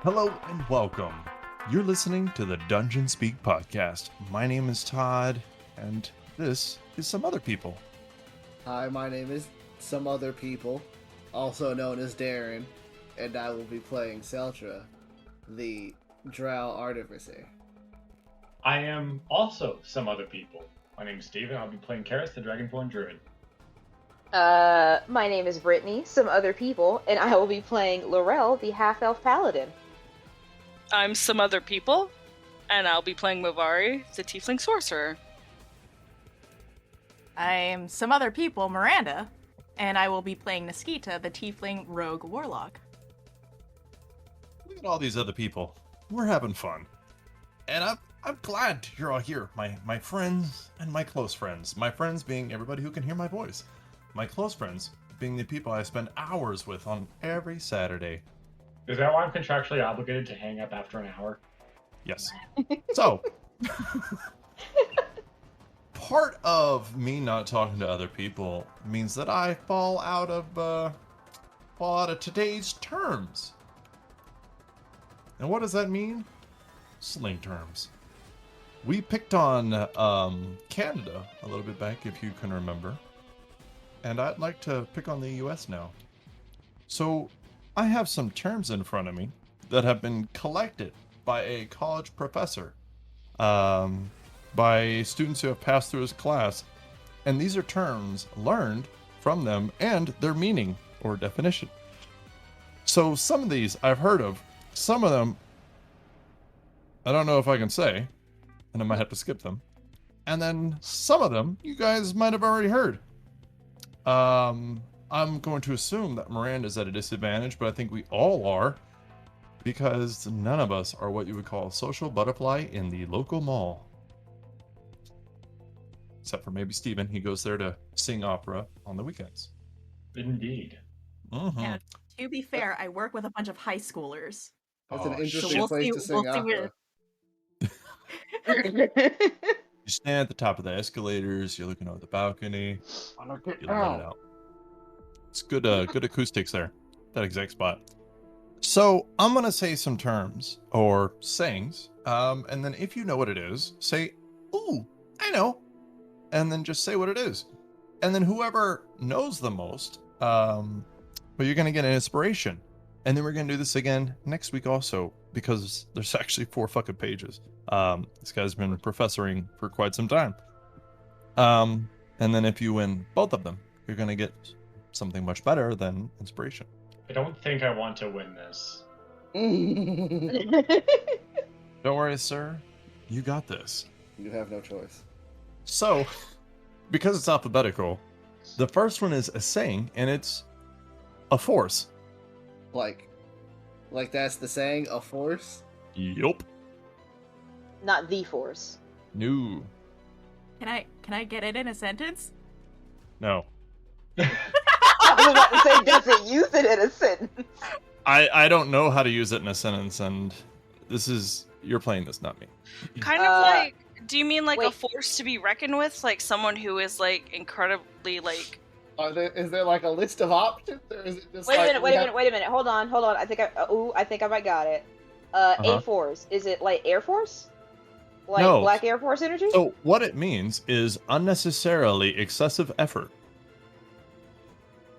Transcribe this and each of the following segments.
Hello and welcome. You're listening to the Dungeon Speak podcast. My name is Todd, and this is Some Other People. Hi, my name is Some Other People, also known as Darren, and I will be playing Seltra, the Drow Artificer. I am also Some Other People. My name is Steven. I'll be playing Karis, the Dragonborn Druid. My name is Brittany, Some Other People, and I will be playing Lorel, the half-elf paladin. I'm Some Other People, and I'll be playing Movari, the Tiefling Sorcerer. I'm Some Other People, Miranda, and I will be playing Niskita, the Tiefling Rogue Warlock. Look at all these other people. We're having fun. And I'm glad you're all here. My friends and my close friends. My friends being everybody who can hear my voice. My close friends being the people I spend hours with on every Saturday. Is that why I'm contractually obligated to hang up after an hour? Yes. So, part of me not talking to other people means that I fall out of today's terms. And what does that mean? Slang terms. We picked on Canada a little bit back, if you can remember. And I'd like to pick on the US now. So, I have some terms in front of me that have been collected by a college professor, by students who have passed through his class, and these are terms learned from them and their meaning or definition. So some of these I've heard of, some of them I don't know if I can say, and I might have to skip them, and then some of them you guys might have already heard. I'm going to assume that Miranda's at a disadvantage, but I think we all are, because none of us are what you would call a social butterfly in the local mall. Except for maybe Steven. He goes there to sing opera on the weekends. Indeed. Mm-hmm. Yeah, to be fair, I work with a bunch of high schoolers. That's an interesting So we'll place see- to sing we'll see opera. You stand at the top of the escalators, you're looking over the balcony, you let it out. It's good acoustics there, that exact spot. So I'm gonna say some terms or sayings, and then if you know what it is, say, "Ooh, I know," and then just say what it is, and then whoever knows the most, well, you're gonna get an inspiration, and then we're gonna do this again next week also because there's actually 4 fucking pages. This guy's been professoring for quite some time, and then if you win both of them, you're gonna get something much better than inspiration. I don't think I want to win this. Don't worry, sir. You got this. You have no choice. So, because it's alphabetical, the first one is a saying, and it's a force. Like that's the saying, a force? Yup. Not the Force. No. Can I get it in a sentence? No. I was about to say, doesn't use it in a sentence. I don't know how to use it in a sentence, and you're playing this, not me. Kind of like, do you mean like a wait. force to be reckoned with? Like someone who is like incredibly like... Is there like a list of options, or is it just Wait a like minute, wait a minute. Hold on. I think I might got it. A-Force. Is it like Air Force? Like No. Black Air Force energy? So what it means is unnecessarily excessive effort.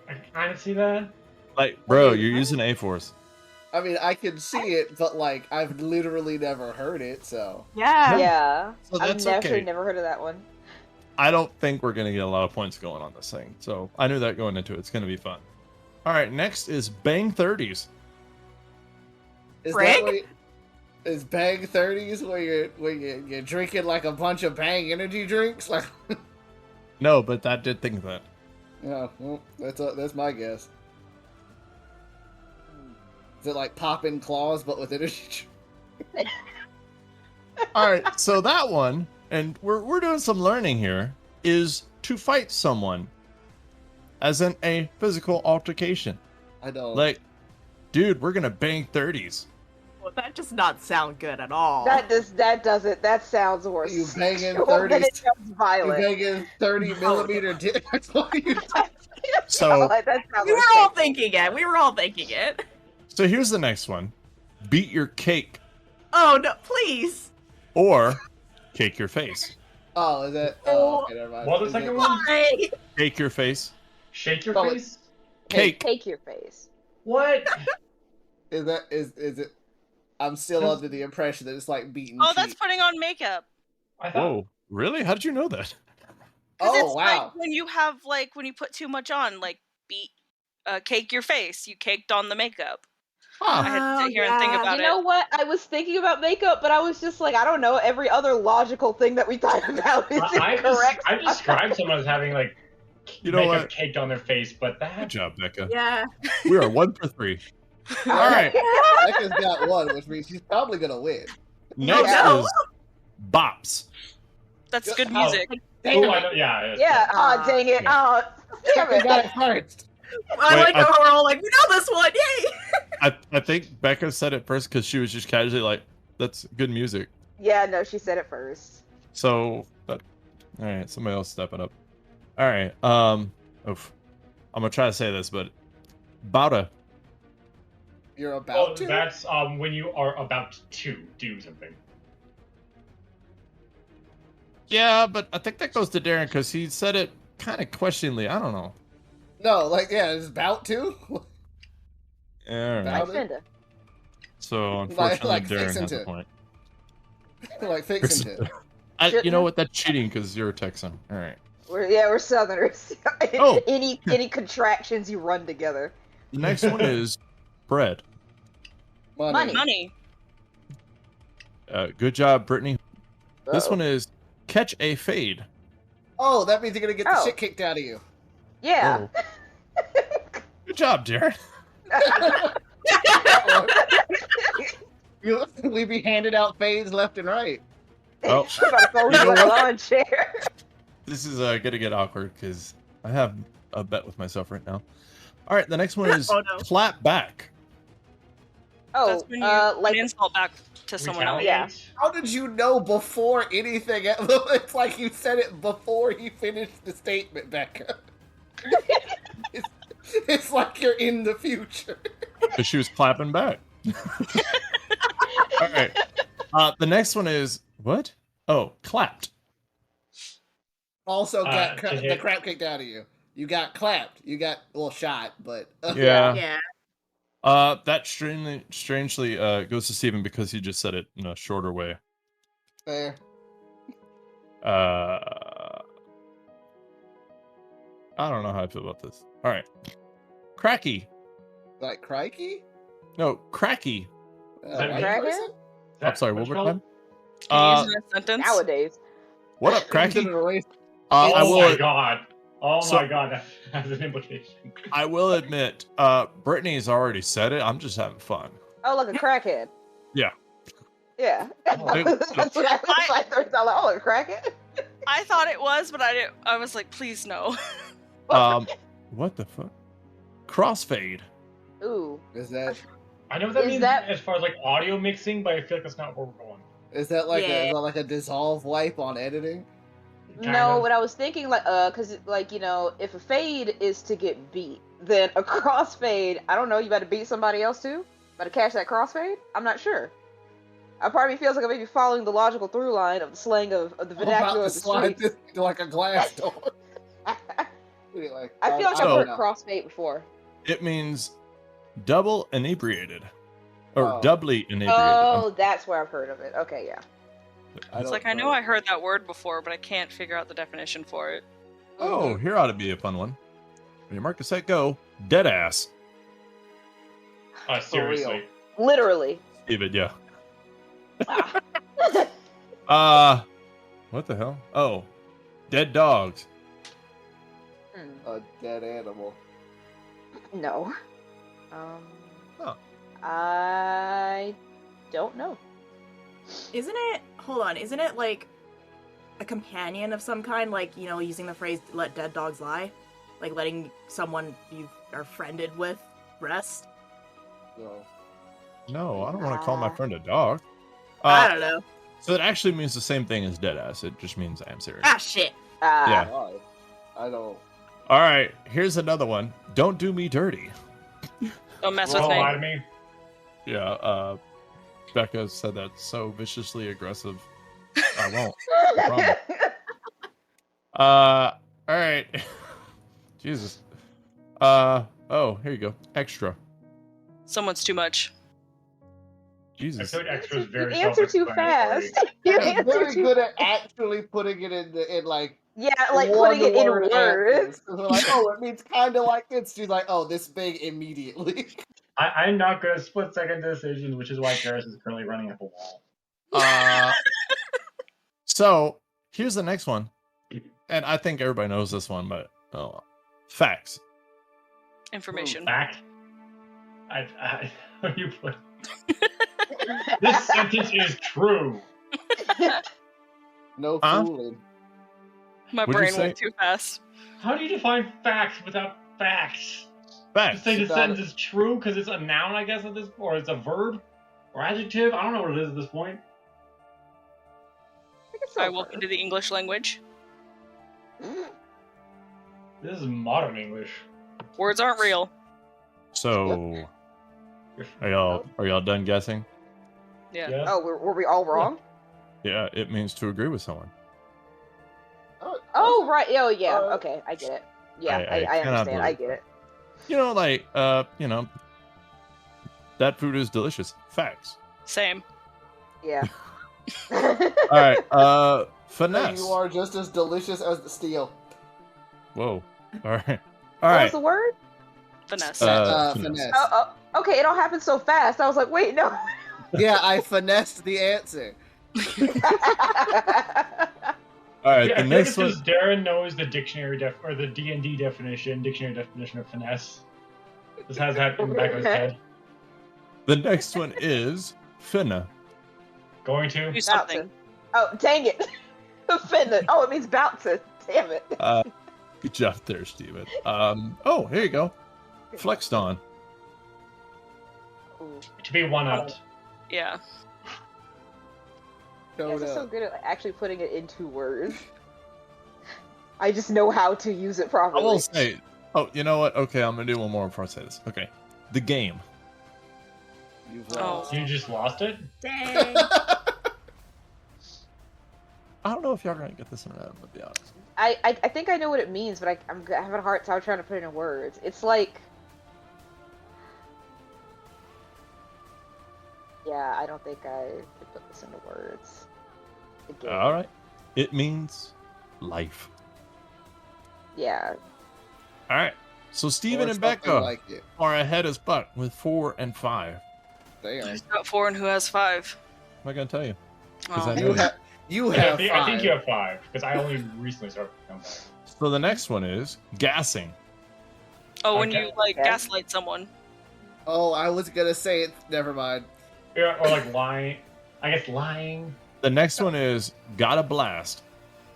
I can kind of see that. Like, bro, you're using A-Force. I mean, I can see it, but like I've literally never heard it, so Yeah. Yeah. So I've that's actually okay. never heard of that one. I don't think we're going to get a lot of points going on this thing. So I knew that going into it. It's going to be fun. All right, next is Bang 30s. is Frig? that what is Bang 30s where you're drinking like a bunch of Bang energy drinks? Like, No, but that did think that. yeah, well, that's my guess. Is it like popping claws but with energy? All right, so that one, and we're doing some learning here, is to fight someone, as in a physical altercation. I don't. Like, dude, we're gonna bang 30s. Well, that does not sound good at all. That sounds worse. You banging More than 30s? it sounds You violent. banging 30 millimeter dick? That's what you So, That sounds we were like all sex. thinking it. We were all thinking it. so here's the next one. beat your cake, Oh no, please. or cake your face. Oh, is that? Oh, okay, never mind. What was Is the second it- one? Why? Cake your face. Shake your Oh, face? Cake. Take your face. What? Is that? Is it? I'm still That's- under the impression that it's like beating. Oh, that's cheek. putting on makeup. I thought. Whoa, really? How did you know that? Because Oh it's wow. like when you have like when you put too much on, like cake your face. You caked on the makeup. I had to sit here and think about You know it. what? I was thinking about makeup, but I was just like, I don't know. Every other logical thing that we thought about is incorrect. I described someone as having like You know makeup what? caked on their face, but Good that job, Becca. Yeah. We are 1 for 3. All right. Becca's got one, which means she's probably gonna win. Next no. is bops. That's good Oh. music. Damn oh, I it. know, yeah. Yeah. Oh, dang it. Oh, damn Becca got it. it first. I Wait, like how we're all like, we know this one, yay! I think Becca said it first because she was just casually like, "That's good music." Yeah, no, she said it first. So, all right, somebody else step it up. All right, oof. I'm gonna try to say this, but Bauta. You're Oh, about to. that's when you are about to do something. Yeah, but I think that goes to Darren because he said it kind of questioningly. I don't know. No, like yeah, it's about to. All right. About Like Cinda. So unfortunately, like Darren fixing has a to. point. like fixing it. You know what? That's cheating because you're a Texan. All right. We're Southerners. Oh. any contractions you run together. The next one is bread. Money. Money. Good job, Brittany. This Uh-oh. one is catch a fade. Oh, that means you're gonna get the Oh. shit kicked out of you. Yeah. Good job, Darren. We be handed out fades left and right. Oh, I'm about to throw You you know in a what? lawn chair. this is gonna get awkward because I have a bet with myself right now. All right, the next one is Oh, no. clap back. Oh, That's when you like insult back to someone else. Retaliate. Yeah. How did you know before anything? It's like you said it before he finished the statement, Becca. It's like you're in the future. Because she was clapping back. All right. The next one is what? Oh, clapped. Also got to the hit. crap kicked out of you. You got clapped. You got shot, but Yeah. Yeah. That strangely goes to Steven because he just said it in a shorter way. Fair. I don't know how I feel about this. All right. Cracky. Like crikey. No, cracky. that White Crackhead? person? I'm sorry, one more time. Can you use it in a sentence? nowadays. What up, cracky? Consider a race. I Oh my will. god. Oh So- my god, that has an implication. I will admit. Brittany's already said it. I'm just having fun. Oh, like a crackhead. Yeah. Yeah. Oh. That's what I was like. I was like, oh, like a crackhead. I thought it was, but I didn't. I was like, please no. What the fuck? Crossfade. Ooh. Is that I know what that Is means that- as far as like audio mixing, but I feel like that's not where we're going. like Yeah. is that like a dissolve wipe on editing? Kind No, of. what I was thinking, like, cause like if a fade is to get beat, then a crossfade, I don't know, you better beat somebody else too. Better catch that crossfade. I'm not sure. A part of me feels like I may be following the logical through line of the slang of the I'm about vernacular to of the slide streets. this into like a glass door. Anyway, I feel like So- I've heard crossfade before. It means double inebriated, or Oh. doubly inebriated. Oh, that's where I've heard of it. Okay, yeah. It's like I know I heard that word before, but I can't figure out the definition for it. Oh, here ought to be a fun one. When you mark the set, go. Dead ass. Seriously. Literally. David, yeah. Ah. What the hell? Oh, dead dogs. Hmm, a dead animal. no. Huh. I don't know. Isn't it? Hold on. Isn't it like a companion of some kind? Like, you know, using the phrase "let dead dogs lie," like letting someone you are friended with rest. So No, I don't want to call my friend a dog. I don't know. So it actually means the same thing as dead ass. It just means I am serious. Ah, shit. Yeah. I don't. All right, here's another one. Don't do me dirty. Don't mess Don't with lie me. to me. Yeah. Becca said that so viciously aggressive. I won't. I promise. All right. Jesus. Oh, here you go. Extra. Someone's too much. I Jesus. feel like extra is very You answer too self-explanatory. fast. You He's answer very too good at actually putting it in like Yeah, like putting it in one-word words. answers. 'Cause we're like, oh, it means kind of like this. She's like, oh, this big immediately. I'm not good at split-second decisions, which is why Karis is currently running at the wall. So here's the next one, and I think everybody knows this one, but facts. Information. Fact. How do you put? This sentence is true. No Huh? fooling. My What'd you brain say? went too fast. How do you define facts without facts? To Facts. say the Without sentence it. is true because it's a noun, I guess, at this, or it's a verb or adjective. I don't know what it is at this point. I welcome to the English language. This is modern English. Words aren't real. So are y'all done guessing? Yeah. Yes. Oh, were we all wrong? Yeah, it means to agree with someone. Oh, right. Oh, yeah. Okay, I get it. Yeah, I I cannot understand. I believe get it. You know, like that food is delicious. Facts. Same. Yeah. All right. Finesse. You are just as delicious as the steel. Whoa. All right. All What right. was the word? Finesse. Finesse. Oh, okay. It all happened so fast. I was like, wait, no. Yeah, I finessed the answer. All right. Yeah, The I think next it's one. because Darren knows the dictionary or the D&D dictionary definition of finesse. This has that in the back of his head. The next one is finna. Going to. Do something. Oh, dang it. Offended. Oh, it means bouncing. Damn it. Good job there, Steven. Oh, here you go. Flexed on. Ooh. To be one-upped. Yeah. You guys are so good at like, actually putting it into words. I just know how to use it I properly. will say. Oh, you know what? Okay, I'm gonna do one more before I say this. Okay, the game. You've Oh. lost. You just lost it? Dang. I don't know if y'all are gonna get this or not. To be honest. I think I know what it means, but I'm having a hard time trying to put it in words. It's like... Yeah, I don't think I could put this into words. The game. All right. It means life. Yeah. All right. So Steven Or and something Becca like it. are ahead as fuck with 4 and 5. Damn. Who's got 4 and who has 5? I'm not gonna tell you. 'Cause Oh. I know You I have think five. you have 5, because I only recently started to come back. So the next one is gassing. Oh, when Okay. you like Yeah. gaslight someone. Oh, I was gonna say it. Never mind. Yeah, or like lying. I guess lying. The next one is gotta blast.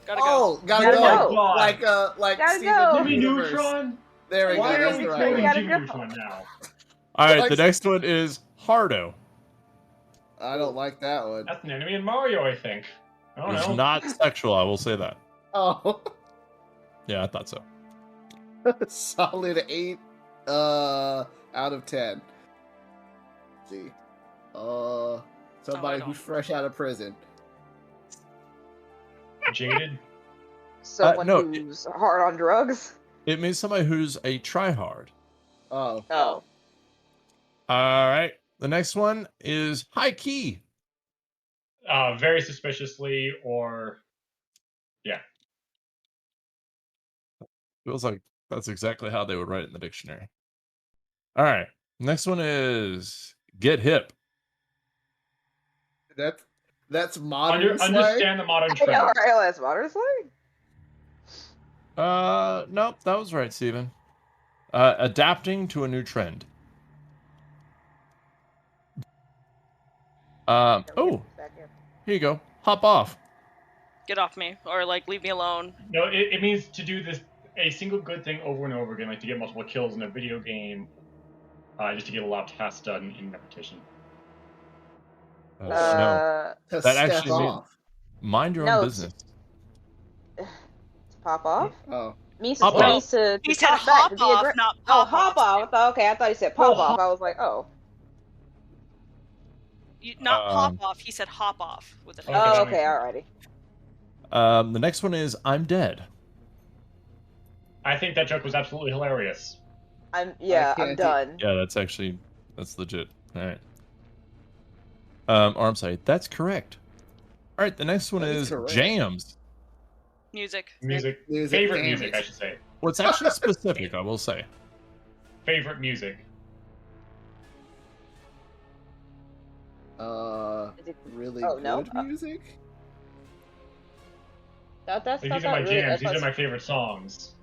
Gotta go. Oh, gotta Gotta go. go. Like Gotta Steven go. Jimmy Universe. Neutron? There we go. Why are That's we the right quoting one. Gotta Jimmy go. Neutron now? All right. Like- The next one is hardo. I don't like that one. That's an enemy in Mario, I think. I don't It's know. not sexual. I will say that. Oh, Yeah, I thought so. solid 8 out of 10. Let's see. Somebody don't. who's fresh out of prison. Jaded? Someone no, who's hard on drugs. It means somebody who's a tryhard. Oh, Oh. All right. The next one is high key. Very suspiciously, or Feels like that's exactly how they would write it in the dictionary. All right. Next one is get hip. that's modern slang. understand the modern I know, trend. right? That's modern slang. Nope, that was right, Steven. Adapting to a new trend. Oh, here you go. Hop off. Get off me, or like leave me alone. No, it means to do a single good thing over and over again, like to get multiple kills in a video game, just to get a lot of tasks done in repetition. No, To that step actually means off. mind your No, own it's- business. Pop off? Oh, Means Hop to, off. means to He to said talk back, hop to be off, aggra- not Oh, pop hop off. off. Okay, I thought he said pop Well, off. I was like, oh. Not pop off. He said hop off with an Oh, okay, alrighty. The next one is I'm dead. I think that joke was absolutely hilarious. I'm can't done. Yeah, that's legit. All right. Or I'm sorry, that's correct. All right, the next one That is is correct. jams. Music. Favorite Favorite music, I should say. Well, it's actually specific, I will say. Favorite music. Really Oh, good no? music? That's These not are my that really. jams. These are my favorite songs.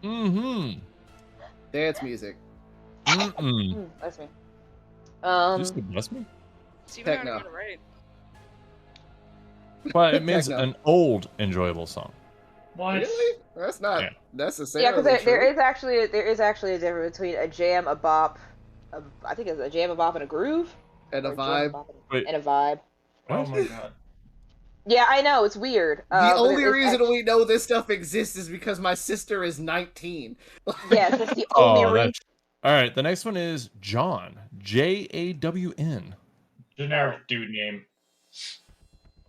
Mm-hmm. Dance music. Mm-mm. That's me. Just bless me? Steven Techno. already got it right. But it means Techno. an old enjoyable song. What? Really? That's not Yeah. necessarily Yeah, because there true. is actually a difference between a jam, a bop. I think it's a jam, a bop, and a groove. And a Or jam, vibe. bop, Wait. and a vibe. Oh my god. Yeah, I know, it's weird. The but only it's reason actually- we know this stuff exists is because my sister is 19. Yes, that's the only reason. That's... All right, the next one is John. Jawn. Generic dude name.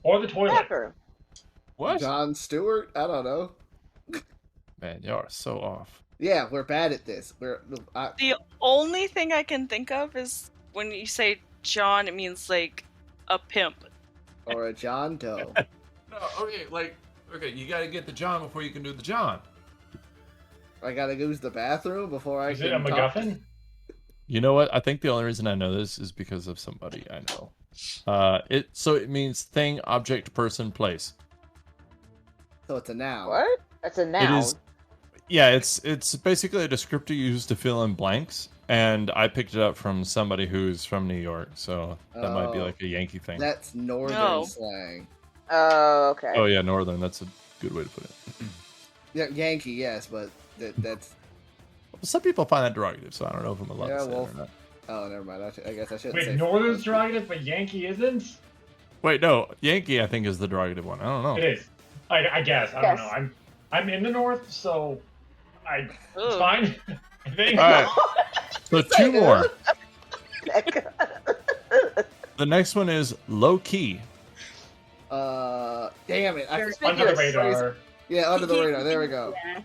Or the toilet. Pepper. What? John Stewart? I don't know. Man, y'all are so off. Yeah, we're bad at this. The only thing I can think of is when you say John, it means like a pimp. Or a John Doe. No, okay, you gotta get the John before you can do the John. I gotta use the bathroom before I Is can it a talk. MacGuffin? You know what? I think the only reason I know this is because of somebody I know. It means thing, object, person, place. So it's a noun. What? That's a noun. It is. Yeah, it's basically a descriptor used to fill in blanks, and I picked it up from somebody who's from New York, so that might be Oh. like a Yankee thing. That's northern No. slang. Oh, okay. Oh yeah, northern. That's a good way to put it. Yeah, Yankee, yes, but that's. Some people find that derogative, so I don't know if I'm allowed Yeah, to say well, it or not. Oh, never mind. I guess I shouldn't Wait, say. Northern's derogative, but Yankee isn't? Wait, no, Yankee I think is the derogative one. I don't know. It is. I guess. I don't Yes. know. I'm in the north, so it's Ugh. fine. I think. All right, so two more. The next one is low key. Damn it! Under the radar. Yeah, under the radar. There we go. Yeah.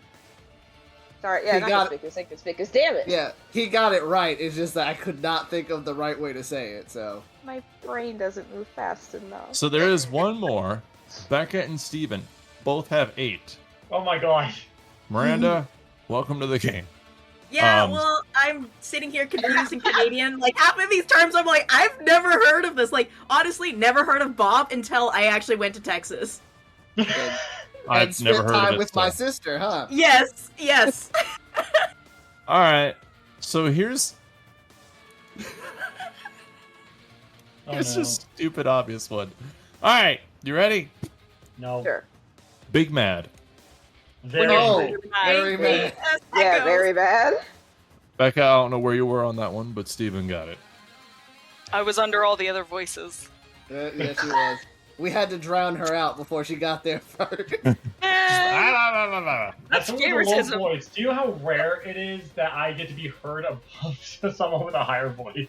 Sorry, yeah, He not got conspicuous. Damn it. Yeah, he got it right. It's just that I could not think of the right way to say it. So My brain doesn't move fast enough. So there is one more. Becca and Steven both have 8. Oh my gosh. Miranda, welcome to the game. Yeah, Um, well, I'm sitting here confused and Canadian. Like, half of these terms, I'm like, I've never heard of this. Like, honestly, never heard of Bob until I actually went to Texas. and I've spent never heard time of it. with my so- sister, huh? Yes, yes. All right. So here's Oh, here's no. a stupid obvious one. All right, you ready? No. Sure. Big mad. Very No. rude. Very bad. Yes, Yeah, echoes. very bad. Becca, I don't know where you were on that one, but Steven got it. I was under all the other voices. Yeah, she was. We had to drown her out before she got there first. That's someone with a low favoritism. voice. Do you know how rare it is that I get to be heard above someone with a higher voice?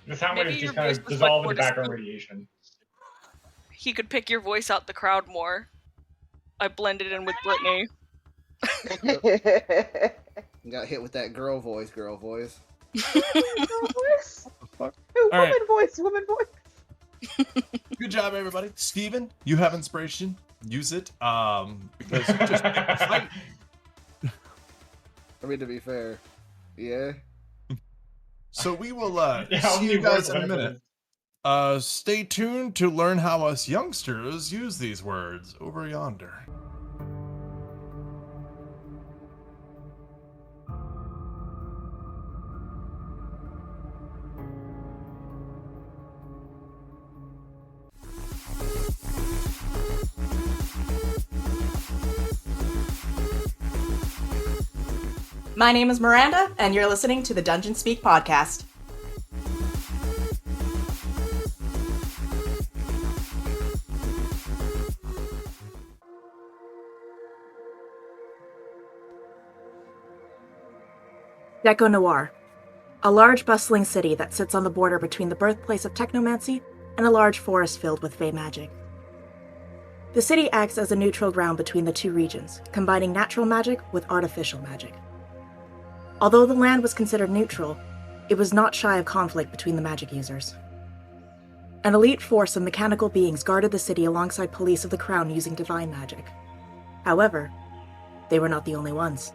That's how Maybe many your just kind voice of was dissolve like into background more distinct. radiation. He could pick your voice out the crowd more. I blended in with Brittany. Got hit with that girl voice. voice. Fuck? Woman All right. voice, woman voice. Good job, everybody. Steven, you have inspiration. Use it. Because you just picked a fight. I mean, to be fair, yeah. So we will Yeah, I'll see you use guys words in a when I minute. Stay tuned to learn how us youngsters use these words over yonder. My name is Miranda, and you're listening to the Dungeon Speak podcast. Deco Noir. a large bustling city that sits on the border between the birthplace of technomancy and a large forest filled with fey magic. The city acts as a neutral ground between the two regions, combining natural magic with artificial magic. Although the land was considered neutral, it was not shy of conflict between the magic users. An elite force of mechanical beings guarded the city alongside police of the crown using divine magic. However, they were not the only ones.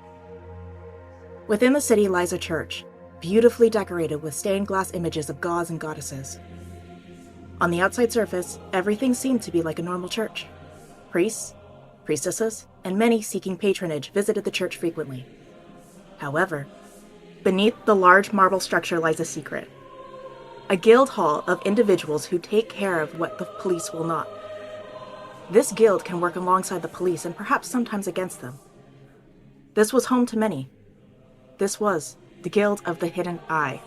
Within the city lies a church, beautifully decorated with stained glass images of gods and goddesses. On the outside surface, everything seemed to be like a normal church. Priests, priestesses, and many seeking patronage visited the church frequently. However, beneath the large marble structure lies a secret. A guild hall of individuals who take care of what the police will not. This guild can work alongside the police and perhaps sometimes against them. This was home to many. This was the Guild of the Hidden Eye.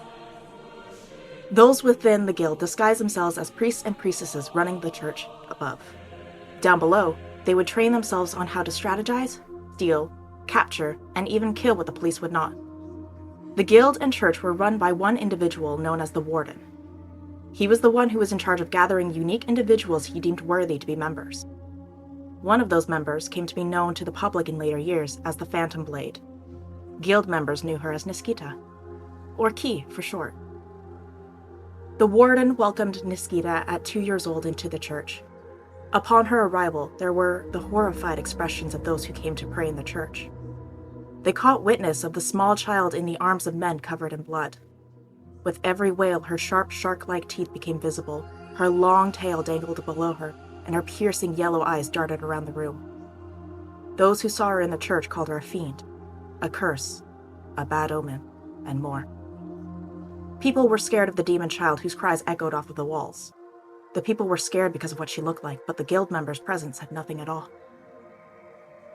Those within the guild disguise themselves as priests and priestesses running the church above. Down below, they would train themselves on how to strategize, steal, capture, and even kill what the police would not. The guild and church were run by one individual known as the Warden. He was the one who was in charge of gathering unique individuals he deemed worthy to be members. One of those members came to be known to the public in later years as the Phantom Blade. Guild members knew her as Niskita, or Ki for short. The Warden welcomed Niskita at 2 years old into the church. Upon her arrival, there were the horrified expressions of those who came to pray in the church. They caught witness of the small child in the arms of men covered in blood. With every wail, her sharp, shark-like teeth became visible, her long tail dangled below her, and her piercing yellow eyes darted around the room. Those who saw her in the church called her a fiend, a curse, a bad omen, and more. People were scared of the demon child whose cries echoed off of the walls. The people were scared because of what she looked like, but the guild members' presence said nothing at all.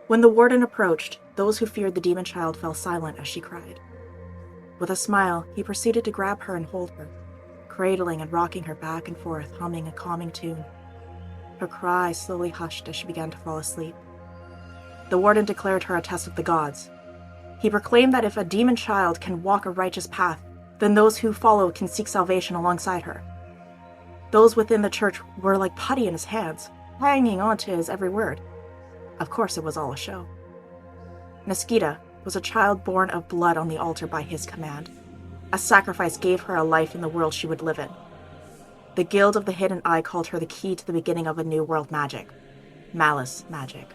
When the Warden approached, those who feared the demon child fell silent as she cried. With a smile, he proceeded to grab her and hold her, cradling and rocking her back and forth, humming a calming tune. Her cries slowly hushed as she began to fall asleep. The Warden declared her a test of the gods. He proclaimed that if a demon child can walk a righteous path, then those who follow can seek salvation alongside her. Those within the church were like putty in his hands, hanging on to his every word. Of course, it was all a show. Niskita was a child born of blood on the altar by his command. A sacrifice gave her a life in the world she would live in. The Guild of the Hidden Eye called her the key to the beginning of a new world magic. Malice magic.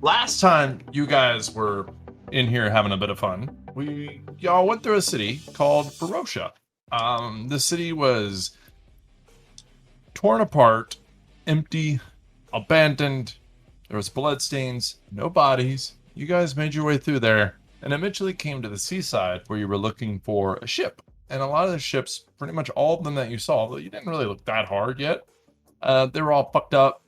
Last time you guys were in here having a bit of fun, y'all went through a city called Barotia. The city was torn apart, empty, abandoned. There was bloodstains, no bodies. You guys made your way through there and eventually came to the seaside where you were looking for a ship. And a lot of the ships, pretty much all of them that you saw, though you didn't really look that hard yet, they were all fucked up,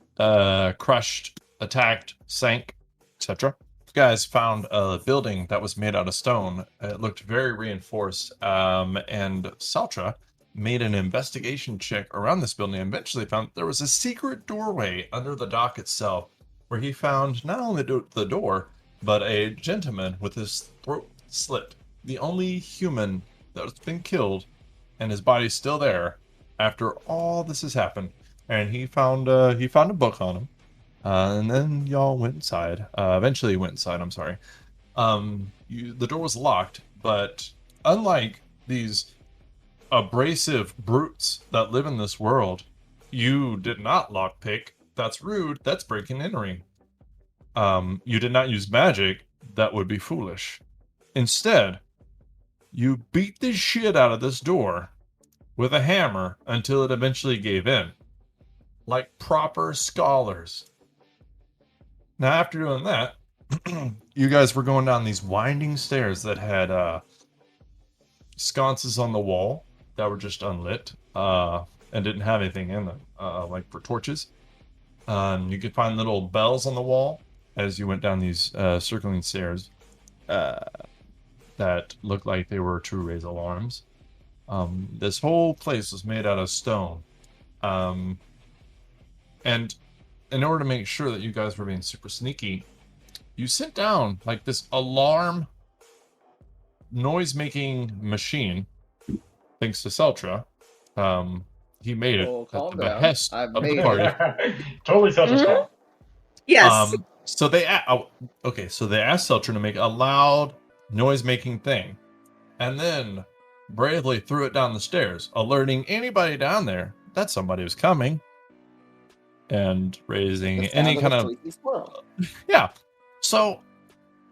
crushed, attacked, sank, etc. You guys found a building that was made out of stone. It looked very reinforced, and Saltra made an investigation check around this building and eventually found there was a secret doorway under the dock itself where he found not only the door, but a gentleman with his throat slit. The only human that's been killed, and his body's still there after all this has happened. And he found a book on him. And then y'all went inside. Eventually went inside, I'm sorry. The door was locked, but unlike these abrasive brutes that live in this world, you did not lockpick. That's rude. That's breaking and entering. You did not use magic. That would be foolish. Instead, you beat the shit out of this door with a hammer until it eventually gave in. Like proper scholars. Now, after doing that, you guys were going down these winding stairs that had sconces on the wall that were just unlit and didn't have anything in them, like for torches. You could find little bells on the wall as you went down these circling stairs that looked like they were to raise alarms. This whole place was made out of stone. And in order to make sure that you guys were being super sneaky, you sent down like this alarm noise-making machine, thanks to Celtra. He made it Oh, at calm the down. behest I've of the made party. Totally self-respect. Yes. So they so they asked Celtra to make a loud noise-making thing, and then bravely threw it down the stairs, alerting anybody down there that somebody was coming, and raising The any sound kind a of sleepy squirrel. yeah. So,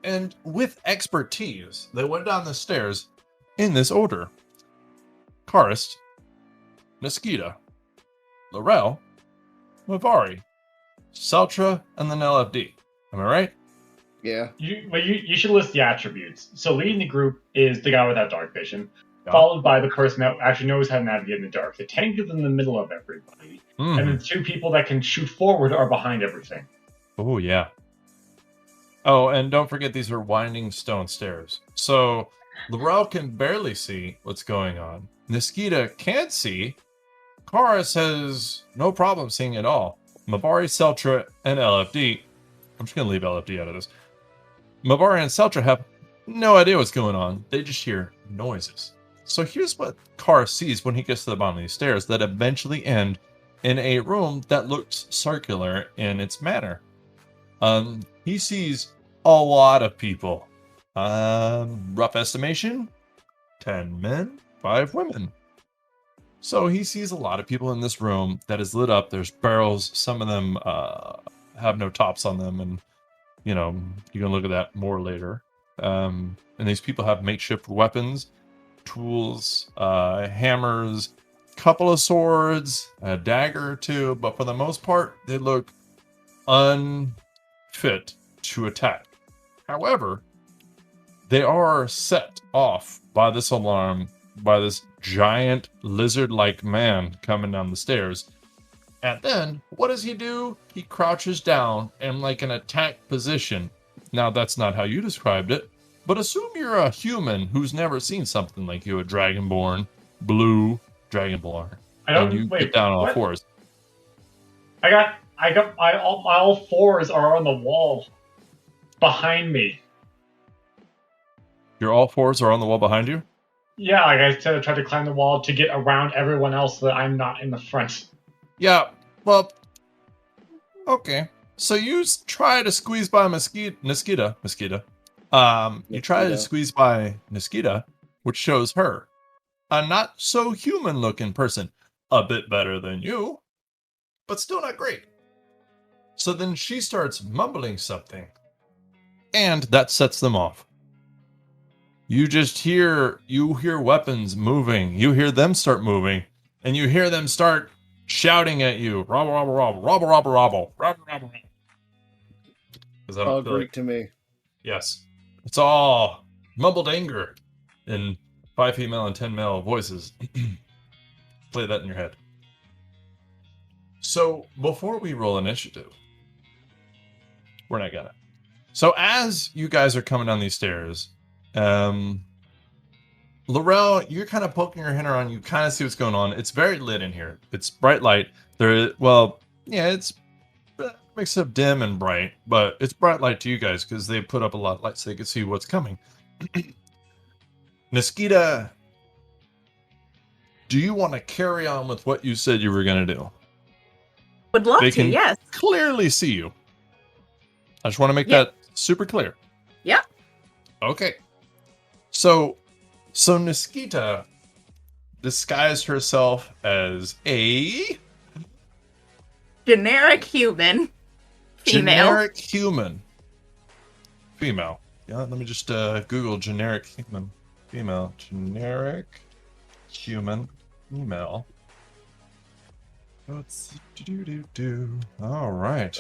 and with expertise, they went down the stairs in this order: Karst, Mosquito, Lorel, Mavari, Celtra, and then LFD. Am I right? Yeah. You should list the attributes. So leading the group is the guy without dark vision, Yeah. followed by the person that actually knows how to navigate in the dark. The tank is in the middle of everybody, Mhm. and the two people that can shoot forward are behind everything. Oh, yeah. Oh, and don't forget these are winding stone stairs. So Lorel can barely see what's going on. Niskita can't see. Karis has no problem seeing it all. Mavari, Celtra, and LFD. I'm just going to leave LFD out of this. Mavari and Celtra have no idea what's going on. They just hear noises. So here's what Karis sees when he gets to the bottom of these stairs that eventually end in a room that looks circular in its manner. He sees a lot of people. Rough estimation, 10 men, 5 women. So he sees a lot of people in this room that is lit up. There's barrels. Some of them have no tops on them. And, you know, you can look at that more later. And these people have makeshift weapons, tools, hammers, couple of swords, a dagger or two. But for the most part, they look unfit to attack. However, they are set off by this alarm, by this giant lizard-like man coming down the stairs. And then, what does he do? He crouches down in like an attack position. Now, that's not how you described it, but assume you're a human who's never seen something like you, a dragonborn, blue dragonborn. And you get down on all fours. All fours are on the wall behind me. Your all fours are on the wall behind you? Yeah, like I said, I tried to climb the wall to get around everyone else so that I'm not in the front. Yeah, well, okay. So you try to squeeze by Niskita. You try to squeeze by Niskita, which shows her a not so human looking person. A bit better than you, but still not great. So then she starts mumbling something, and that sets them off. You hear weapons moving. You hear them start moving, and you hear them start shouting at you. Robble, robble, robble, robble, robble, robble, robble, robble. Because I don't All feel Greek like... to me. Yes. It's all mumbled anger in 5 female and 10 male voices. Play that in your head. So, before we roll initiative, we're not gonna. So, as you guys are coming down these stairs, Lorel, you're kind of poking your head around. You kind of see what's going on. It's very lit in here. It's bright light. It's a mix of dim and bright, but it's bright light to you guys because they put up a lot of light so they can see what's coming. Niskita, do you want to carry on with what you said you were going to do? Would love They to, can yes. clearly see you. I just want to make that super clear. Yep. Okay. So Niskita disguised herself as a generic human female. Generic human female. Yeah, let me just Google generic human female. Generic human female. Let's do. All right.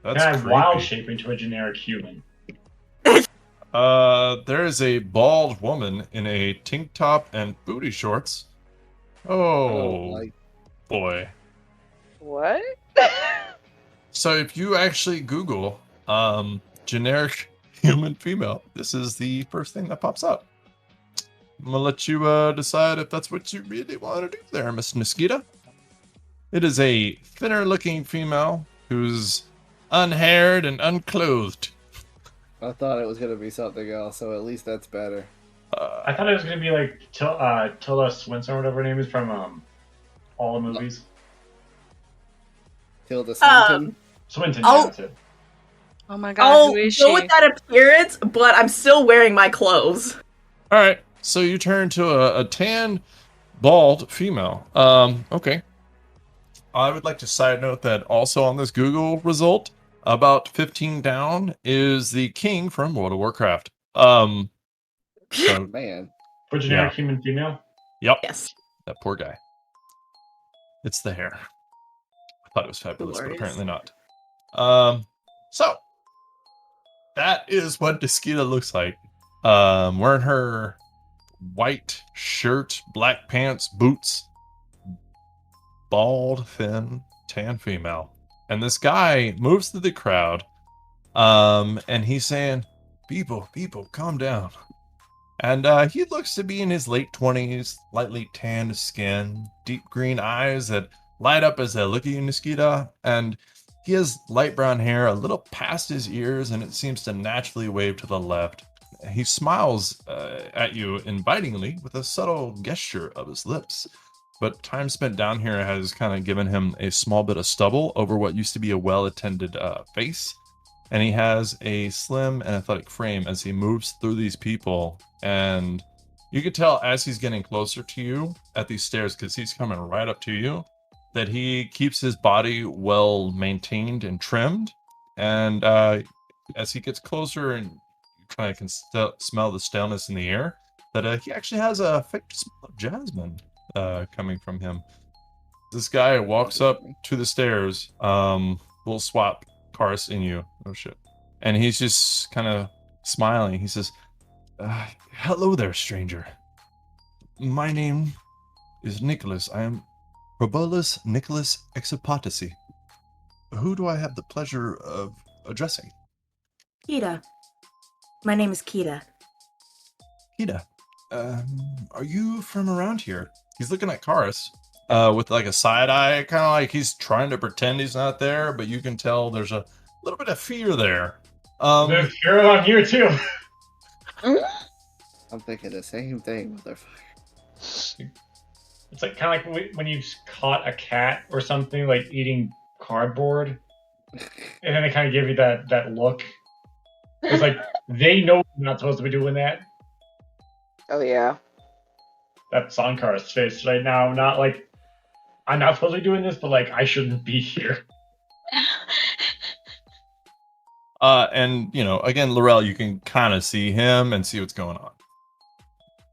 That's Can I creepy. wild shape into a generic human? There is a bald woman in a tank top and booty shorts. Oh, boy. What? So if you actually Google generic human female, this is the first thing that pops up. I'm gonna let you decide if that's what you really want to do there, Miss Niskita. It is a thinner looking female who's unhaired and unclothed. I thought it was gonna be something else, so at least that's better. I thought it was gonna be like Tilda Swinton or whatever her name is from all the movies. Tilda Swinton. Swinton, Oh. yeah, that's it. Oh my god, I'll who is go she? with that appearance, but I'm still wearing my clothes. All right, so you turn to a tan, bald female. Okay. I would like to side note that also on this Google result, about 15 down is the king from World of Warcraft. So, Man. For generic human female? yep, Yes. that poor guy. It's the hair. I thought it was fabulous, but Glorious. apparently not. So that is what Deskita looks like. Wearing her white shirt, black pants, boots, bald, thin, tan female. And this guy moves through the crowd, and he's saying, people, calm down. And he looks to be in his late 20s, lightly tanned skin, deep green eyes that light up as they look at you, Niskita, and he has light brown hair a little past his ears, and it seems to naturally wave to the left. He smiles at you invitingly with a subtle gesture of his lips. But time spent down here has kind of given him a small bit of stubble over what used to be a well-attended face. And he has a slim and athletic frame as he moves through these people. And you can tell as he's getting closer to you at these stairs, because he's coming right up to you, that he keeps his body well maintained and trimmed. And as he gets closer and you kind of can smell the staleness in the air, that he actually has a faint smell of jasmine coming from him. This guy walks up to the stairs. We'll swap Karis and you. Oh shit. And he's just kind of smiling. He says, hello there, stranger. My name is Nicholas. I am Probulus Nicholas Exopatisi. Who do I have the pleasure of addressing? Kita. My name is Kita. Kita. Are you from around here? He's looking at Karis with like a side eye, kind of like he's trying to pretend he's not there, but you can tell there's a little bit of fear there. There's fear on here too. I'm thinking the same thing, motherfucker. It's like kind of like when you caught a cat or something, like eating cardboard, and then they kind of give you that look. It's like they know you're not supposed to be doing that. Oh yeah. That's on Kara's face right now. Not like I'm not supposed to be doing this, but like I shouldn't be here. And you know, again, Lorel, you can kind of see him and see what's going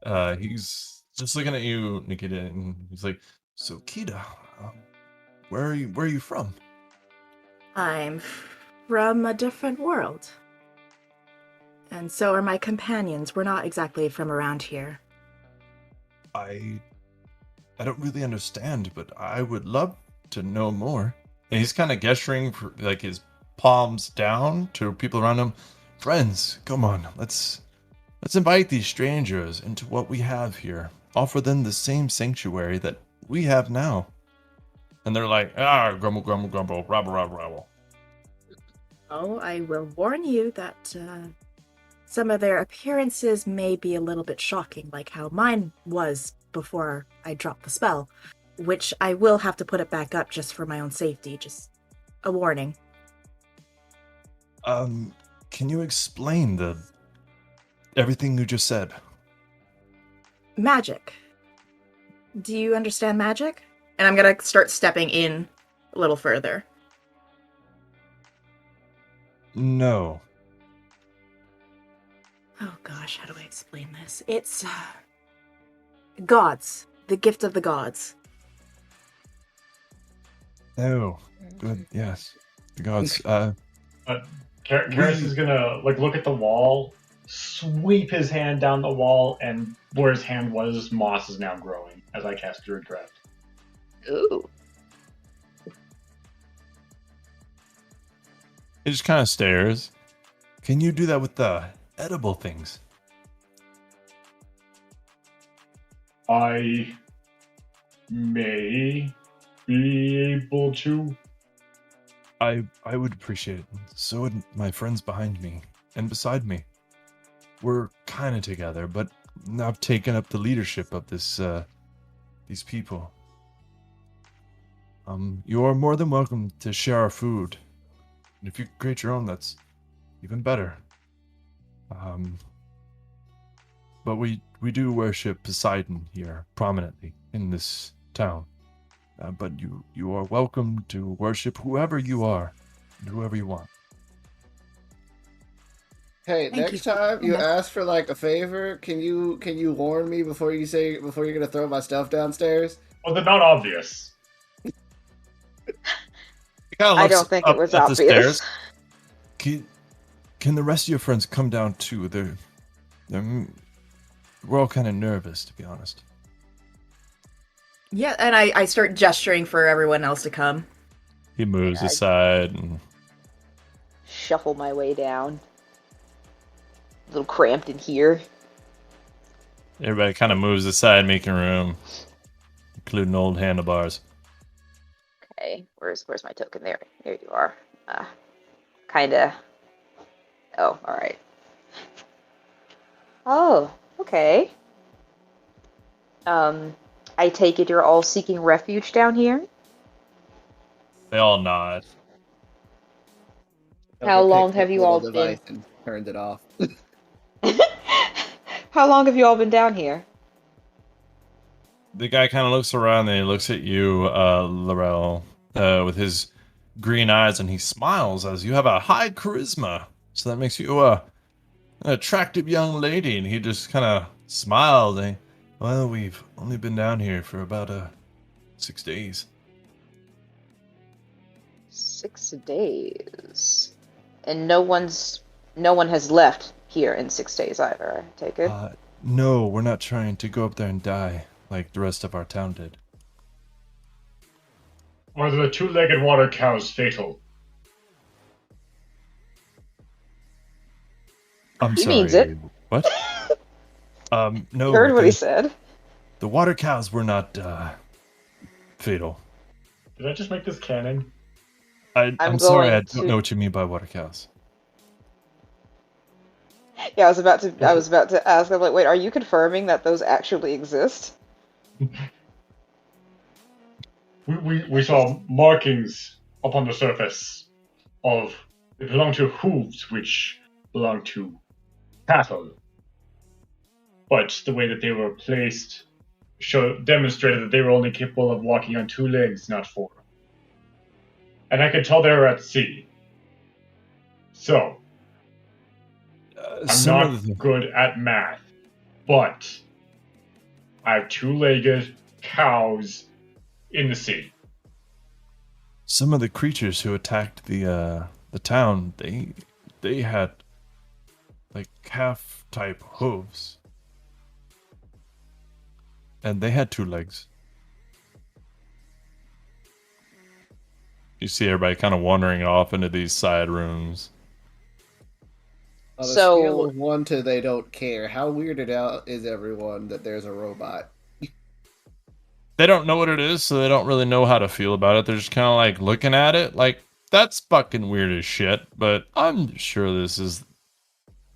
on. He's just looking at you, Nikita, and he's like, "So, Kita, where are you from?" I'm from a different world. And so are my companions. We're not exactly from around here. I don't really understand, but I would love to know more. And he's kind of gesturing for like his palms down to people around him. Friends, come on, let's invite these strangers into what we have here. Offer them the same sanctuary that we have now. And they're like, grumble, grumble, grumble, rabble, rabble, rabble. Oh, I will warn you that some of their appearances may be a little bit shocking, like how mine was before I dropped the spell, which I will have to put it back up just for my own safety, just a warning. Can you explain everything you just said? Magic. Do you understand magic? And I'm gonna start stepping in a little further. No. Oh gosh, how do I explain this? It's gods. The gift of the gods. Oh, good. Yes, the gods. Karis is gonna like look at the wall, sweep his hand down the wall, and where his hand was, moss is now growing as I cast Druidcraft. Ooh. He just kind of stares. Can you do that with the edible things? I may be able to. I would appreciate it. So would my friends behind me and beside me. We're kind of together, but I've taken up the leadership of these people. You are more than welcome to share our food. And if you create your own, that's even better. But we do worship Poseidon here prominently in this town. But you are welcome to worship whoever you are and whoever you want. Hey, Thank next you. time you ask for like a favor, can you warn me before you're gonna throw my stuff downstairs? Was it not obvious? I don't think it was at the obvious. stairs. Can the rest of your friends come down too? We're all kind of nervous, to be honest. Yeah, and I start gesturing for everyone else to come. He moves Yeah, aside and Shuffle my way down. A little cramped in here. everybody kind of moves aside, making room, including old handlebars. Okay, where's my token? There you are. Kinda. Oh, all right. Oh, okay. I take it you're all seeking refuge down here? They all nod. How We long picked have up you little all been? device and turned it off? How long have you all been down here? The guy kind of looks around and he looks at you, Lorel, with his green eyes, and he smiles as you have a high charisma. So that makes you an attractive young lady. And he just kind of smiled. And, well, we've only been down here for about 6 days. 6 days. And no one has left here in 6 days either, I take it. No, we're not trying to go up there and die like the rest of our town did. Are the two-legged water cows fatal? I'm He sorry. means it. What? No. You heard what he said. The water cows were not fatal. Did I just make this canon? I'm sorry, I going don't to- know what you mean by water cows. Yeah, I was about to ask. I'm like, wait, are you confirming that those actually exist? We saw markings upon the surface of they belong to hooves, which belong to cattle. But the way that they were placed demonstrated that they were only capable of walking on 2 legs, not 4. And I could tell they were at sea. So, I'm not good at math, but I have 2-legged cows in the sea. Some of the creatures who attacked the town, they had like calf type hooves, and they had 2 legs. You see everybody kind of wandering off into these side rooms. On a So- scale of 1 to they don't care, how weirded out is everyone that there's a robot? They don't know what it is, so they don't really know how to feel about it. They're just kind of like looking at it like, that's fucking weird as shit, but I'm sure this is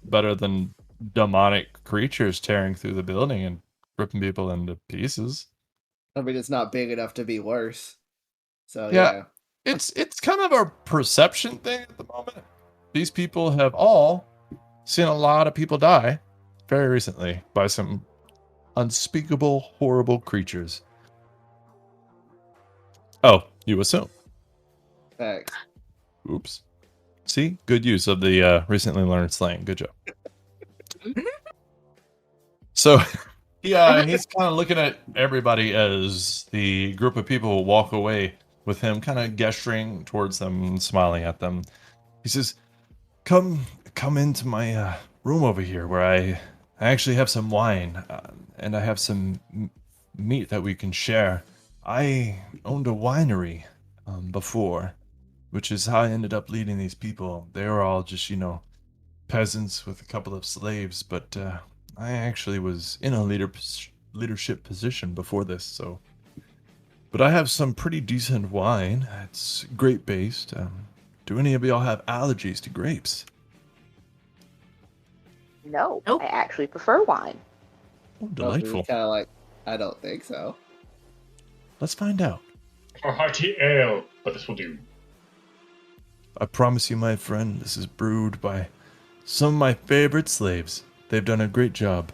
better than demonic creatures tearing through the building and ripping people into pieces. I mean, it's not big enough to be worse. So Yeah. yeah. It's kind of a perception thing at the moment. These people have all seen a lot of people die very recently by some unspeakable, horrible creatures. Oh, you assume. Thanks. Oops. See? Good use of the recently learned slang. Good job. So, yeah, he's kind of looking at everybody as the group of people walk away with him, kind of gesturing towards them and smiling at them. He says, come into my room over here where I actually have some wine and I have some meat that we can share. I owned a winery before, which is how I ended up leading these people. They were all just, peasants with a couple of slaves, but I actually was in a leadership position before this, so. But I have some pretty decent wine. It's grape based. do any of y'all have allergies to grapes? No, Nope. I actually prefer wine. Oh, delightful. Kind of like, I don't think so. Let's find out. For hearty ale, but this will do. I promise you, my friend, this is brewed by some of my favorite slaves. They've done a great job.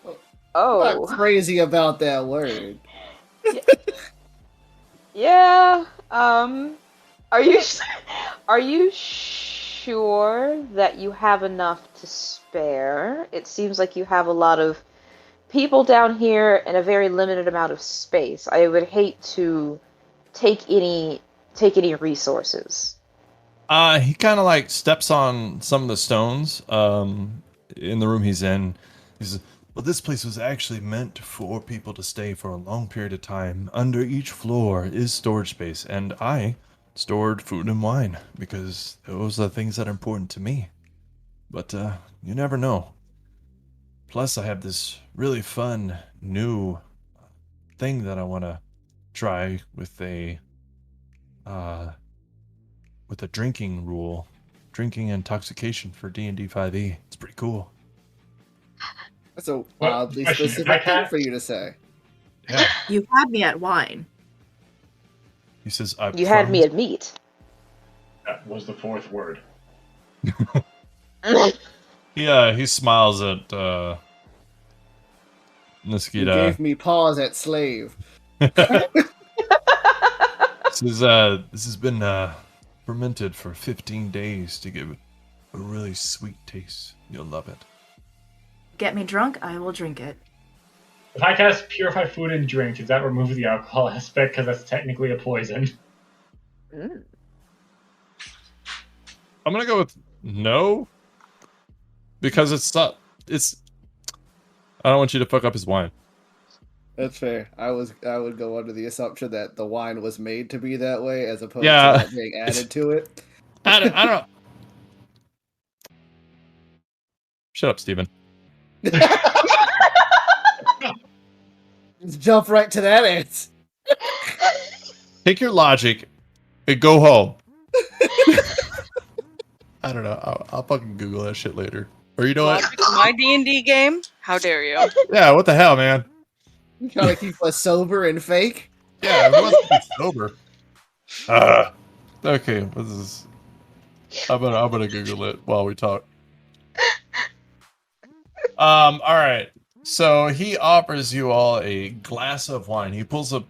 I'm Oh, not crazy about that word. yeah. Are you sure that you have enough to spare? It seems like you have a lot of people down here and a very limited amount of space. I would hate to take any resources. He kind of like steps on some of the stones in the room he's in. He says, well, this place was actually meant for people to stay for a long period of time. Under each floor is storage space, and I stored food and wine because those are things that are important to me. But you never know. Plus, I have this really fun new thing that I want to try with a drinking rule, drinking intoxication for D&D 5e. It's pretty cool. That's a Well, wildly question, specific I can't- thing for you to say. Yeah. You had me at wine. He says, You had me at meat. That was the fourth word. He smiles at You Niskita. gave me pause at slave. This has been fermented for 15 days to give it a really sweet taste. You'll love it. Get me drunk, I will drink it. If I cast Purify Food and Drink, does that remove the alcohol aspect? Because that's technically a poison. Mm. I'm gonna go with no, because it's not. I don't want you to fuck up his wine. That's fair. I would go under the assumption that the wine was made to be that way, as opposed Yeah. to that being added to it. I don't. Shut up, Steven. Let's jump right to that answer. Take your logic and go home. I don't know. I'll fucking Google that shit later. Or you know what? Logic in my D&D game? How dare you? Yeah, what the hell, man? You trying to keep us sober and fake? Yeah, who wants to be sober? Okay, this is. I'm gonna Google it while we talk. All right. So he offers you all a glass of wine. He pulls up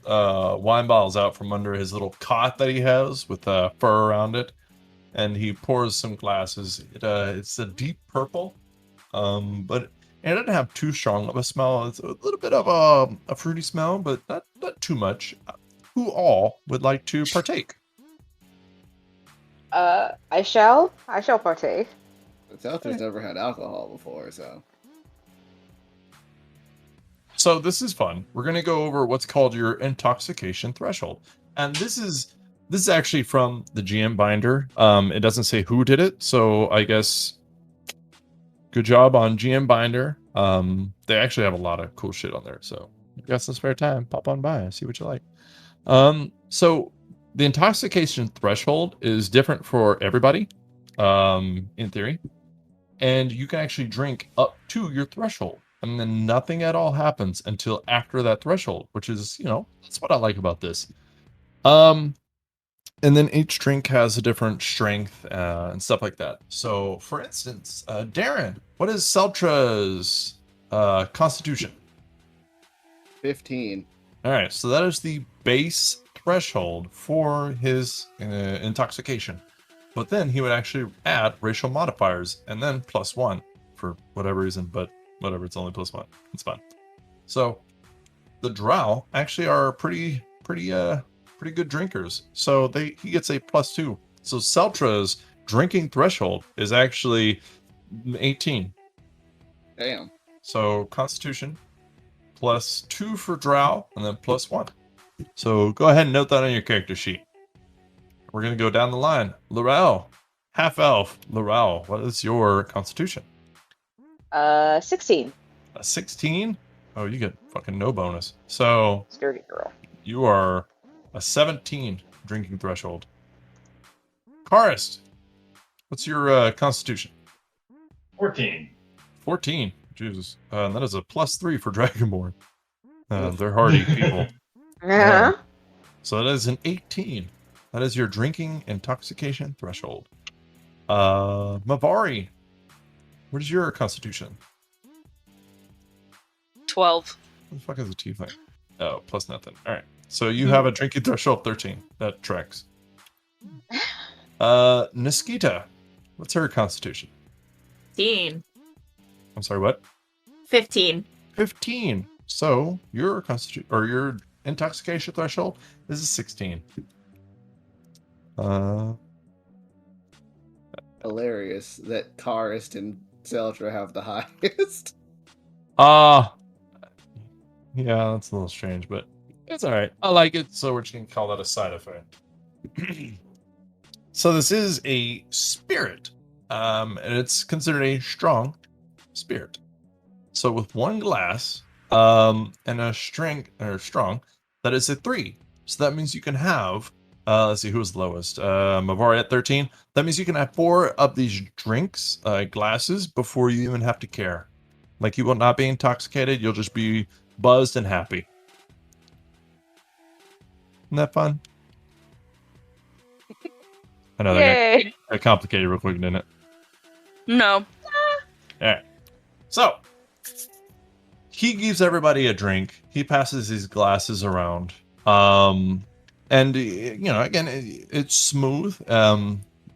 wine bottles out from under his little cot that he has with fur around it, and he pours some glasses. It's a deep purple, but it doesn't have too strong of a smell. It's a little bit of a fruity smell, but not too much. Who all would like to partake? I shall partake. Selther's never had alcohol before, so. So this is fun. We're gonna go over what's called your intoxication threshold, and this is actually from the GM binder. It doesn't say who did it, so I guess good job on GM binder. They actually have a lot of cool shit on there, so if you got some spare time, pop on by and see what you like. So the intoxication threshold is different for everybody, in theory, and you can actually drink up to your threshold. And then nothing at all happens until after that threshold, which is, that's what I like about this. And then each drink has a different strength and stuff like that. So, for instance, Darren, what is Seltra's constitution? 15. All right, so that is the base threshold for his intoxication. But then he would actually add racial modifiers and then +1 for whatever reason, but whatever, it's only +1. It's fine. So the drow actually are pretty good drinkers. So he gets a +2. So Seltra's drinking threshold is actually 18. Damn. So Constitution +2 for drow and then +1. So go ahead and note that on your character sheet. We're gonna go down the line. Lorel, half elf. Lorel, what is your Constitution? 16. A 16? Oh, you get fucking no bonus. So Sturdy girl. you are a 17 drinking threshold. Karist, what's your constitution? 14. 14. Jesus. That is a +3 for Dragonborn. They're hardy people. Yeah. So that is an 18. That is your drinking intoxication threshold. Mavari, what is your constitution? 12. What the fuck is a tiefling? Oh, plus nothing. All right. So you have a drinking threshold of 13. That tracks. Niskita, what's her constitution? 15. I'm sorry, what? 15. 15. So your constitution or your intoxication threshold is a 16. Hilarious that Karist and Zeldra have the highest. Yeah, that's a little strange, but it's all right. I like it, so we're just gonna call that a side effect. So this is a spirit, and it's considered a strong spirit. So with one glass, and a strength or strong, that is a 3. So that means you can have, let's see who's the lowest. Mavari at 13. That means you can have 4 of these drinks, glasses, before you even have to care. Like you will not be intoxicated. You'll just be buzzed and happy. Isn't that fun? I know that got complicated real quick, didn't it? No. Alright. So, he gives everybody a drink. He passes these glasses around. And, you know, again, it's smooth.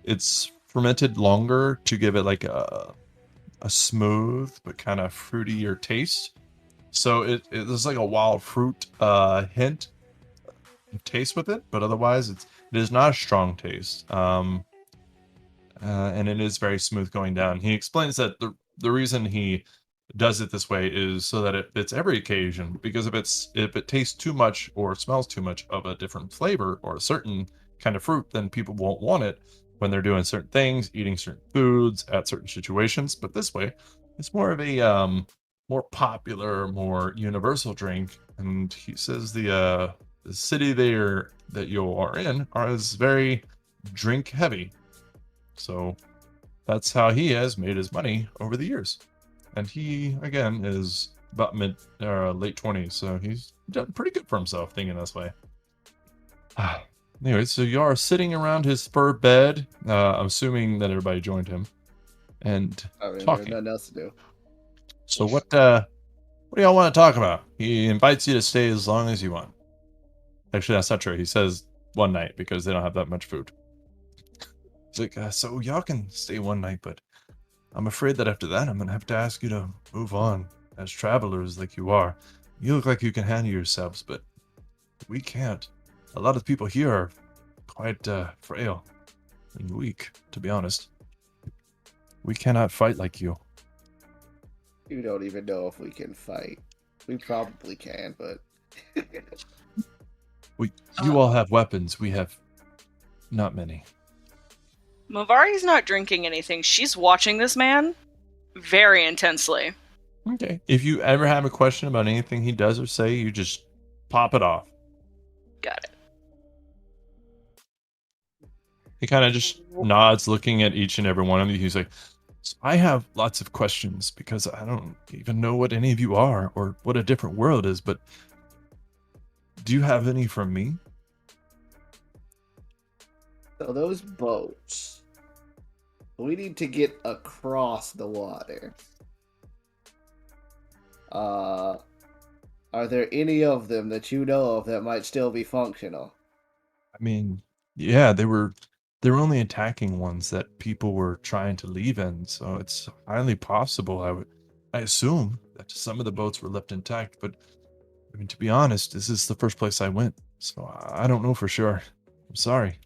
It's fermented longer to give it like a smooth but kind of fruitier taste. So there's like a wild fruit hint taste with it, but otherwise it is not a strong taste. And it is very smooth going down. He explains that the reason he does it this way is so that it fits every occasion, because if it tastes too much or smells too much of a different flavor or a certain kind of fruit, then people won't want it when they're doing certain things, eating certain foods at certain situations. But this way, it's more of a more popular, more universal drink. And he says the city that you are in is very drink heavy. So that's how he has made his money over the years. And he, again, is about late 20s, so he's done pretty good for himself thinking this way. Anyway, so you are sitting around his fur bed. I'm assuming that everybody joined him. And talking. There's nothing else to do. So what do y'all want to talk about? He invites you to stay as long as you want. Actually, that's not true. He says one night because they don't have that much food. He's like, so y'all can stay one night, but I'm afraid that after that, I'm going to have to ask you to move on as travelers like you are. You look like you can handle yourselves, but we can't. A lot of people here are quite frail and weak, to be honest. We cannot fight like you. You don't even know if we can fight. We probably can, but... You all have weapons. We have not many. Mavari's not drinking anything. She's watching this man very intensely. Okay. If you ever have a question about anything he does or say, you just pop it off. Got it. He kind of just nods, looking at each and every one of you. He's like, so I have lots of questions because I don't even know what any of you are or what a different world is, but do you have any from me? So those boats, we need to get across the water. Are there any of them that you know of that might still be functional? I mean, yeah, they were only attacking ones that people were trying to leave in, so it's highly possible. I assume that some of the boats were left intact, but I mean, to be honest, this is the first place I went, so I don't know for sure. I'm sorry.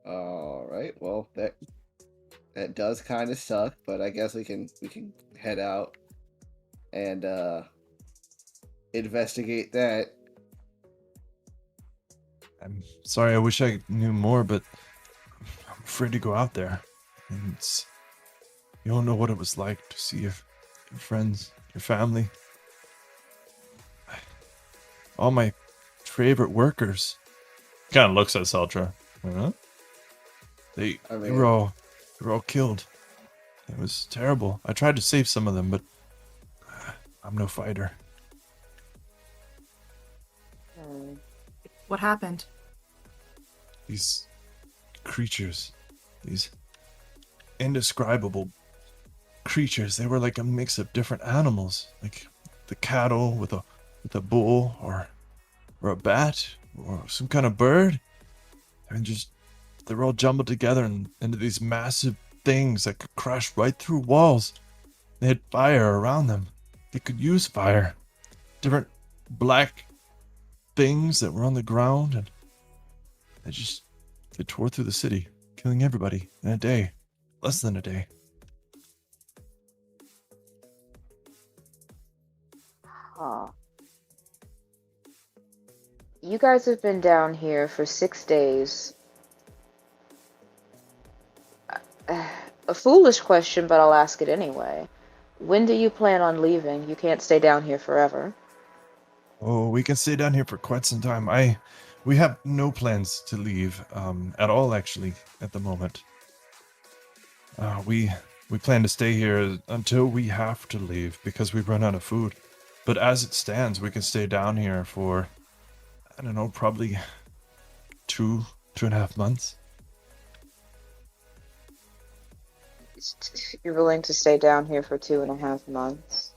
All right. Well, that does kind of suck, but I guess we can head out and investigate that. I'm sorry. I wish I knew more, but I'm afraid to go out there. And you don't know what it was like to see your friends, your family, all my favorite workers Kind of looks at Seltra. Huh? They were all killed. It was terrible. I tried to save some of them, but I'm no fighter. What happened? These creatures, these indescribable creatures, they were like a mix of different animals, like the cattle with a bull, or a bat, or some kind of bird, and just they were all jumbled together into these massive things that could crash right through walls. They had fire around them. They could use fire. Different black things that were on the ground, and they tore through the city, killing everybody in a day. Less than a day. Huh. You guys have been down here for 6 days. A foolish question, but I'll ask it anyway. When do you plan on leaving? You can't stay down here forever. Oh, we can stay down here for quite some time. We have no plans to leave, at all, actually, at the moment. We plan to stay here until we have to leave because we've run out of food. But as it stands, we can stay down here for, I don't know, probably 2.5 months. You're willing to stay down here for 2.5 months?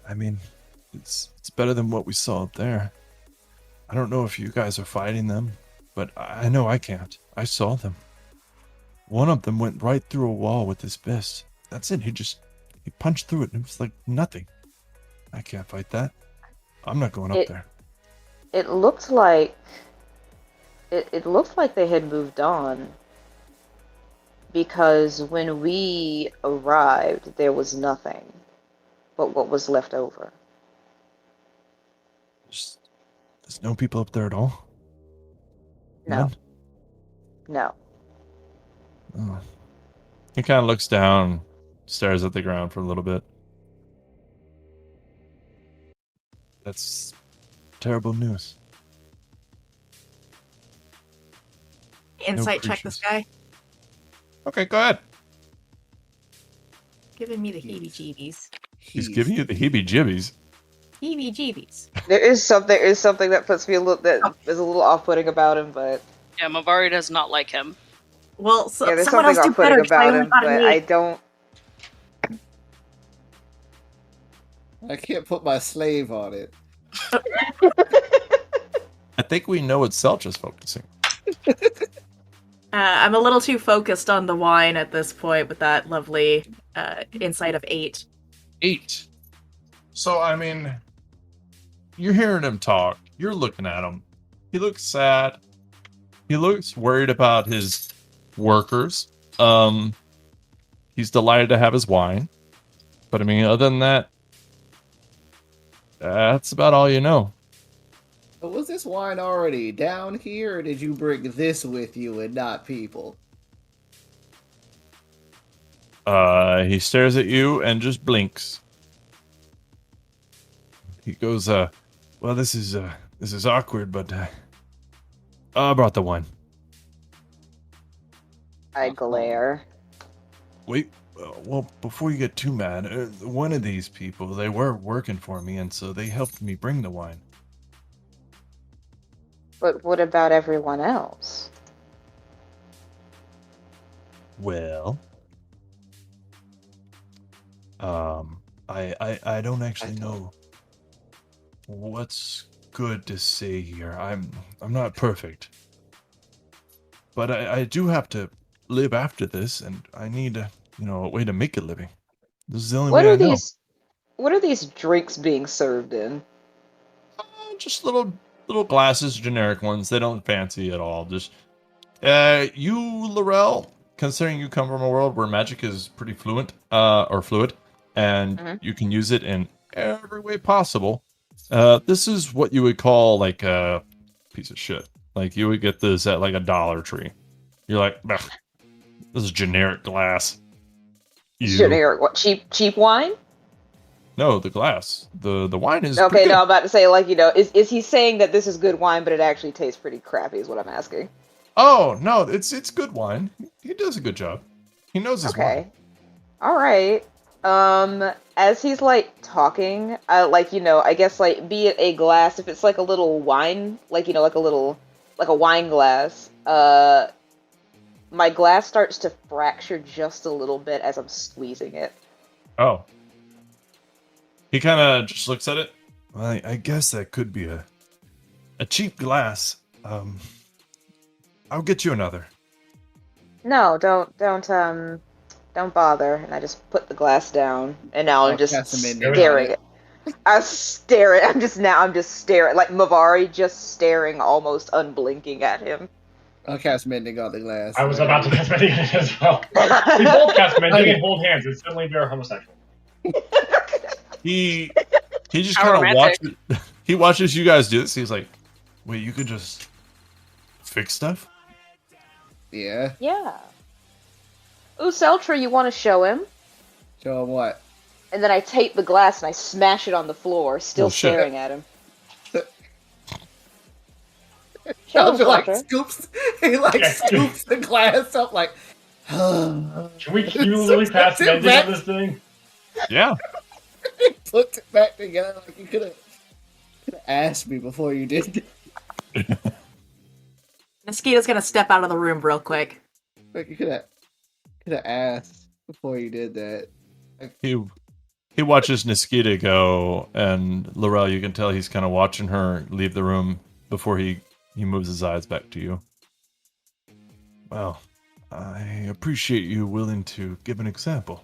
I mean, it's better than what we saw up there. I don't know if you guys are fighting them, but I know I can't. I saw them. One of them went right through a wall with his fist. That's it. He punched through it and it was like nothing. I can't fight that. I'm not going up there. It looked like they had moved on, because when we arrived there was nothing but what was left over. There's no people up there at all? No. None? No. Oh. He kind of looks down, stares at the ground for a little bit. That's terrible news. Insight check this guy. Okay, go ahead. Giving me the heebie-jeebies. He's giving you the heebie-jibbies. Heebie-jeebies. There is something that puts me is a little off-putting about him, but Yeah, Mavari does not like him. Well, yeah, there's someone something else do better. off-putting about him, but I don't. I can't put my slave on it. I think we know what Seltra's focusing. I'm a little too focused on the wine at this point with that lovely insight of 8. 8. So, I mean, you're hearing him talk. You're looking at him. He looks sad. He looks worried about his workers. He's delighted to have his wine. But, I mean, other than that, that's about all you know. But was this wine already down here, or did you bring this with you and not people? He stares at you and just blinks. He goes, well, this is awkward, but I brought the wine. I glare. Wait, well, before you get too mad, one of these people, they were working for me, and so they helped me bring the wine. But what about everyone else? Well, I don't actually know what's good to say here. I'm not perfect, but I do have to live after this, and I need a way to make a living. This is the only way I know. What are these drinks being served in? Just little glasses, generic ones. They don't fancy at all. Just you, Lorel, considering you come from a world where magic is pretty fluid, and you can use it in every way possible. This is what you would call like a piece of shit. Like you would get this at like a Dollar Tree. You're like, this is generic glass. Generic what? Cheap wine? No, the glass. The wine is Okay, pretty good. no, I'm about to say, like, is he saying that this is good wine, but it actually tastes pretty crappy? Is what I'm asking. Oh no, it's good wine. He does a good job. He knows his Okay. wine. All right. As he's like talking, I guess like be it a glass, if it's like a little wine, like like a wine glass, my glass starts to fracture just a little bit as I'm squeezing it. Oh. He kind of just looks at it. Well, I guess that could be a cheap glass. I'll get you another. No, don't bother. And I just put the glass down, and now I'm just staring. I'm staring. I'm just staring, like Mavari, just staring, almost unblinking at him. I'll cast Mending on the glass. I was about to cast Mending on it as well. We both cast Mending and hold hands. It's suddenly very homosexual. He just kind of watches. He watches you guys do this. He's like, "Wait, you could just fix stuff?" Yeah. Yeah. Ooh, Seltra, you want to show him? Show him what? And then I tape the glass and I smash it on the floor, still staring at him. Show him, like Seltra. scoops. He scoops the glass up like. Can we cumulatively pass Mending on this thing? Yeah. He put it back together like you could have asked me before you did. Mosquito's gonna step out of the room real quick. Like you could have asked before you did that. He watches Niskita go, and Lorel, you can tell he's kind of watching her leave the room before he moves his eyes back to you. Well, I appreciate you willing to give an example.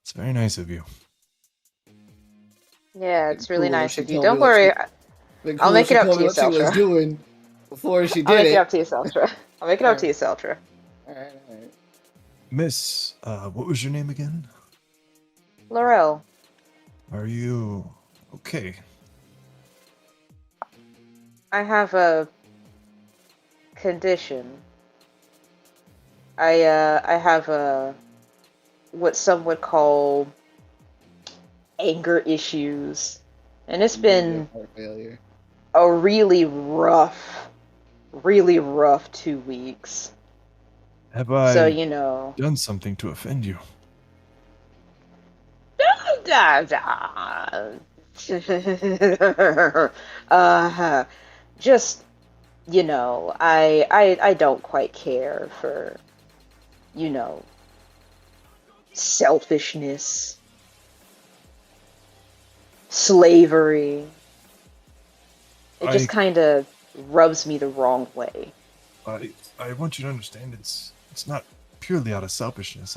It's very nice of you. Yeah, it's really nice of you. Don't worry. I'll make it up to you, Seltra. What she was doing before she did it. I'll make it up to you, Seltra. I'll make it up to you, Seltra. All right. Miss, what was your name again? Lorel. Are you okay? I have a condition. I have what some would call anger issues, and it's been a really rough 2 weeks. Have I So done something to offend you? Just I don't quite care for selfishness, slavery. It just kind of rubs me the wrong way. I want you to understand it's not purely out of selfishness.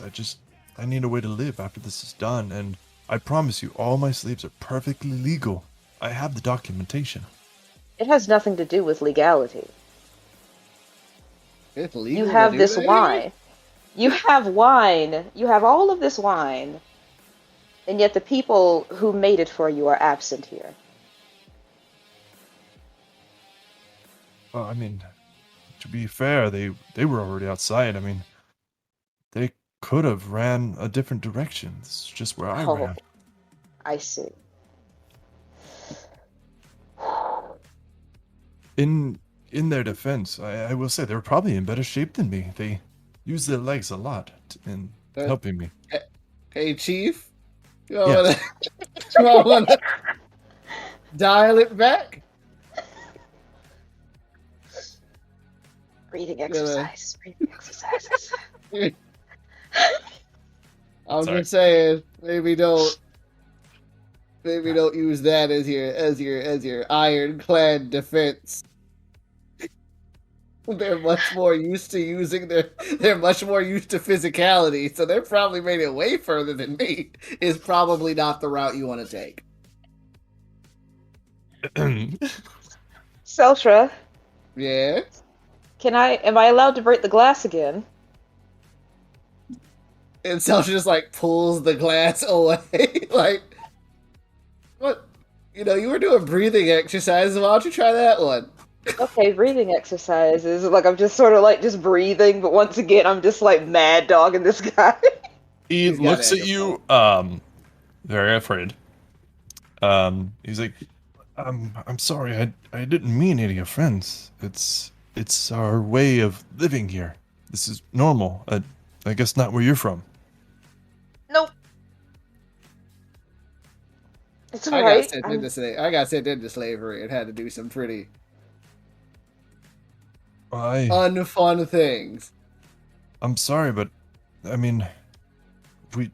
I need a way to live after this is done, and I promise you all my slaves are perfectly legal. I have the documentation. It has nothing to do with legality. It's legal. You have this wine. You have wine. You have all of this wine, and yet the people who made it for you are absent here. Well, I mean, to be fair, they were already outside. I mean, they could have ran a different direction. It's just where I ran. I see. In their defense, I will say they were probably in better shape than me. They use their legs a lot in helping me. Hey, Chief, you want to dial it back? Breathing exercise. Breathing exercises. I'm just saying, maybe don't use that as your ironclad defense. They're much more used to they're much more used to physicality, so they're probably made it way further than me. Is probably not the route you want to take. Seltra. Yeah. Am I allowed to break the glass again? And Seltra just pulls the glass away, what? You were doing breathing exercises. Why don't you try that one? Okay, breathing exercises. I'm just sort of just breathing, but once again, I'm just mad dogging this guy. He looks at you, very afraid. He's like, I'm sorry, I didn't mean any offense. It's our way of living here. This is normal. I guess not where you're from. Nope. It's I alright. got sent into slavery and had to do some pretty I unfun things. I'm sorry, but I mean,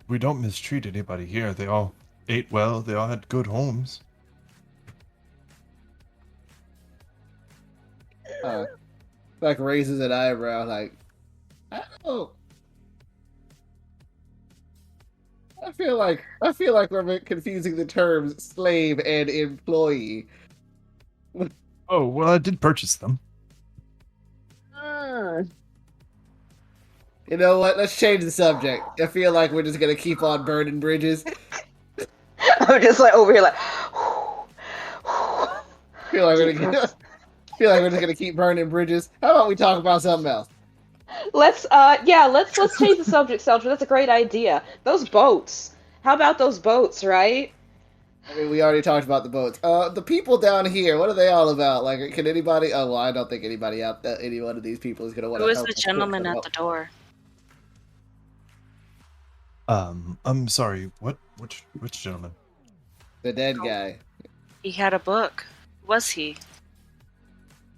we don't mistreat anybody here. They all ate well. They all had good homes. Like raises an eyebrow, like, oh. I feel like we're confusing the terms slave and employee. Oh, well, I did purchase them. You know what? Let's change the subject. I feel like we're just gonna keep on burning bridges. I'm just like over here, like. Feel like we're just gonna keep burning bridges. How about we talk about something else? Let's change the subject, Seltra. That's a great idea. Those boats. How about those boats, right? I mean, we already talked about the boats. The people down here, what are they all about? Like, can anybody? Oh, well, I don't think any one of these people is gonna want to. Who is the gentleman at the door? I'm sorry. Which gentleman? The dead guy. He had a book. Who was he?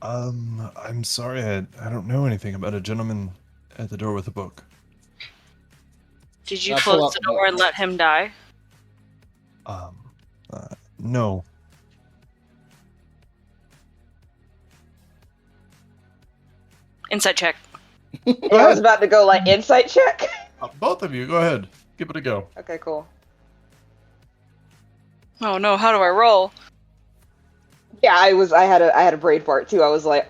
I'm sorry. I don't know anything about a gentleman at the door with a book. Did you I'll pull close up the the door book. and let him die? No. Insight check. I was about to go like insight check. Both of you, go ahead. Give it a go. Okay, cool. Oh no, how do I roll? Yeah, I had a brain fart too. I was like,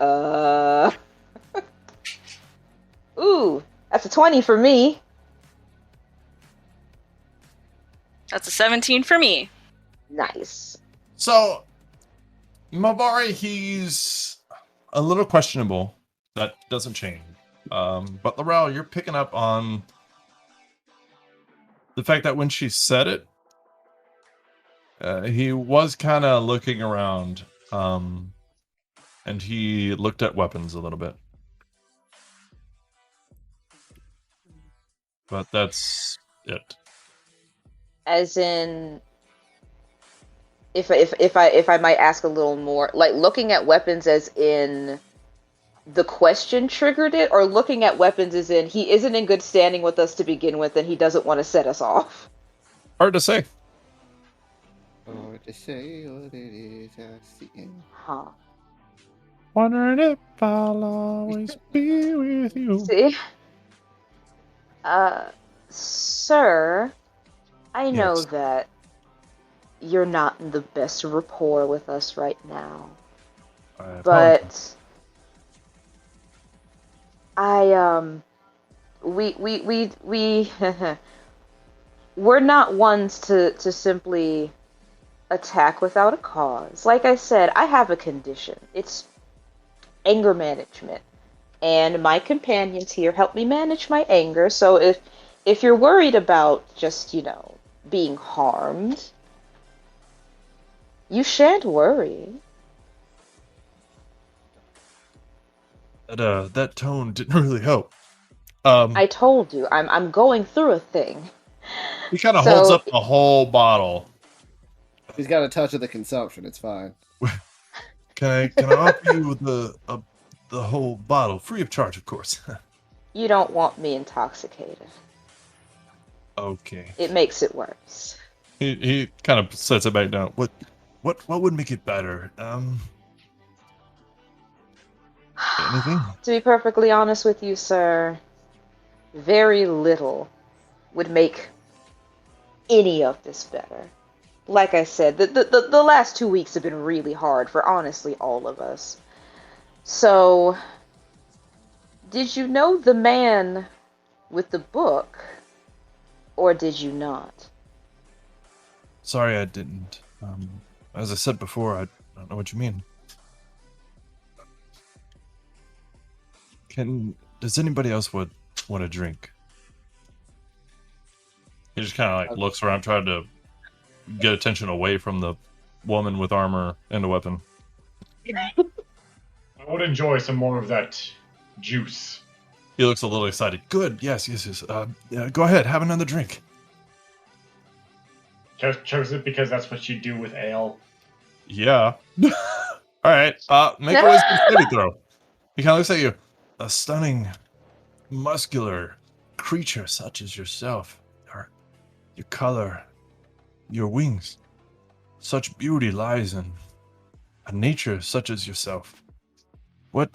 Ooh, that's a 20 for me. That's a 17 for me. Nice. So, Mabari, he's a little questionable. That doesn't change. But Lorel, you're picking up on the fact that when she said it, he was kind of looking around, and he looked at weapons a little bit. But that's it. As in, if I might ask a little more, like looking at weapons as in the question triggered it, or looking at weapons as in he isn't in good standing with us to begin with and he doesn't want to set us off. Hard to say. Hard to say what it is I see. Huh. Wondering if I'll always be with you. See? Sir, I know Yes. that you're not in the best rapport with us right now. I apologize. But we we're not ones to simply attack without a cause. Like I said, I have a condition. It's anger management. And my companions here help me manage my anger. So if you're worried about just, being harmed, you shan't worry. That tone didn't really help. I told you, I'm going through a thing. He kind of So- holds up the whole bottle. He's got a touch of the consumption. It's fine. Can I offer you the whole bottle, free of charge, of course. You don't want me intoxicated. Okay. It makes it worse. He kind of sets it back down. What would make it better? Anything? To be perfectly honest with you, sir, very little would make any of this better. Like I said, the last 2 weeks have been really hard for honestly all of us. So, did you know the man with the book, or did you not? Sorry, I didn't. As I said before, I don't know what you mean. Does anybody else want a drink? He just kind of like looks around, trying to get attention away from the woman with armor and a weapon. I would enjoy some more of that juice. He looks a little excited. Good. Yes. Go ahead. Have another drink. Chose it because that's what you do with ale. Yeah. All right. Make a wisdom saving throw. He kind of looks at you. A stunning, muscular creature such as yourself. Your color, your wings. Such beauty lies in a nature such as yourself. What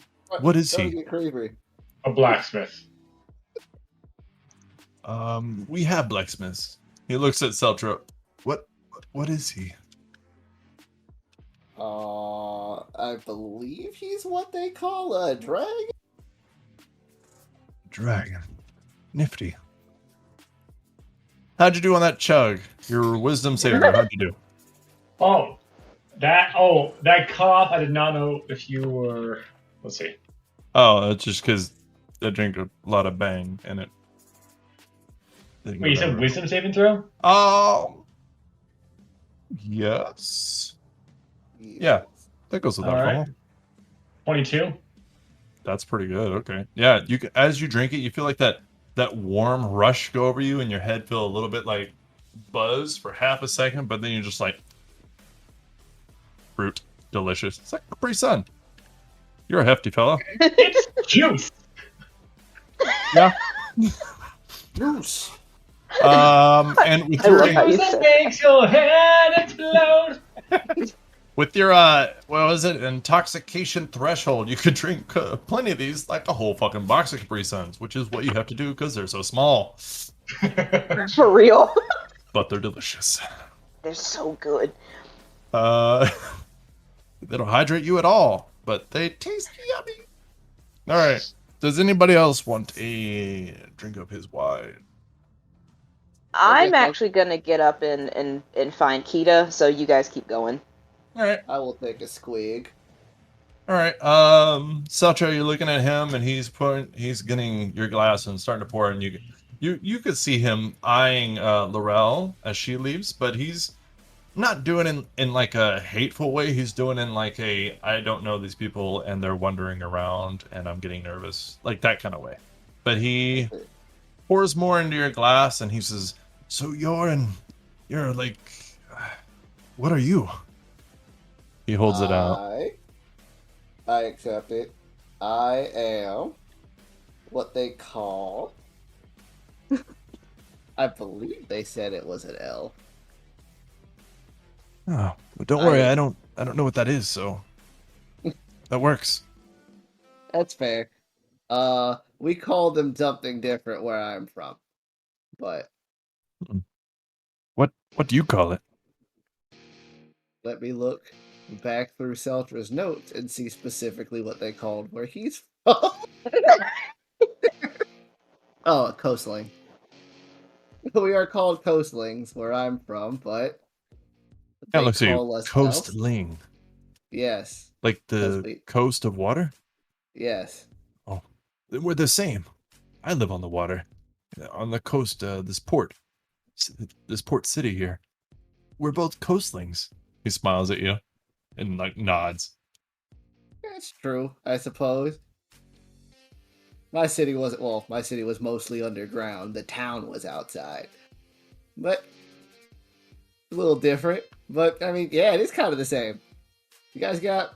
is Don't he? get creepy. A blacksmith. We have blacksmiths. He looks at Seltra. What is he? I believe he's what they call a dragon. Dragon. Nifty. How'd you do on that chug? Your wisdom saving throw. How'd you do? That cough. I did not know if you were. Let's see. Oh, it's just because I drink a lot of bang and it. Wait, you said wisdom saving throw? Oh. Yes. Yeah, that goes without All right. all. 22. That's pretty good. Okay. Yeah, as you drink it, you feel like that warm rush go over you, and your head feel a little bit like buzz for half a second, but then you're just like, fruit, delicious. It's like Capri Sun. You're a hefty fella. It's juice. Yeah. Juice. And with I your love how you That said makes your head explode. with your what was it, intoxication threshold, you could drink plenty of these, like a whole fucking box of Capri Suns, which is what you have to do because they're so small. for real. But they're delicious. They're so good. They don't hydrate you at all, but they taste yummy. All right. Does anybody else want a drink of his wine? I'm actually gonna get up and find Kita, so you guys keep going. All right. I will take a squig. All right. Seltra, you're looking at him, and he's getting your glass and starting to pour, and you could see him eyeing Lorel as she leaves, but he's not doing it in like a hateful way. He's doing it in like a I don't know these people and they're wandering around and I'm getting nervous, like that kind of way. But he pours more into your glass and he says, "So you're like, what are you?" He holds it out. I accept it. I am what they call. I believe they said it was an L. Oh, well, don't worry. I don't know what that is, so that works. That's fair. We call them something different where I'm from, but What do you call it? let me look back through Seltra's notes and see specifically what they called where he's from. Oh, coastling. We are called coastlings where I'm from, but That they looks like call us coastling. Yes. Like Because the we- coast of water? Yes. Oh, we're the same. I live on the water, on the coast. This port city here. We're both coastlings. He smiles at you, and like nods. That's true, I suppose. My city was mostly underground. The town was outside. But a little different. But I mean, yeah, it is kind of the same. You guys got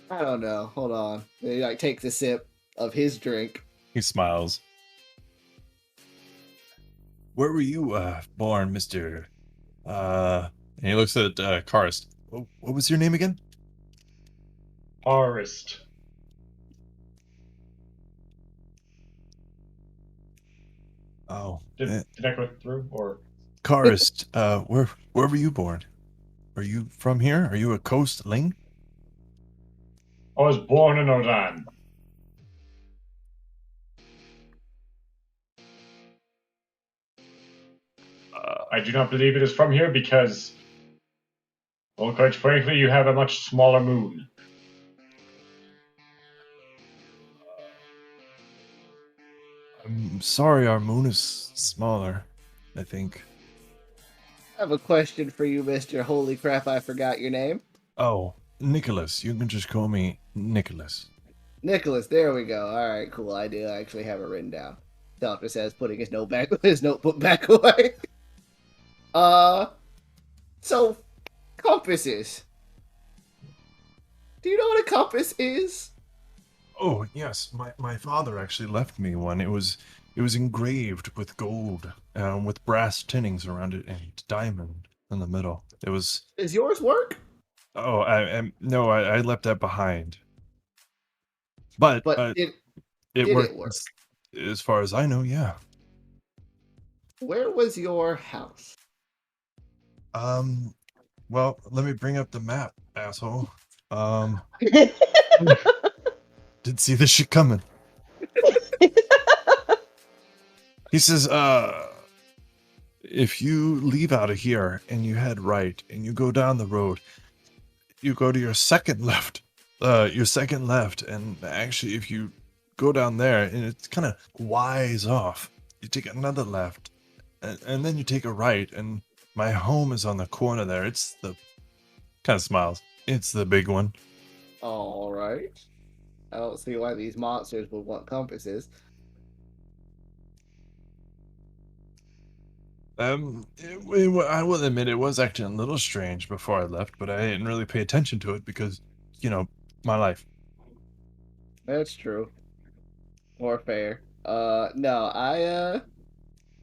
I don't know. Hold on. He like takes a sip of his drink. He smiles. Where were you born, Mr. And he looks at Karst. What was your name again? Forest. Oh, Did I go through or? Karst. Where were you born? Are you from here? Are you a coastling? I was born in Odan. I do not believe it is from here because, well, quite frankly, you have a much smaller moon. I'm sorry, our moon is smaller, I think. I have a question for you, Mr. Holy crap, I forgot your name. Oh, Nicholas. You can just call me Nicholas. Nicholas, there we go. Alright, cool. I do actually have it written down. Doctor says, putting his notebook back away. So compasses. Do you know what a compass is? Oh, yes. My father actually left me one. It was engraved with gold, with brass tinnings around it and diamond in the middle. It was... Does yours work? Oh, I left that behind. But Did it it worked work? as far as I know, yeah. Where was your house? Well, let me bring up the map, asshole. Did see this shit coming. He says, if you leave out of here and you head right and you go down the road, you go to your second left, and actually if you go down there and it's kind of wise off, you take another left, and then you take a right, and my home is on the corner there. It's the... kind of smiles. It's the big one. All right. I don't see why these monsters would want compasses. I will admit it was acting a little strange before I left, but I didn't really pay attention to it because, my life. That's true. More fair. No, I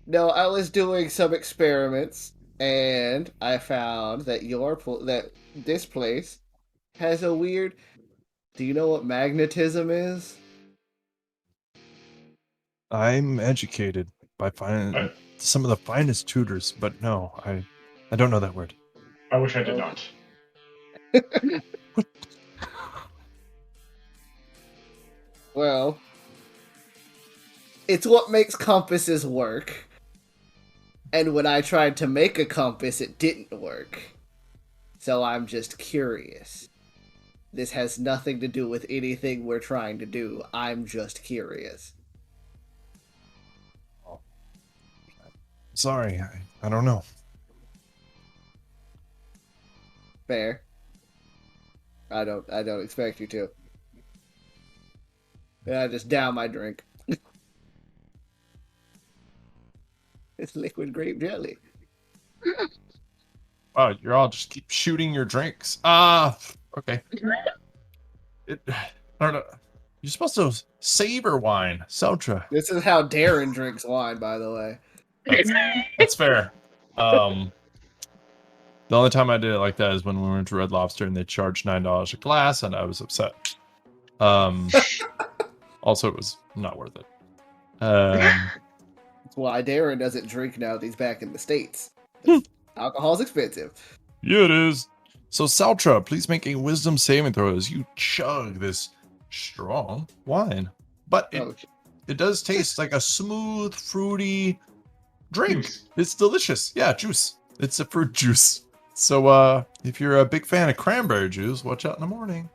was doing some experiments and I found that that this place has a weird. Do you know what magnetism is? I'm educated by finding some of the finest tutors, but no, I don't know that word. I wish I did not. Well, it's what makes compasses work. And when I tried to make a compass, it didn't work. So I'm just curious. This has nothing to do with anything we're trying to do. I'm just curious. Sorry, I don't know. Fair. I don't expect you to. I just down my drink. It's liquid grape jelly. Wow, you're all just keep shooting your drinks. Okay. I don't know. You're supposed to savor wine, Sotra. This is how Darren drinks wine, by the way. That's fair. The only time I did it like that is when we went to Red Lobster and they charged $9 a glass, and I was upset. Also, it was not worth it. That's why Darren doesn't drink now that he's back in the States. Alcohol's expensive. Yeah, it is. So, Saltra, please make a wisdom saving throw as you chug this strong wine. But it does taste like a smooth, fruity drink. Juice. It's delicious. Yeah, juice. It's a fruit juice. So, if you're a big fan of cranberry juice, watch out in the morning.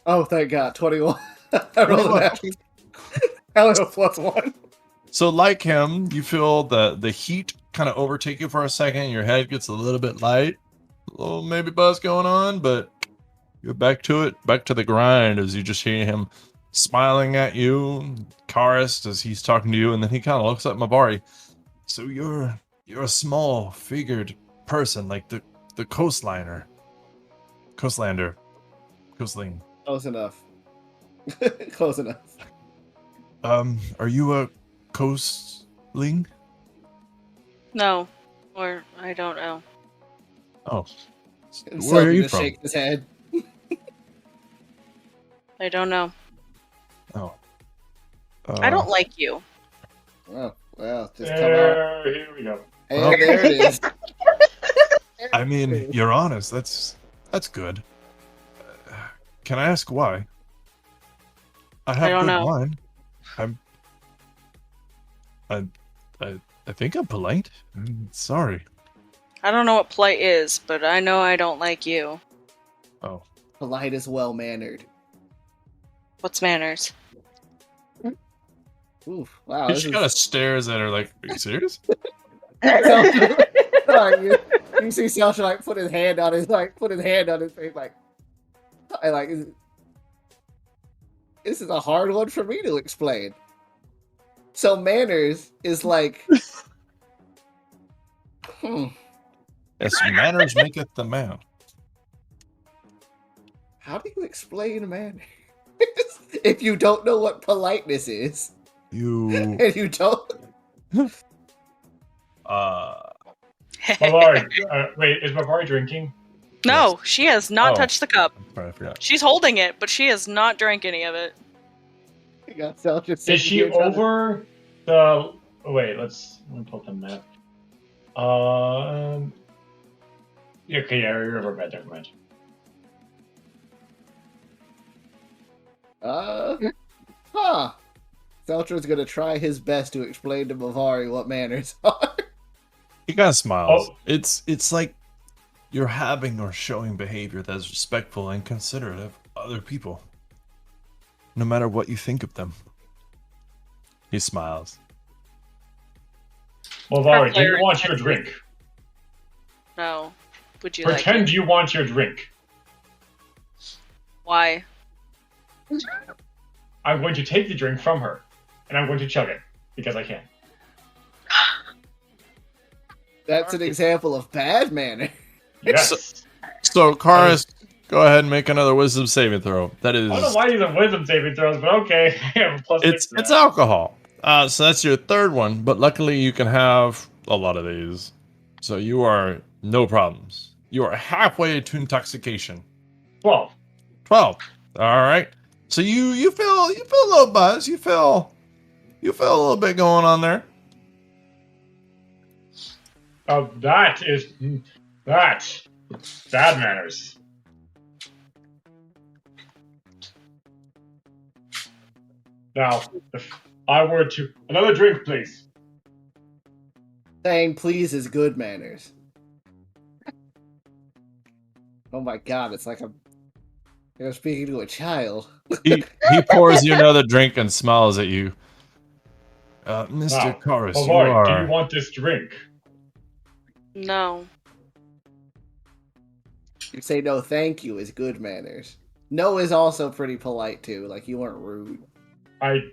Oh, thank God. 21. I rolled that. I only have +1. So, like him, you feel the heat kind of overtake you for a second. Your head gets a little bit light. A little maybe buzz going on, but you're back to it. Back to the grind as you just hear him smiling at you, Karis, as he's talking to you, and then he kind of looks at Mabari. So you're a small figured person, like the coastlander. Coastling. Close enough. Close enough. Are you a coastling? No, or I don't know. Oh. And Where are Sylvie you just from? shakes his head. I don't know. Oh. I don't like you. Oh, well, just come out. Here we go. Hey, Well. there it is. I mean, you're honest. That's good. Can I ask why? I have don't good know. wine. I think I'm polite. Sorry. I don't know what polite is, but I know I don't like you. Oh. Polite is well-mannered. What's manners? Oof, wow. He This just is... kind of stares at her like, "Are you serious?" Sorry, you see Selsha like put his hand on his face like, I like. This is a hard one for me to explain. So manners is like, Yes, manners maketh the man. How do you explain manners if you don't know what politeness is? And you don't. Mavari, wait, is Mavari drinking? No, Yes. she has not Oh. touched the cup. Sorry, I forgot. She's holding it, but she has not drank any of it. You got Selsha Is sitting she here trying to- over the? Oh, wait, let me pull up the map. Yeah, okay, yeah, you're over bed. Never mind. Seltra's gonna try his best to explain to Mavari what manners are. He kind of smiles. Oh. It's like you're having or showing behavior that is respectful and considerate of other people, no matter what you think of them. He smiles. Mavari, do you want your drink? No. Would you Pretend like it? you want your drink. Why? I'm going to take the drink from her, and I'm going to chug it because I can. That's an example of bad manner. Yes. So, Karis, go ahead and make another wisdom saving throw. That is. I don't know why these are wisdom saving throws, but okay. I have a plus It's 6 to it's that. alcohol. So that's your third one, but luckily you can have a lot of these. So you are no problems. You are halfway to intoxication. 12. 12. All right. So you feel a little buzz. You feel a little bit going on there. That is bad manners. Now, if I were to another drink, please. Saying please is good manners. Oh my god, it's like you're speaking to a child. He pours you another drink and smiles at you. Mr. Now, Karis, you Mavari, are. do you want this drink? No. You say no thank you is good manners. No is also pretty polite too, like you weren't rude. I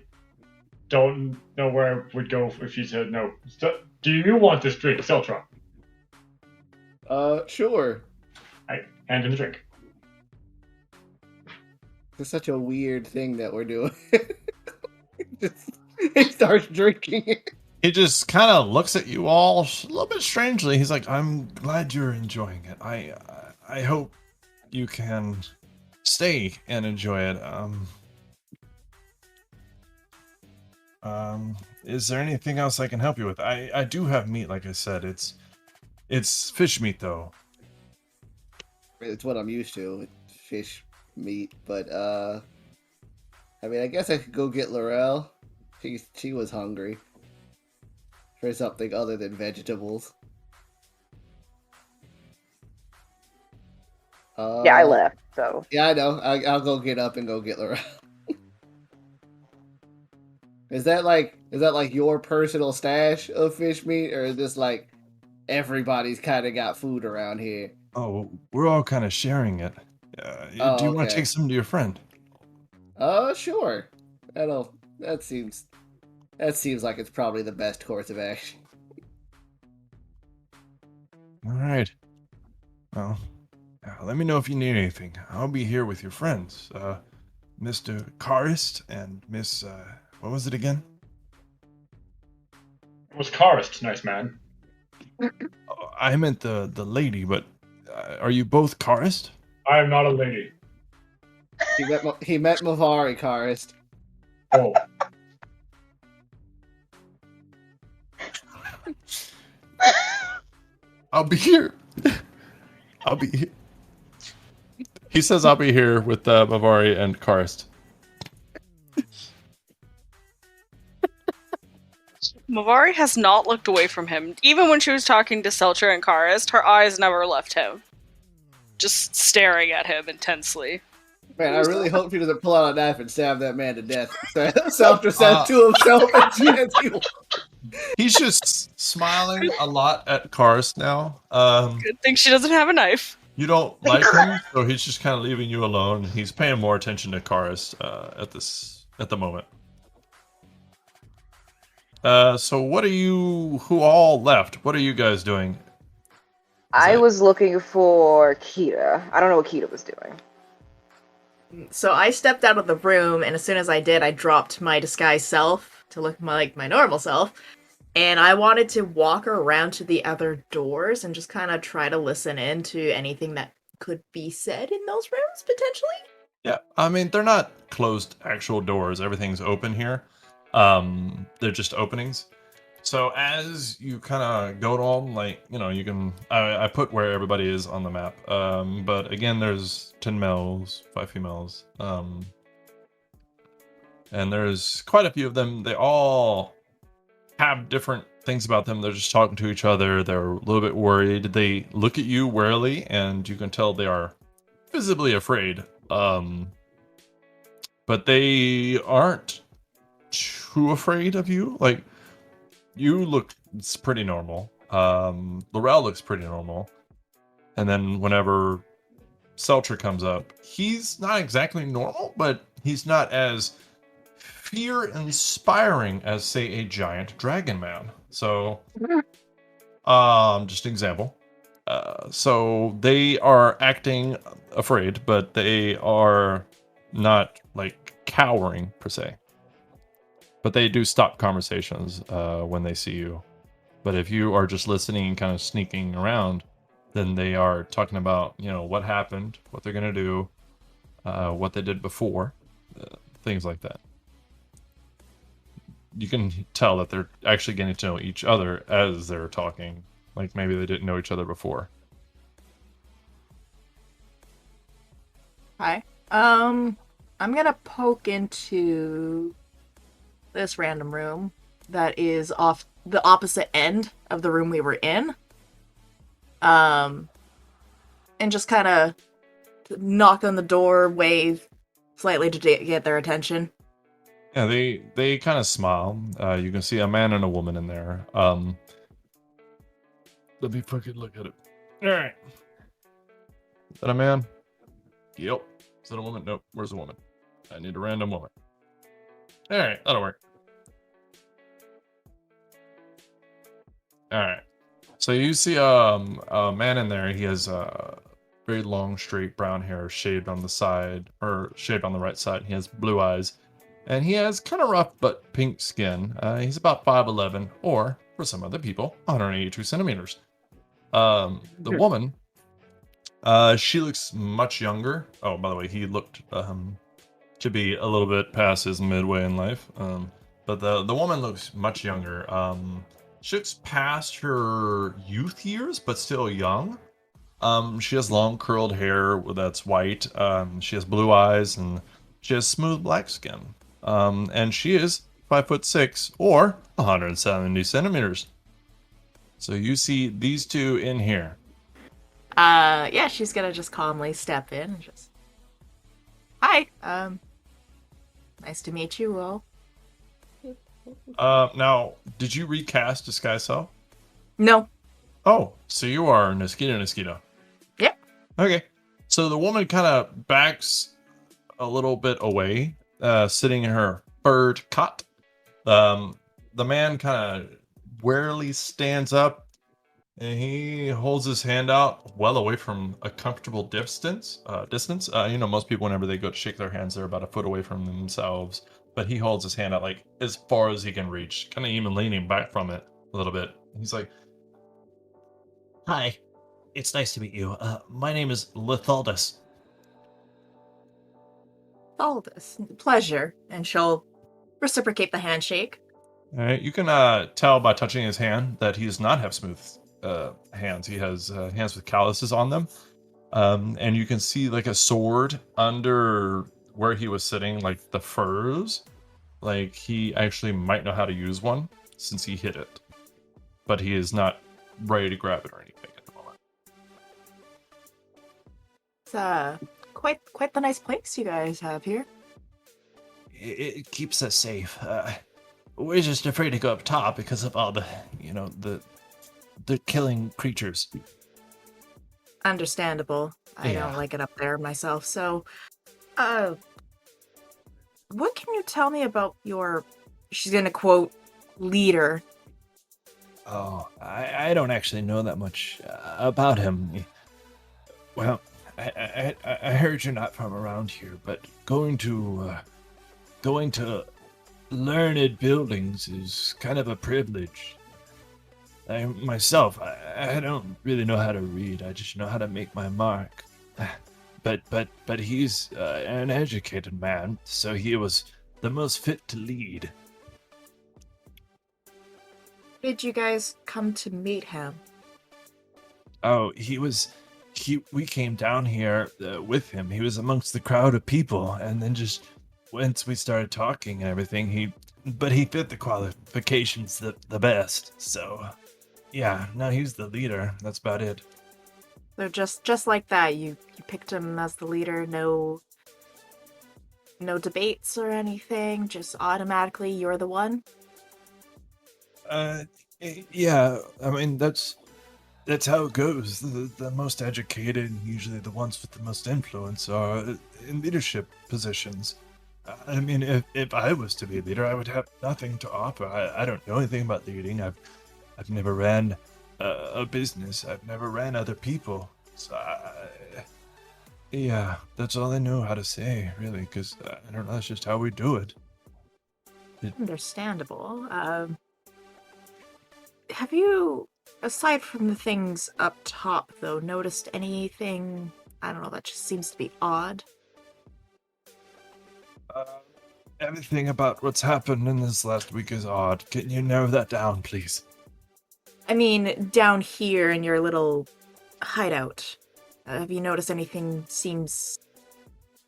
don't know where I would go if you said no. So, do you want this drink, Seltra? Sure. I hand in the drink. It's such a weird thing that we're doing. He starts drinking it. He just kind of looks at you all a little bit strangely. He's like, "I'm glad you're enjoying it. I hope you can stay and enjoy it. Is there anything else I can help you with? I do have meat, like I said. It's fish meat though. It's what I'm used to, fish meat. But I mean, I guess I could go get Lorel. She was hungry for something other than vegetables. Yeah, I left. So Yeah, I know. I'll go get up and go get Lorel. Is that like your personal stash of fish meat, or is this like everybody's kind of got food around here? Oh, we're all kind of sharing it. Oh, do you want to okay. take some to your friend? Sure. That seems like it's probably the best course of action. All right. Well, let me know if you need anything. I'll be here with your friends, Mr. Karist and Miss. What was it again? It was Karist, nice man. Oh, I meant the lady, but are you both Karist? I am not a lady. He met Mavari, Karist. Oh. I'll be here. I'll be here. He says I'll be here with Mavari and Karist. Mavari has not looked away from him. Even when she was talking to Seltra and Karist, her eyes never left him. Just staring at him intensely. Man, I really hope she doesn't pull out a knife and stab that man to death. Self says to himself as he He's just smiling a lot at Karis now. Good thing she doesn't have a knife. You don't like him, so he's just kind of leaving you alone. He's paying more attention to Karis at the moment. So who all left? What are you guys doing? I was looking for Kita. I don't know what Kita was doing. So I stepped out of the room, and as soon as I did, I dropped my disguised self to look like my normal self. And I wanted to walk around to the other doors and just kind of try to listen in to anything that could be said in those rooms, potentially. Yeah, I mean, they're not closed actual doors. Everything's open here. They're just openings. So as you kind of go to them, like, you know, you can... I put where everybody is on the map. But again, there's 10 males, 5 females. And there's quite a few of them. They all have different things about them. They're just talking to each other. They're a little bit worried. They look at you warily, and you can tell they are visibly afraid. But they aren't too afraid of you. Like, you look, it's pretty normal. Lorel looks pretty normal. And then whenever Seltzer comes up, he's not exactly normal, but he's not as fear-inspiring as, say, a giant dragon man. So, just an example. So they are acting afraid, but they are not, like, cowering, per se. But they do stop conversations when they see you. But if you are just listening and kind of sneaking around, then they are talking about, you know, what happened, what they're going to do, what they did before, things like that. You can tell that they're actually getting to know each other as they're talking. Like maybe they didn't know each other before. Hi. I'm gonna poke into this random room that is off the opposite end of the room we were in. And just kind of knock on the door, wave slightly to get their attention. Yeah, they kind of smile. You can see a man and a woman in there. Let me fucking look at it. All right. Is that a man? Yep. Is that a woman? Nope. Where's the woman? I need a random woman. All right, that'll work. All right. So you see a man in there. He has very long, straight brown hair, shaved on the side, or shaved on the right side. He has blue eyes, and he has kind of rough but pink skin. He's about 5'11", or for some other people, 182 centimeters. The woman, she looks much younger. Oh, by the way, he looked to be a little bit past his midway in life. But the woman looks much younger. She looks past her youth years, but still young. She has long curled hair that's white. She has blue eyes, and she has smooth black skin. And she is 5'6", or 170 centimeters. So you see these two in here. Yeah, she's gonna just calmly step in and just... Hi, nice to meet you all. Now, did you recast Disguise Self? No. Oh, so you are Niskita. Yep. Okay. So the woman kind of backs a little bit away, sitting in her furred cot. The man kind of warily stands up, and he holds his hand out well away from a comfortable distance. You know, most people, whenever they go to shake their hands, they're about a foot away from themselves. But he holds his hand out like as far as he can reach, kind of even leaning back from it a little bit. He's like, "Hi, it's nice to meet you. My name is Lithaldus." Aldous, pleasure. And she'll reciprocate the handshake. all right, you can tell by touching his hand that he does not have smooth hands. He has hands with calluses on them. And you can see like a sword under where he was sitting, like the furs. Like he actually might know how to use one since he hit it. But he is not ready to grab it or anything at the moment. It's quite the nice place you guys have here. It keeps us safe. We're just afraid to go up top because of all the, the killing creatures. Understandable. I Yeah. don't like it up there myself. So, what can you tell me about your, she's gonna quote, leader? Oh, I don't actually know that much about him. Well, I heard you're not from around here, but going to learned buildings is kind of a privilege. I myself, I don't really know how to read. I just know how to make my mark. But he's an educated man, so he was the most fit to lead. Did you guys come to meet him? Oh, we came down here with him. He was amongst the crowd of people, and then just once we started talking and everything, he fit the qualifications the best. So, yeah, no, he's the leader. That's about it. So just like that, you picked him as the leader. No debates or anything. Just automatically, you're the one. Yeah. I mean, that's how it goes. The most educated, usually the ones with the most influence, are in leadership positions. I mean, if I was to be a leader, I would have nothing to offer. I don't know anything about leading. I've never ran a business. I've never ran other people. So, yeah, that's all I know how to say, really, because I don't know, that's just how we do it. Understandable. Have you, aside from the things up top, though, noticed anything, I don't know, that just seems to be odd? Everything about what's happened in this last week is odd. Can you narrow that down, please? I mean, down here in your little hideout, have you noticed anything seems,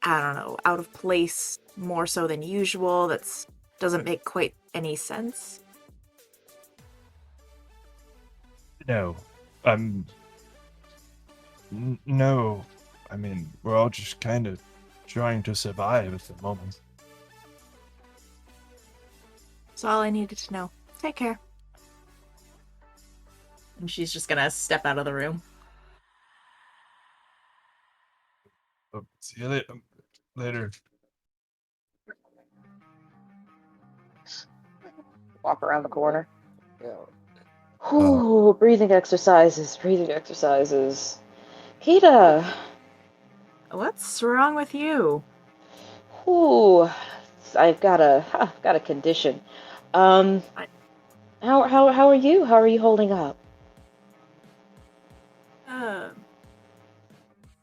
I don't know, out of place more so than usual, that doesn't make quite any sense? No. No. I mean, we're all just kind of trying to survive at the moment. That's all I needed to know. Take care. And she's just gonna step out of the room. Oh, see you later. Walk around the corner. Ooh, breathing exercises. Kita. What's wrong with you? Ooh, I've got a condition. How are you? How are you holding up?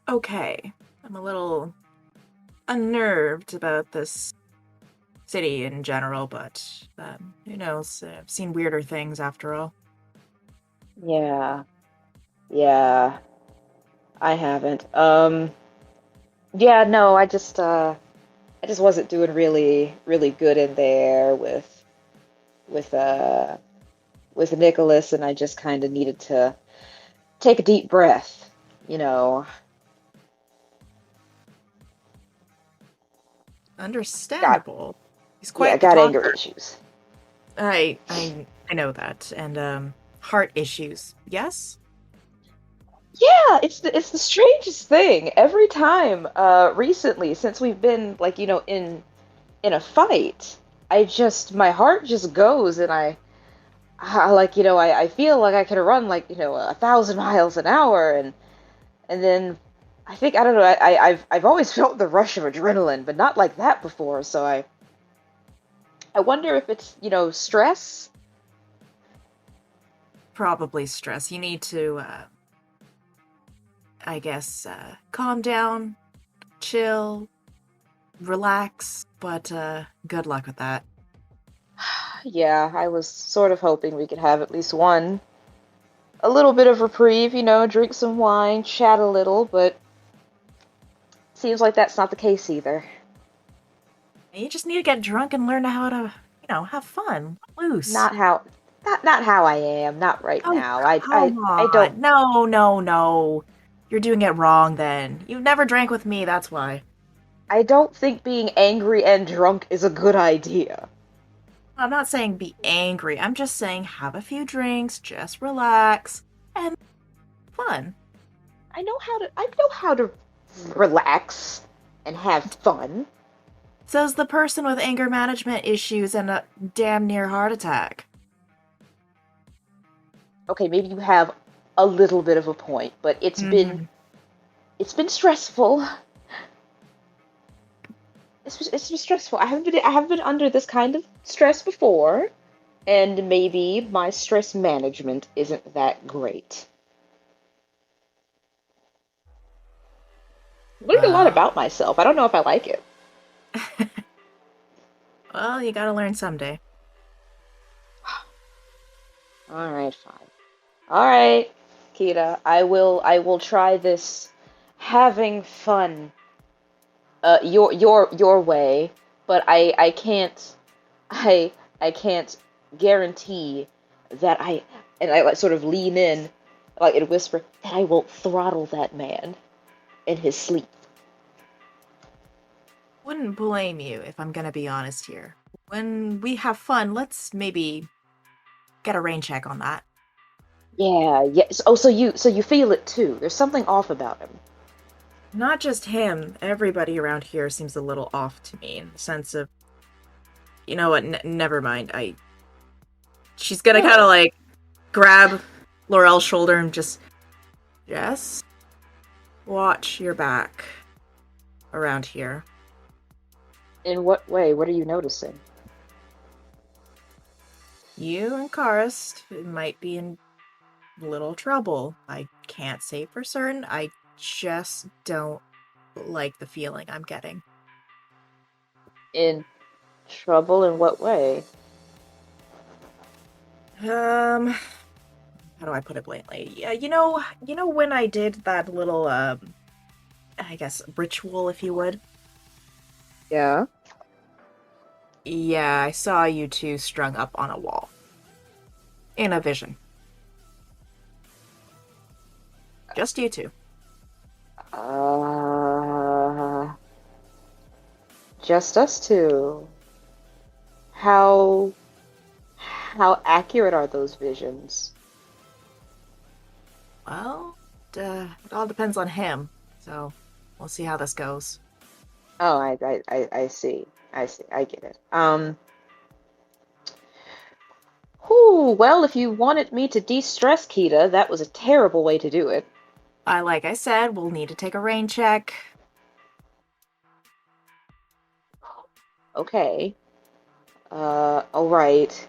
Okay. I'm a little unnerved about this city in general, but who knows? I've seen weirder things after all. Yeah, I haven't. Yeah, no, I just wasn't doing really, really good in there with Nicholas, and I just kind of needed to take a deep breath, you know. Understandable. He's quite got the anger talker. issues. I know that, and heart issues. Yes. Yeah, it's the strangest thing. Every time, recently, since we've been like, in a fight, my heart just goes, and I like, I feel like I can run like, 1,000 miles an hour, and then I think, I don't know, I've always felt the rush of adrenaline, but not like that before. So I wonder if it's, stress. Probably stress. You need to, I guess, calm down, chill, relax, but good luck with that. Yeah, I was sort of hoping we could have at least a little bit of reprieve, drink some wine, chat a little, but seems like that's not the case either. You just need to get drunk and learn how to, have fun, loose. Not how I am. Not right now. I don't. No. You're doing it wrong then. You've never drank with me, that's why. I don't think being angry and drunk is a good idea. I'm not saying be angry. I'm just saying have a few drinks, just relax, and fun. I know how to relax and have fun. Says the person with anger management issues and a damn near heart attack. Okay, maybe you have a little bit of a point, but it's been stressful. It's been stressful. I haven't been under this kind of stress before, and maybe my stress management isn't that great. Learned a lot about myself. I don't know if I like it. Well, you gotta learn someday. All right, fine. All right, Kita. I will try this having fun your way, but I can't guarantee that and I like sort of lean in like and whisper that I won't throttle that man in his sleep. Wouldn't blame you if I'm gonna be honest here. When we have fun, let's maybe get a rain check on that. Yeah, yeah. So you feel it too. There's something off about him. Not just him, everybody around here seems a little off to me in the sense of, you know what, never mind. She's gonna kind of like grab Lorel's shoulder and just watch your back around here. In what way? What are you noticing? You and Karst might be in little trouble. I can't say for certain. I just don't like the feeling I'm getting. In trouble in what way? How do I put it bluntly? Yeah, you know when I did that little I guess ritual, if you would? Yeah. Yeah, I saw you two strung up on a wall. In a vision. Just you two. Just us two. How accurate are those visions? Well, it all depends on him. So, we'll see how this goes. Oh, I see. I see. I get it. Well, if you wanted me to de-stress Kita, that was a terrible way to do it. Like I said, we'll need to take a rain check. Okay. All right.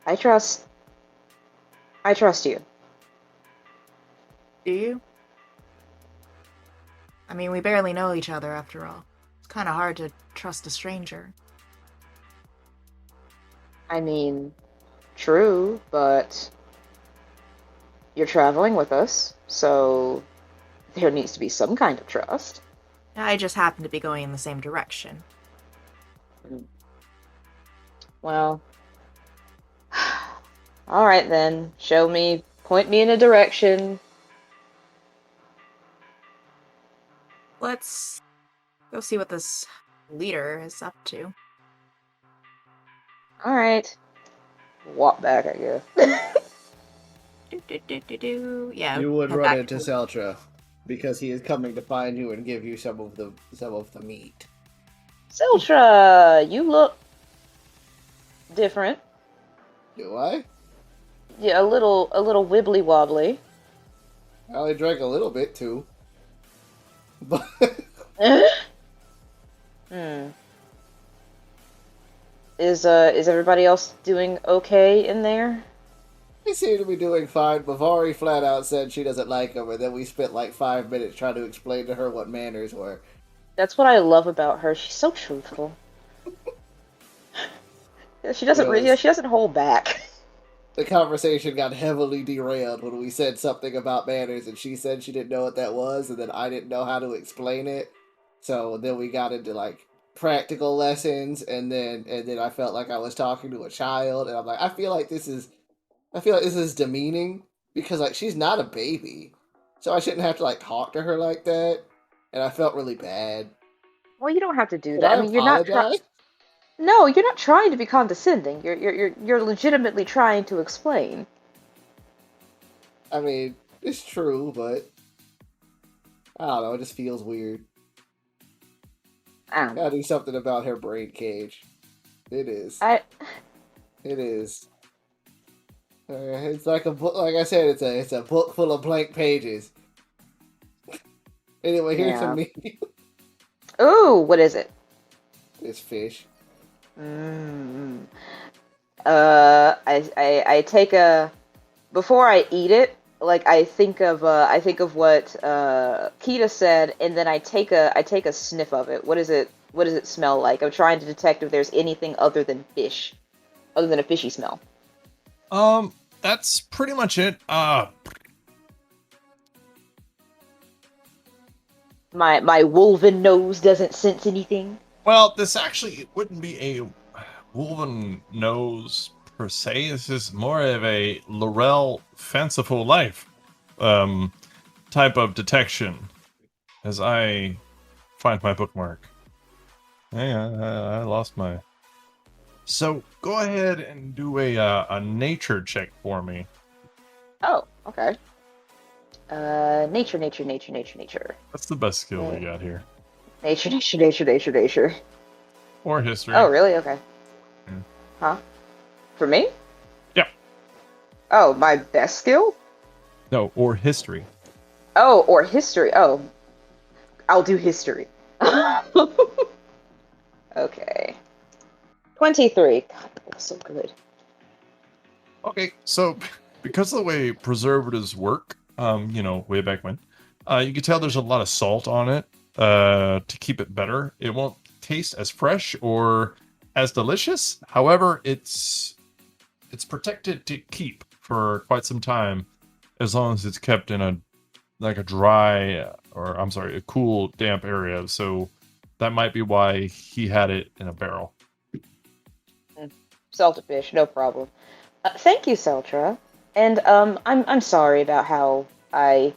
I trust you. Do you? I mean, we barely know each other after all. It's kind of hard to trust a stranger. I mean, true, but you're traveling with us, so there needs to be some kind of trust. I just happen to be going in the same direction. Well, all right then. Point me in a direction. Let's go see what this leader is up to. All right. Walk back, I guess. Yeah. You would head run back into to- Seltra because he is coming to find you and give you some of the meat. Siltra, you look different. Do I? Yeah, a little wibbly wobbly. I only drank a little bit too. But Is everybody else doing okay in there? we seem to be doing fine. Bavari flat out said she doesn't like him, and then we spent like 5 minutes trying to explain to her what manners were. That's what I love about her. She's so truthful. She doesn't she doesn't hold back. The conversation got heavily derailed when we said something about manners, and she said she didn't know what that was, and then I didn't know how to explain it. So then we got into like practical lessons, and then I felt like I was talking to a child, and I'm like, I feel like this is demeaning because like she's not a baby, so I shouldn't have to like talk to her like that, and I felt really bad. Well, you don't have to do Did that. I I mean, you're not trying. apologize? No, you're not trying to be condescending. You're legitimately trying to explain. I mean, it's true, but I don't know. It just feels weird. I don't know. Gotta do something about her brain cage. It is. I It is. It's like a book. Like I said, it's a book full of blank pages. Anyway, here's Yeah. some meat. Ooh, what is it? It's fish. Mm. I take a before I eat it. Like I think of what Kita said, and then I take a sniff of it. What is it? What does it smell like? I'm trying to detect if there's anything other than fish, other than a fishy smell. That's pretty much it. My wolven nose doesn't sense anything. Well, this actually wouldn't be a woven nose per se. This is more of a Lorel fanciful life type of detection. As I find my bookmark. Hang on, I lost my. So go ahead and do a nature check for me. Oh, okay. Nature. That's the best skill we got here. Nature. Or history. Oh, really? Okay. Yeah. Huh? For me? Yeah. Oh, my best skill? No, or history. Oh, or history. Oh, I'll do history. Okay. 23. God, that was so good. Okay, so because of the way preservatives work, way back when, you can tell there's a lot of salt on it to keep it better. It won't taste as fresh or as delicious. However, it's protected to keep for quite some time, as long as it's kept in a cool, damp area. So that might be why he had it in a barrel. Salted fish, no problem. Thank you, Seltra. And I'm sorry about how the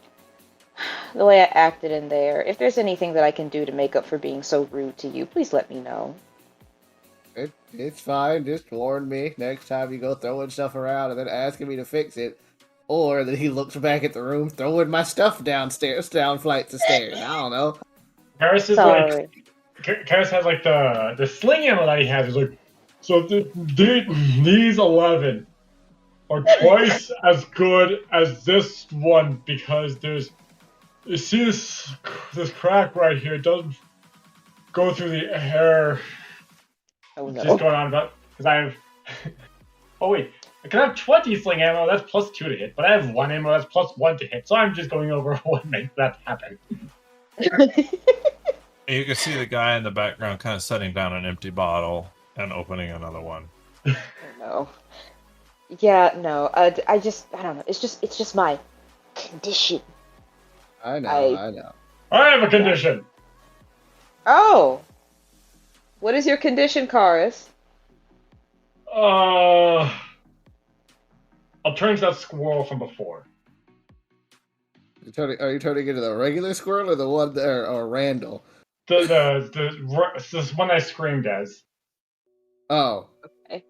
way I acted in there. If there's anything that I can do to make up for being so rude to you, please let me know. It's fine. Just warn me next time you go throwing stuff around and then asking me to fix it. Or that he looks back at the room throwing my stuff down flights of stairs. I don't know. Karis is Sorry. Karis has like the sling ammo that he has is like, so these 11 are twice as good as this one because you see this crack right here, it doesn't go through the air. Oh no. Just going on about because I have. Oh wait, I can have 20 sling ammo. That's plus 2 to hit, but I have 1 ammo. That's plus 1 to hit. So I'm just going over what makes that happen. You can see the guy in the background kind of setting down an empty bottle and opening another one. No. Yeah, no. I don't know. It's just my condition. I know. I have a condition. Oh. What is your condition, Karis? I'll turn into that squirrel from before. Are you turning into the regular squirrel or the one there, or Randall? This one I screamed as. Oh. Okay.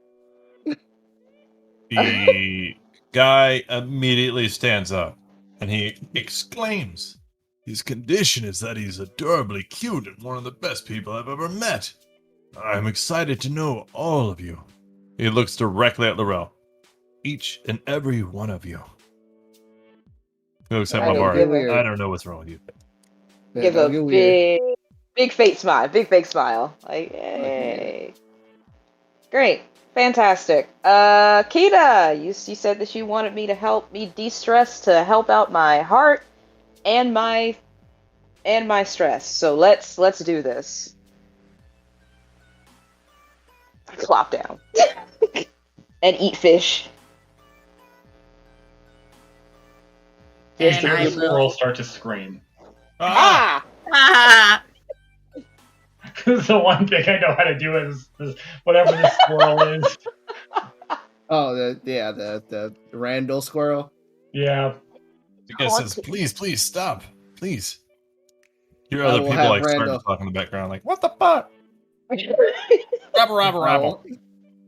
The guy immediately stands up and he exclaims, "His condition is that he's adorably cute and one of the best people I've ever met. I'm excited to know all of you." He looks directly at Lorel. "Each and every one of you." He looks at my bar. I don't know what's wrong with you. Give a big fake smile. Big fake smile. Like, yay. Great. Fantastic. Kita, you said that you wanted me to help me de-stress to help out my heart and my stress. So let's do this. Plop down. And eat fish. And The I squirrel will. start to scream. Ah! Ah! The one thing I know how to do is whatever the squirrel is. Oh, the Randall squirrel. Yeah. The guy says, please stop. Please. Hear I other will people have like start to Randall. talk in the background, like, what the fuck? Rabble.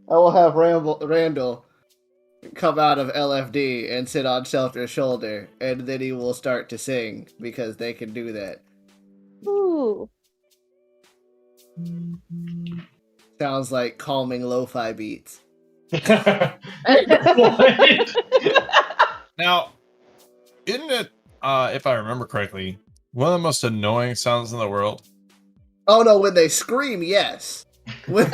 I will have Randall come out of LFD and sit on Shelter's shoulder, and then he will start to sing because they can do that. Ooh. Sounds like calming lo-fi beats. What? Now, isn't it, if I remember correctly, one of the most annoying sounds in the world? Oh no, when they scream, yes. When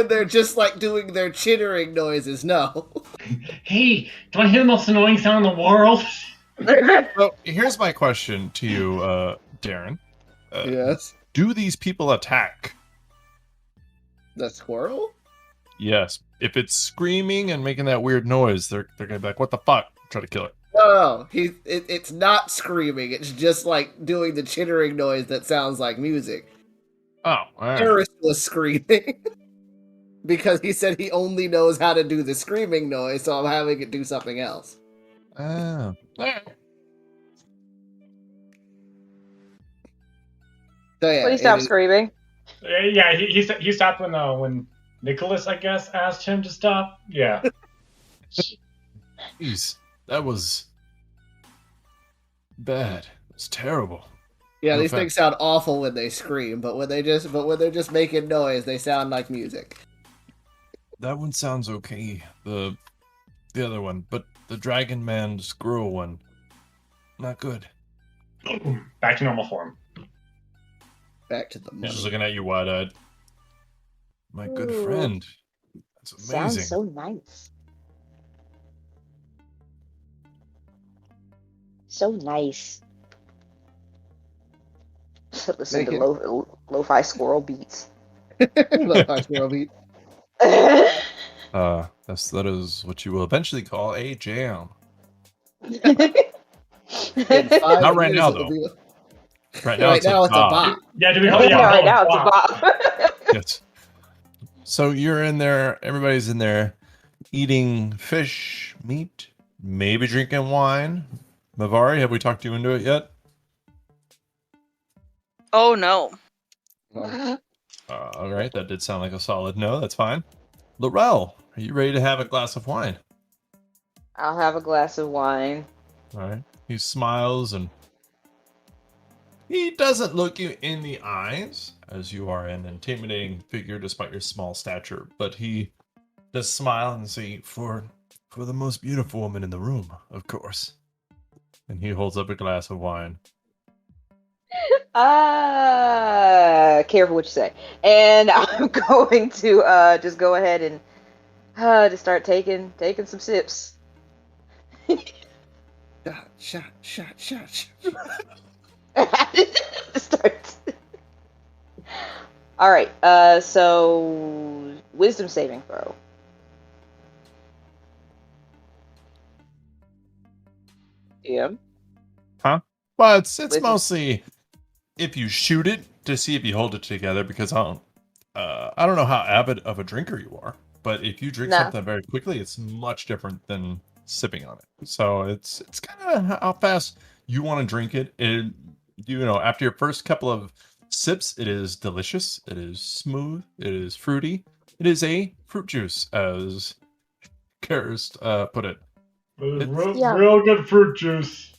they're just like doing their chittering noises, no. Hey, do I hear the most annoying sound in the world? So, here's my question to you, Darren. Yes. Do these people attack? The squirrel? Yes. If it's screaming and making that weird noise, they're gonna be like, what the fuck? Try to kill it. No, it's not screaming. It's just like doing the chittering noise that sounds like music. Oh, all right. Harris was screaming because he said he only knows how to do the screaming noise, so I'm having it do something else. Oh, all right. So yeah, Please stop screaming. Yeah, he stopped when Nicholas, I guess, asked him to stop. Yeah. Jeez, that was bad. It was terrible. Yeah, No these things sound awful when they scream, but when they're just making noise, they sound like music. That one sounds okay. The other one, but the Dragon Man Squirrel one, not good. Back to normal form. Back to the He's just money. looking at you wide-eyed. My good Ooh. friend. That's amazing. Sounds so nice. So nice. Listen Make to it- lo-fi squirrel beats. Lo-fi squirrel beat. That is what you will eventually call a jam. In 5 Not right years, now, it'll though. be- Right now, Right it's now, a it's a bop. bop. Yeah, do we Yeah, hold right now it's a wow. bop. Yes. So you're in there. Everybody's in there, eating fish, meat, maybe drinking wine. Mavari, have we talked you into it yet? Oh no. All right, that did sound like a solid no. That's fine. Lorel, are you ready to have a glass of wine? I'll have a glass of wine. All right. He smiles and he doesn't look you in the eyes, as you are an intimidating figure despite your small stature, but he does smile and say, for the most beautiful woman in the room, of course. And he holds up a glass of wine. Careful what you say. And I'm going to just go ahead and just start taking some sips. Shot. Start. All right. So wisdom saving throw. Yeah. Well, it's Wisdom. mostly if you shoot it to see if you hold it together, because I don't know how avid of a drinker you are, but if you drink No. something very quickly, it's much different than sipping on it. So it's kind of how fast you want to drink it. After your first couple of sips, it is delicious. It is smooth. It is fruity. It is a fruit juice, as Karst put it. It was It's- Yeah. real good fruit juice.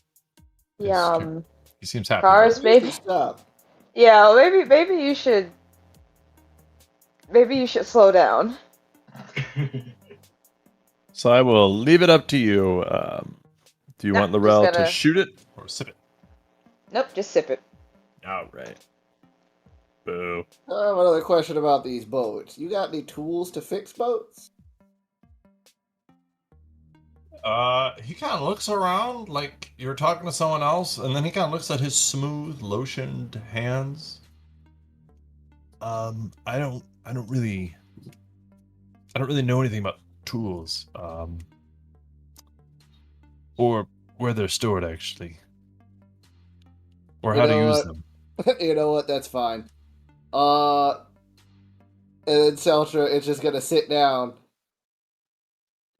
Yum. He seems happy. Cars, maybe. Stop. Yeah. Maybe you should. Maybe you should slow down. So I will leave it up to you. Do you No, want just Lorel to gotta- shoot it or sip it? Nope. Just sip it. All right. Boo. I have another question about these boats. You got any tools to fix boats? He kind of looks around like you're talking to someone else, and then he kind of looks at his smooth, lotioned hands. I don't really know anything about tools. Or where they're stored, actually, or You how to know use what? them. You know what? That's fine. And then Seltra is just gonna sit down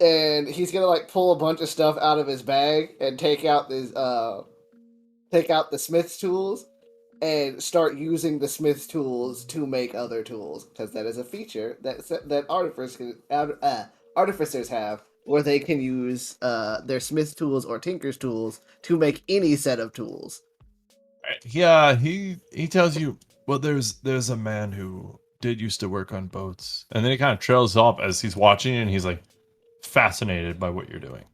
and he's gonna like pull a bunch of stuff out of his bag and take out the smith's tools and start using the smith's tools to make other tools, because that is a feature that artificers have, where they can use their smith's tools or tinker's tools to make any set of tools. Yeah, he tells you, well, there's a man who did used to work on boats, And then he kind of trails off as he's watching, and he's like fascinated by what you're doing.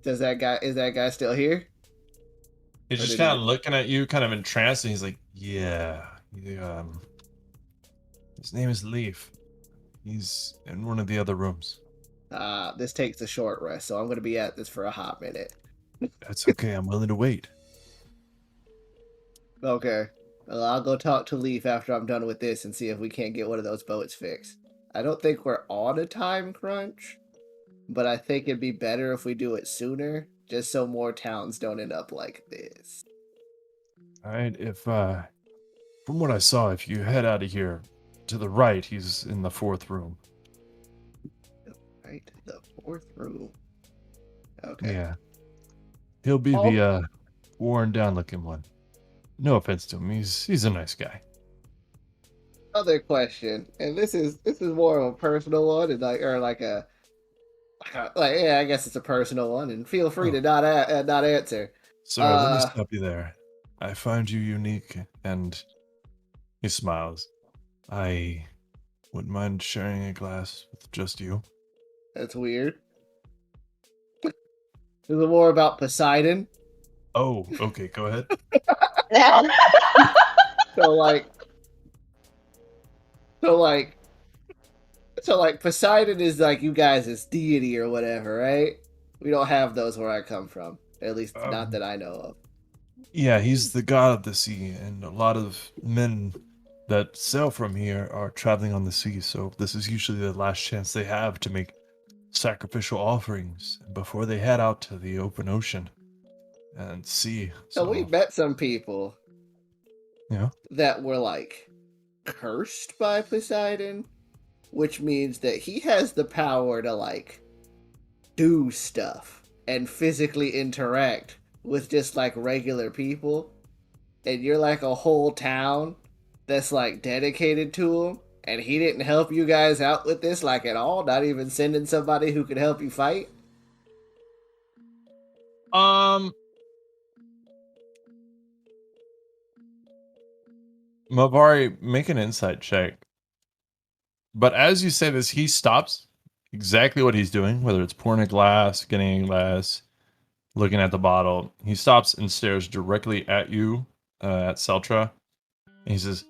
Is that guy still here? He's Or just did he- kind of looking at you, kind of entranced, and he's like, yeah, his name is Leaf. He's in one of the other rooms. This takes a short rest, so I'm going to be at this for a hot minute. That's okay. I'm willing to wait. Okay. Well, I'll go talk to Leaf after I'm done with this and see if we can't get one of those boats fixed. I don't think we're on a time crunch, but I think it'd be better if we do it sooner, just so more towns don't end up like this. All right. If from what I saw, if you head out of here to the right, he's in the 4th room. Right? The 4th room. Okay. Yeah. He'll be the worn down looking one. No offense to him. He's a nice guy. Other question, and this is more of a personal one, and I guess it's a personal one, and feel free to not answer. Sorry, let me stop you there. I find you unique, and he smiles. I wouldn't mind sharing a glass with just you. That's weird. Is it more about Poseidon? Oh, okay, go ahead. So Poseidon is like you guys' deity or whatever, right? We don't have those where I come from. At least not that I know of. Yeah, he's the god of the sea, and a lot of men that sail from here are traveling on the sea, so this is usually the last chance they have to make sacrificial offerings before they head out to the open ocean and sea. So we met some people that were like cursed by Poseidon, which means that he has the power to like do stuff and physically interact with just like regular people, and you're like a whole town that's like dedicated to him, and he didn't help you guys out with this like at all, not even sending somebody who could help you fight. Mavari, make an insight check. But as you say this, he stops exactly what he's doing, whether it's pouring a glass, getting a glass, looking at the bottle. He stops and stares directly at you, at Seltra. And he says,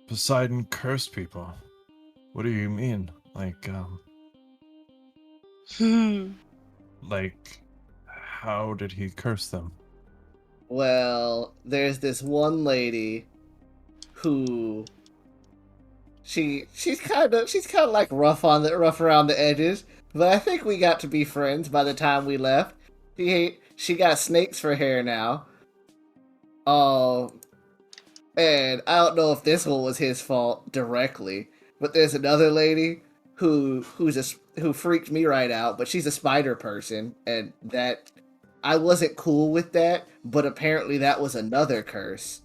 Poseidon cursed people. What do you mean? Like, like, how did he curse them? Well, there's this one lady who she's kind of like rough around the edges, but I think we got to be friends by the time we left. She got snakes for hair now. And I don't know if this one was his fault directly, but there's another lady who freaked me right out, but she's a spider person, and that I wasn't cool with that, but apparently that was another curse.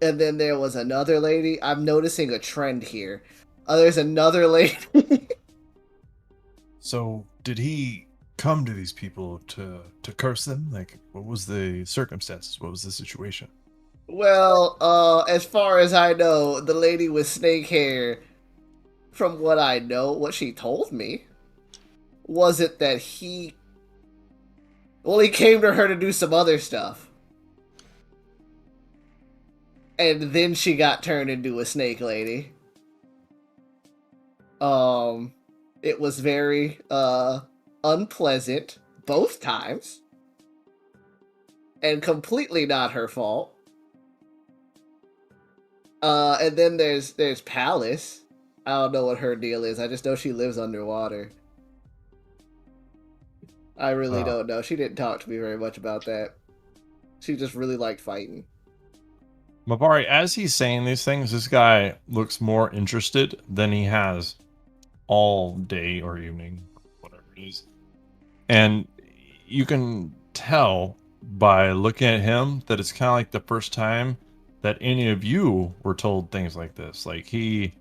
And then there was another lady. I'm noticing a trend here. There's another lady. So, did he come to these people to curse them? Like, what was the circumstances? What was the situation? Well, as far as I know, the lady with snake hair, from what I know, what she told me, was it that he came to her to do some other stuff. And then she got turned into a snake lady. It was very, unpleasant both times. And completely not her fault. And then there's Palace. I don't know what her deal is. I just know she lives underwater. I really don't know. She didn't talk to me very much about that. She just really liked fighting. Mavari, as he's saying these things, this guy looks more interested than he has all day or evening, whatever it is. And you can tell by looking at him that it's kind of like the first time that any of you were told things like this. Like, he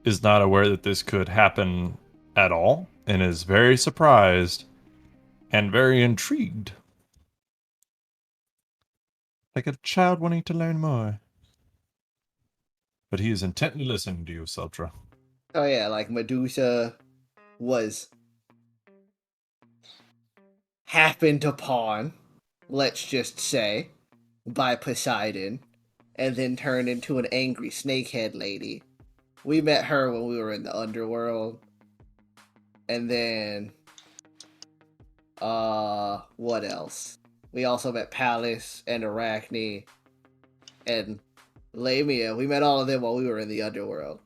is not aware that this could happen at all and is very surprised and very intrigued. Like a child wanting to learn more. But he is intently listening to you, Sultra. Oh yeah, like Medusa was happened upon, let's just say, by Poseidon, and then turned into an angry snakehead lady. We met her when we were in the underworld. And then what else? We also met Pallas and Arachne and Lamia. We met all of them while we were in the underworld.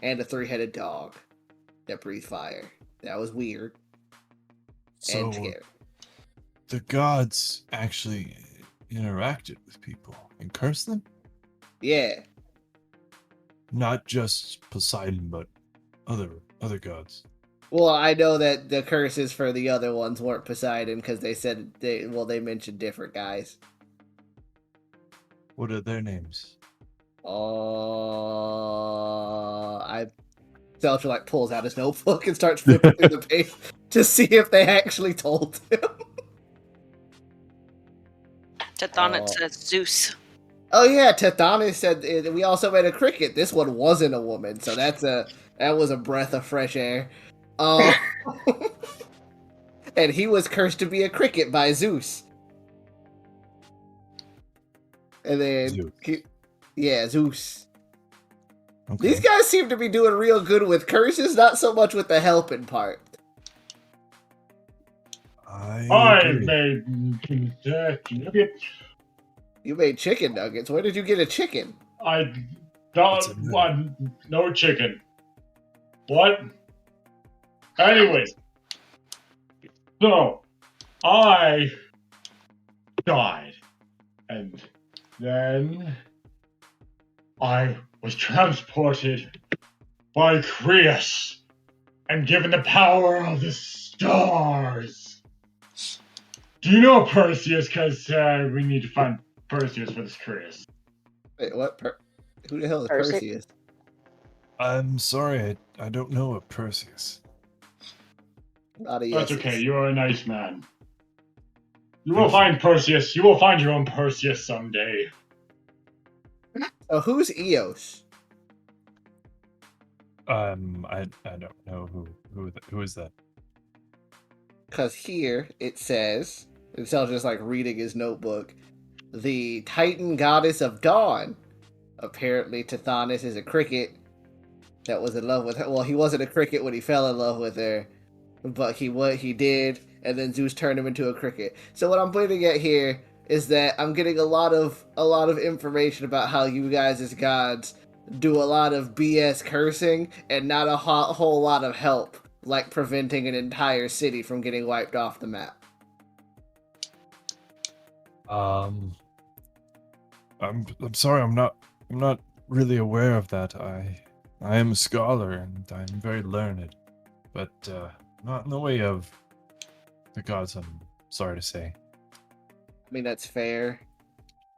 And a 3-headed dog that breathed fire. That was weird. So and scary. the gods actually interacted with people and cursed them? Yeah. Not just Poseidon, but other gods. Well, I know that the curses for the other ones weren't Poseidon because they said they mentioned different guys. What are their names? Zeltra like pulls out his notebook and starts flipping through the page to see if they actually told him. Tithonus says Zeus. Oh yeah, Tithonus said we also met a cricket. This one wasn't a woman, so that was a breath of fresh air. And he was cursed to be a cricket by Zeus. And then Zeus. Zeus. Okay. These guys seem to be doing real good with curses, not so much with the helping part. I agree. made nuggets. You made chicken nuggets. Where did you get a chicken? I It's a don't nugget. want no chicken. What? Anyways, so I died, and then I was transported by Creus and given the power of the stars. Do you know Perseus? Because we need to find Perseus for this Creus. Wait, what? Who the hell is Perse- Perseus? I'm sorry, I don't know a Perseus. Not a That's yes. okay, you're a nice man. You will find Perseus. You will find your own Perseus someday. Oh, who's Eos? I don't know who is that. Because here it says, himself just like reading his notebook, the Titan goddess of dawn. Apparently, Tithonus is a cricket that was in love with her. Well, he wasn't a cricket when he fell in love with her, but he did, and then Zeus turned him into a cricket. So what I'm pointing at here is that I'm getting a lot of information about how you guys as gods do a lot of BS cursing and not a whole lot of help, like preventing an entire city from getting wiped off the map. I'm sorry, I'm not really aware of that. I am a scholar and I'm very learned, but not in the way of the gods, I'm sorry to say. I mean, that's fair,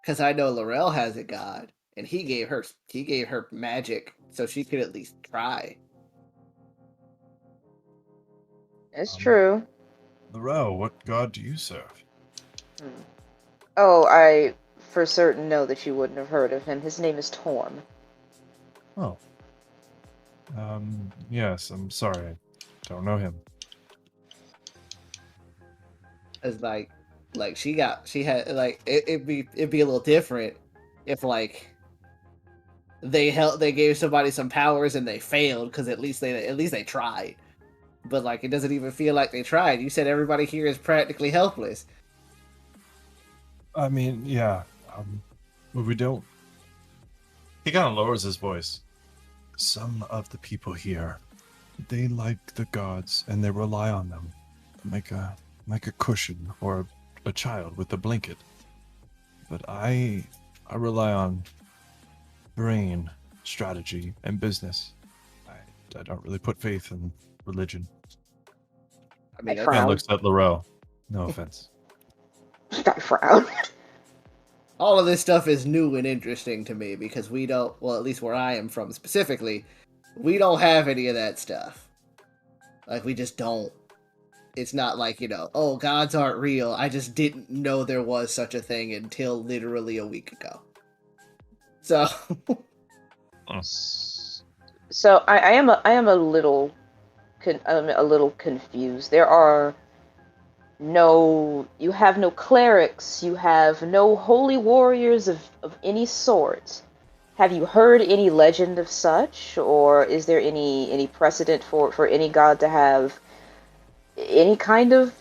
because I know Lorel has a god, and he gave her magic so she could at least try. It's true. Lorel, what god do you serve? Oh, I for certain know that you wouldn't have heard of him. His name is Torm. Oh. Yes, I'm sorry. I don't know him. It's like she had like it'd be a little different if like they gave somebody some powers and they failed because at least they tried. But like it doesn't even feel like they tried. You said everybody here is practically helpless. I mean, yeah. But we don't. He kind of lowers his voice. Some of the people here, they like the gods and they rely on them to make a cushion or a child with a blanket. But I rely on brain, strategy, and business. I I don't really put faith in religion. I mean, I that's- And frown. looks at Lorel. No offense. I frown. all of this stuff is new and interesting to me because we don't, well, at least where I am from specifically, we don't have any of that stuff. Like, we just don't. It's not like, oh, gods aren't real. I just didn't know there was such a thing until literally a week ago. So, So I am a little confused. You have no clerics, you have no holy warriors of any sort. Have you heard any legend of such, or is there any precedent for any god to have any kind of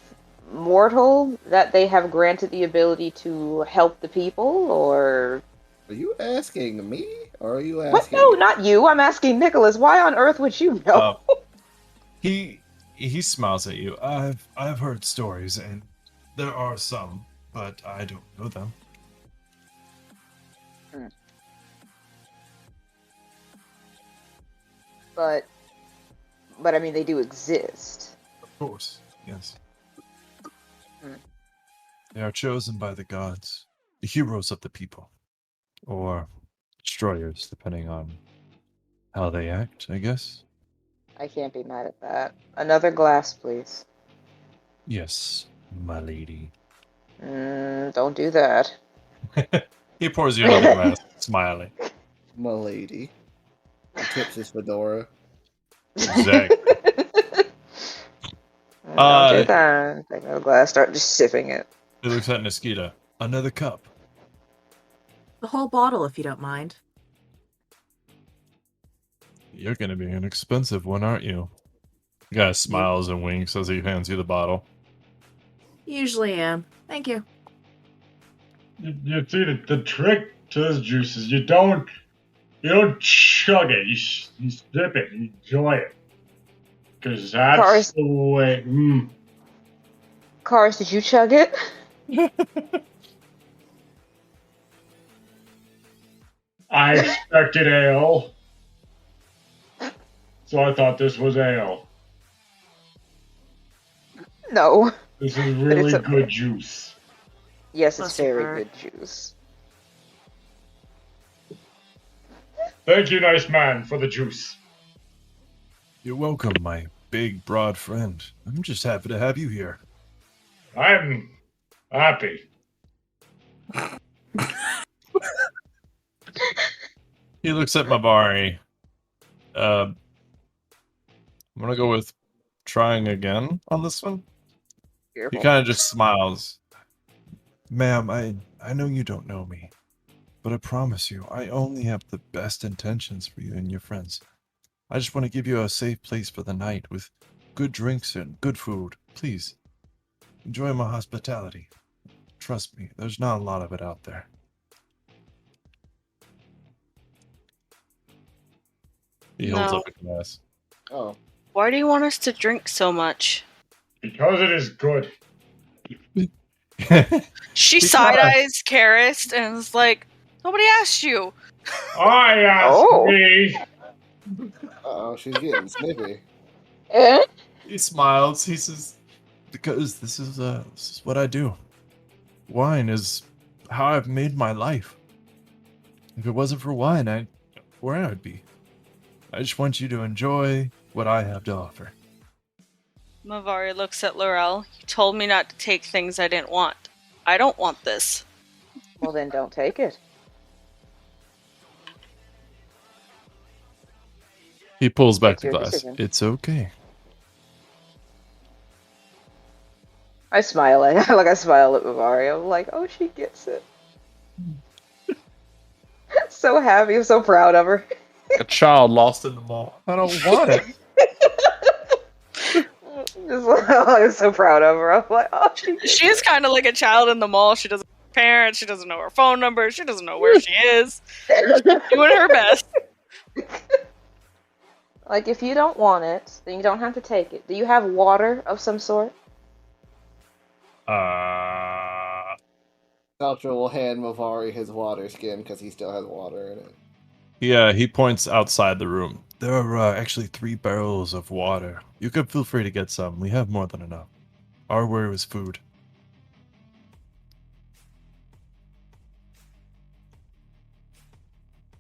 mortal that they have granted the ability to help the people, or are you asking me? Or are you what? asking... No, not you. I'm asking Nicholas. Why on earth would you know? He smiles at you. I've heard stories, and there are some, but I don't know them. But I mean, they do exist. Of course, yes. Hmm. They are chosen by the gods, the heroes of the people, or destroyers, depending on how they act, I guess. I can't be mad at that. Another glass, please. Yes, my lady. Don't do that. He pours you another glass, smiling. My lady. He tips his fedora. Exactly. Don't do that. Take another glass. Start just sipping it. He looks at Niskita. Another cup. The whole bottle, if you don't mind. You're gonna be an expensive one, aren't you? The guy smiles and winks as he hands you the bottle. Usually am. Thank you. You see, the trick to this juice is you don't chug it. You sip it. You enjoy it. Because that's Cars. the way. Cars, did you chug it? I expected ale. So I thought this was ale. No. This is really okay. good juice. Yes, it's Bless your very heart. good juice. Thank you, nice man, for the juice. You're welcome, my big, broad friend. I'm just happy to have you here. I'm happy. He looks at Mavari. I'm gonna go with trying again on this one. He Careful. kind of just smiles. Ma'am, I know you don't know me, but I promise you, I only have the best intentions for you and your friends. I just want to give you a safe place for the night with good drinks and good food. Please, enjoy my hospitality. Trust me, there's not a lot of it out there. He holds No. up a glass. Oh. Why do you want us to drink so much? Because it is good. She Because- side eyes Karis and is like, nobody asked you. I asked Oh. me. Uh-oh, she's getting snippy. Eh? He smiles. He says, Because this is what I do. Wine is how I've made my life. If it wasn't for wine, where I'd be. I just want you to enjoy what I have to offer. Mavari looks at Lorel. You told me not to take things I didn't want. I don't want this. Well, then don't take it. he pulls back It's the your glass. decision. It's okay. I smile at I smile at Mavari. I'm like, oh, she gets it. So happy. I'm so proud of her. A child lost in the mall. I don't want it. I'm so proud of her. I'm like, oh, she gets She is kind of like a child in the mall. She doesn't know her parents. She doesn't know her phone number. She doesn't know where she is. it. Doing her best. Like, if you don't want it, then you don't have to take it. Do you have water of some sort? Saltra will hand Mavari his water skin because he still has water in it. Yeah, he points outside the room. there are actually 3 barrels of water. You can feel free to get some. We have more than enough. Our worry was food.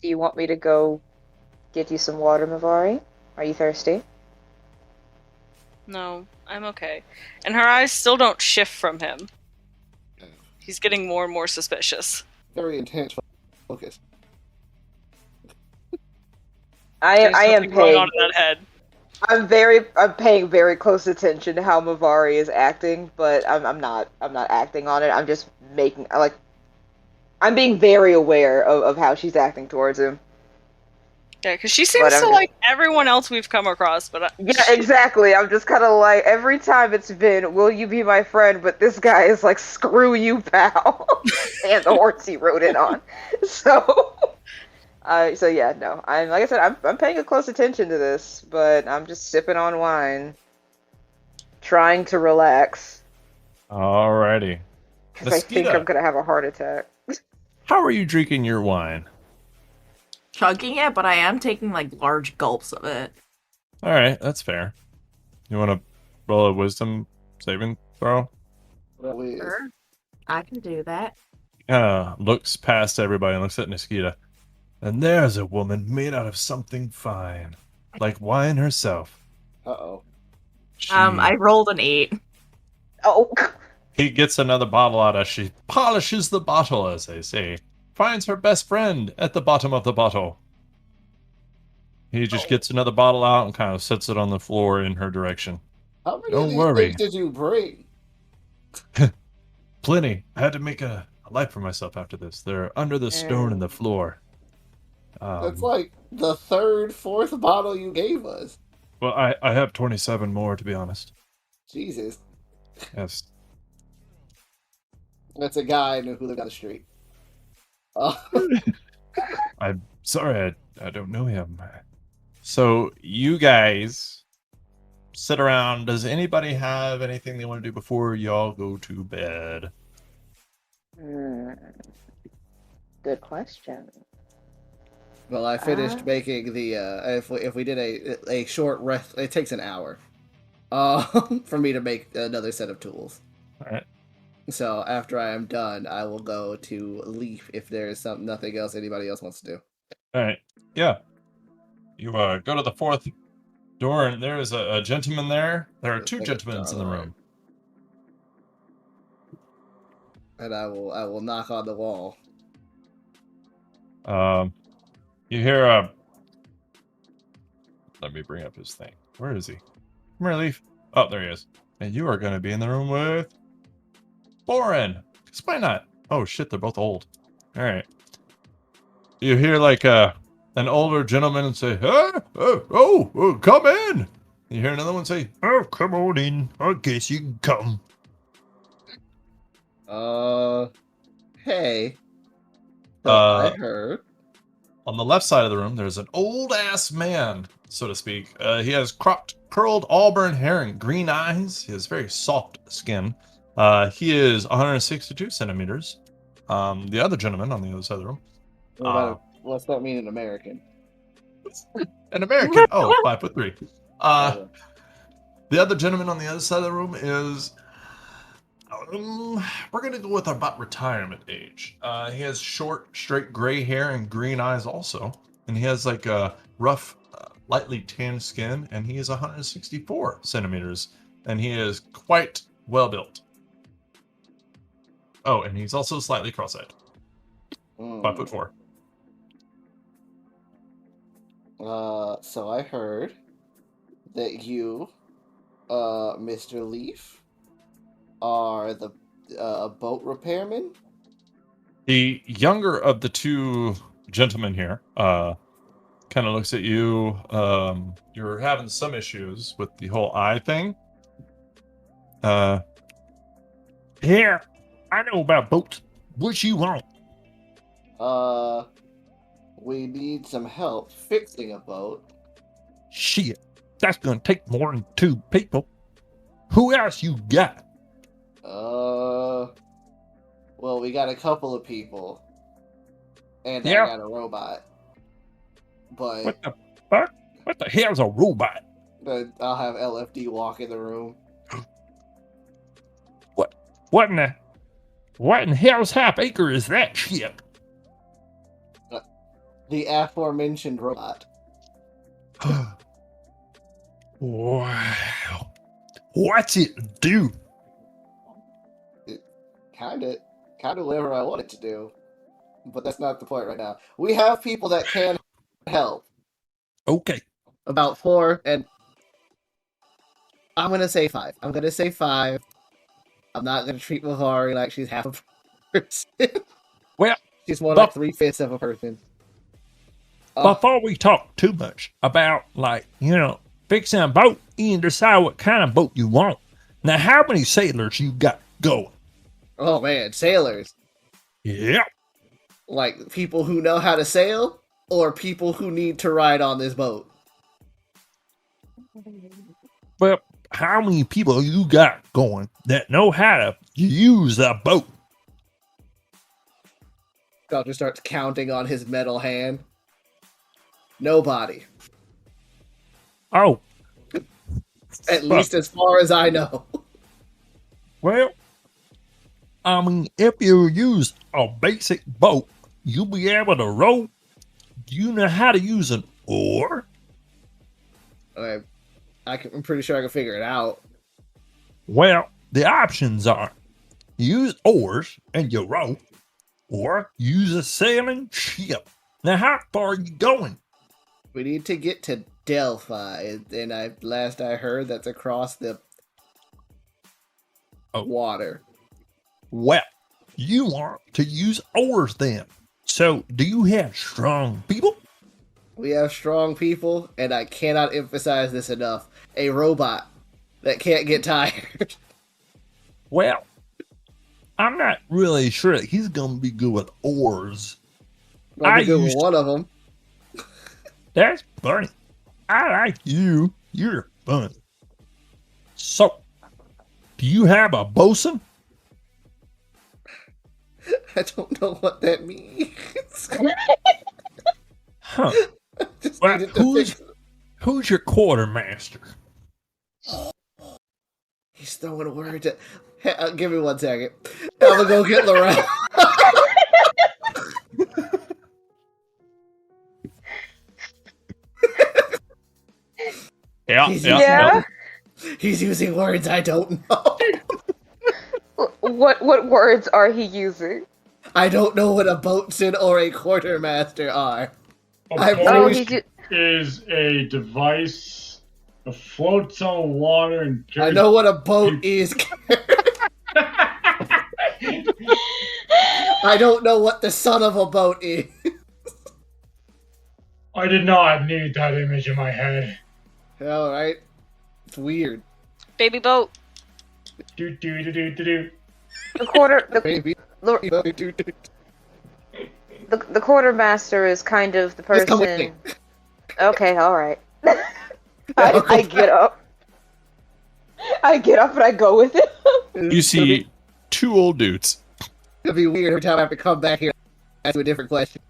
Do you want me to go get you some water, Mavari? Are you thirsty? No, I'm okay. And her eyes still don't shift from him. He's getting more and more suspicious. Very intense focus. I There's am something going on paying. in that head. I'm paying very close attention to how Mavari is acting, but I'm not acting on it. I'm just making I'm being very aware of how she's acting towards him. Yeah, because she seems to like everyone else we've come across, but yeah, exactly. I'm just kind of like, every time it's been, will you be my friend? But this guy is like, screw you, pal. And the horse he rode in on. So, so yeah, no. I'm like I said, I'm paying a close attention to this, but I'm just sipping on wine, trying to relax. Alrighty. Because I think I'm gonna have a heart attack. How are you drinking your wine? Chugging it, but I am taking like large gulps of it. All right, that's fair. You want to roll a wisdom saving throw? Sure. I can do that. Looks past everybody and looks at Niskita. And there's a woman made out of something fine, like wine herself. Uh-oh. I rolled an 8. Oh. He gets another bottle out as she polishes the bottle, as they say. Finds her best friend at the bottom of the bottle. He just gets another bottle out and kind of sets it on the floor in her direction. How many Don't of these worry. things did you bring? Plenty. I had to make a life for myself after this. They're under the stone in the floor. That's like the 3rd, 4th bottle you gave us. Well, I have 27 more, to be honest. Jesus. Yes. That's a guy who lived down the street. I'm sorry, I don't know him. So, you guys sit around. Does anybody have anything they want to do before y'all go to bed? Good question. Well, I finished making the. If we did a short rest, it takes an hour. For me to make another set of tools. All right. So after I am done, I will go to Leaf if there is nothing else anybody else wants to do. All right. Yeah. You go to the 4th door, and there is a gentleman there. There are 2 gentlemen in the room. And I will knock on the wall. You hear let me bring up his thing. Where is he? Come here, Leaf. Oh, there he is. And you are going to be in the room with Boren. Because why not? Oh, shit, they're both old. All right. You hear like an older gentleman say, oh, come in. You hear another one say, oh, come on in. I guess you can come. Hey. I heard. On the left side of the room, there's an old-ass man, so to speak. He has cropped, curled auburn hair and green eyes. He has very soft skin. He is 162 centimeters. The other gentleman on the other side of the room. What's that mean in American? An American. Oh, 5'3". The other gentleman on the other side of the room is... we're going to go with about retirement age. He has short, straight gray hair and green eyes also. And he has like a rough, lightly tanned skin. And he is 164 centimeters. And he is quite well built. Oh, and he's also slightly cross-eyed. 5'4". So I heard that you, Mr. Leaf, are the boat repairman? The younger of the 2 gentlemen here kind of looks at you. You're having some issues with the whole eye thing. Here, I know about boats. What you want? We need some help fixing a boat. Shit, that's gonna take more than 2 people. Who else you got? Well, we got a couple of people. And I got a robot. But... What the fuck? What the hell's a robot? I'll have LFD walk in the room. What in the hell's half acre is that shit? The aforementioned robot. Wow. What's it do? Kinda whatever I want it to do. But that's not the point right now. We have people that can help. Okay. About 4, and I'm gonna say 5. I'm I'm not gonna treat Mavari like she's half a person. Well, she's more like 3/5 of a person. Before we talk too much about, like, fixing a boat, you can decide what kind of boat you want. Now, how many sailors you got going? Oh man, sailors. Yeah. Like people who know how to sail, or people who need to ride on this boat? Well, how many people you got going that know how to use a boat? Doctor starts counting on his metal hand. Nobody. Oh. At least as far as I know. Well, I mean, if you use a basic boat, you'll be able to row. Do you know how to use an oar? I'm pretty sure I can figure it out. Well, the options are use oars and you row, or use a sailing ship. Now, how far are you going? We need to get to Delphi, and last I heard, that's across the water. Well, you want to use oars then. So, do you have strong people? We have strong people, and I cannot emphasize this enough. A robot that can't get tired. Well, I'm not really sure that he's going to be good with oars. I'll be good with one of them. That's funny. I like you. You're funny. So, do you have a bosun? I don't know what that means. Huh. Well, who's your quartermaster? He's throwing words at... Hey, give me 1 second. I'm gonna go get Lorel. Yeah. He's using words I don't know. What words are he using? I don't know what a boatswain or a quartermaster are. A boat is a device that floats on water and I know what a boat is. I don't know what the son of a boat is. I did not need that image in my head. Alright. It's weird. Baby boat. Do. Baby. The quartermaster is kind of the person. Okay, all right. I get up. I get up and I go with it. You see 2 old dudes. It'll be weird every time I have to come back here and ask you a different question.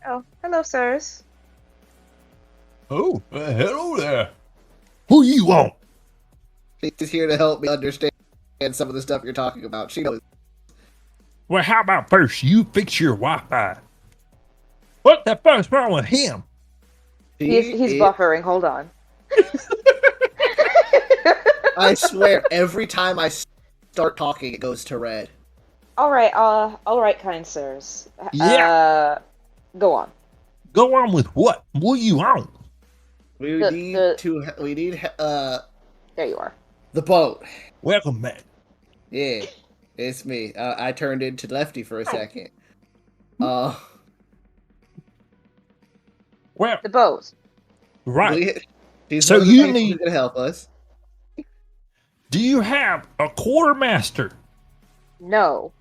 Oh, hello, sirs. Oh, hello there. Who you want? She's here to help me understand some of the stuff you're talking about. She knows. Well, how about first you fix your Wi-Fi? What the fuck's wrong with him? He's buffering. Hold on. I swear, every time I start talking, it goes to red. All right, kind sirs. Yeah. Go on. Go on with what? What you want? We need. There you are. The boat. Welcome back. Yeah, it's me. I turned into Lefty for a second. Well, the boat. Right. So you need to help us. Do you have a quartermaster? No.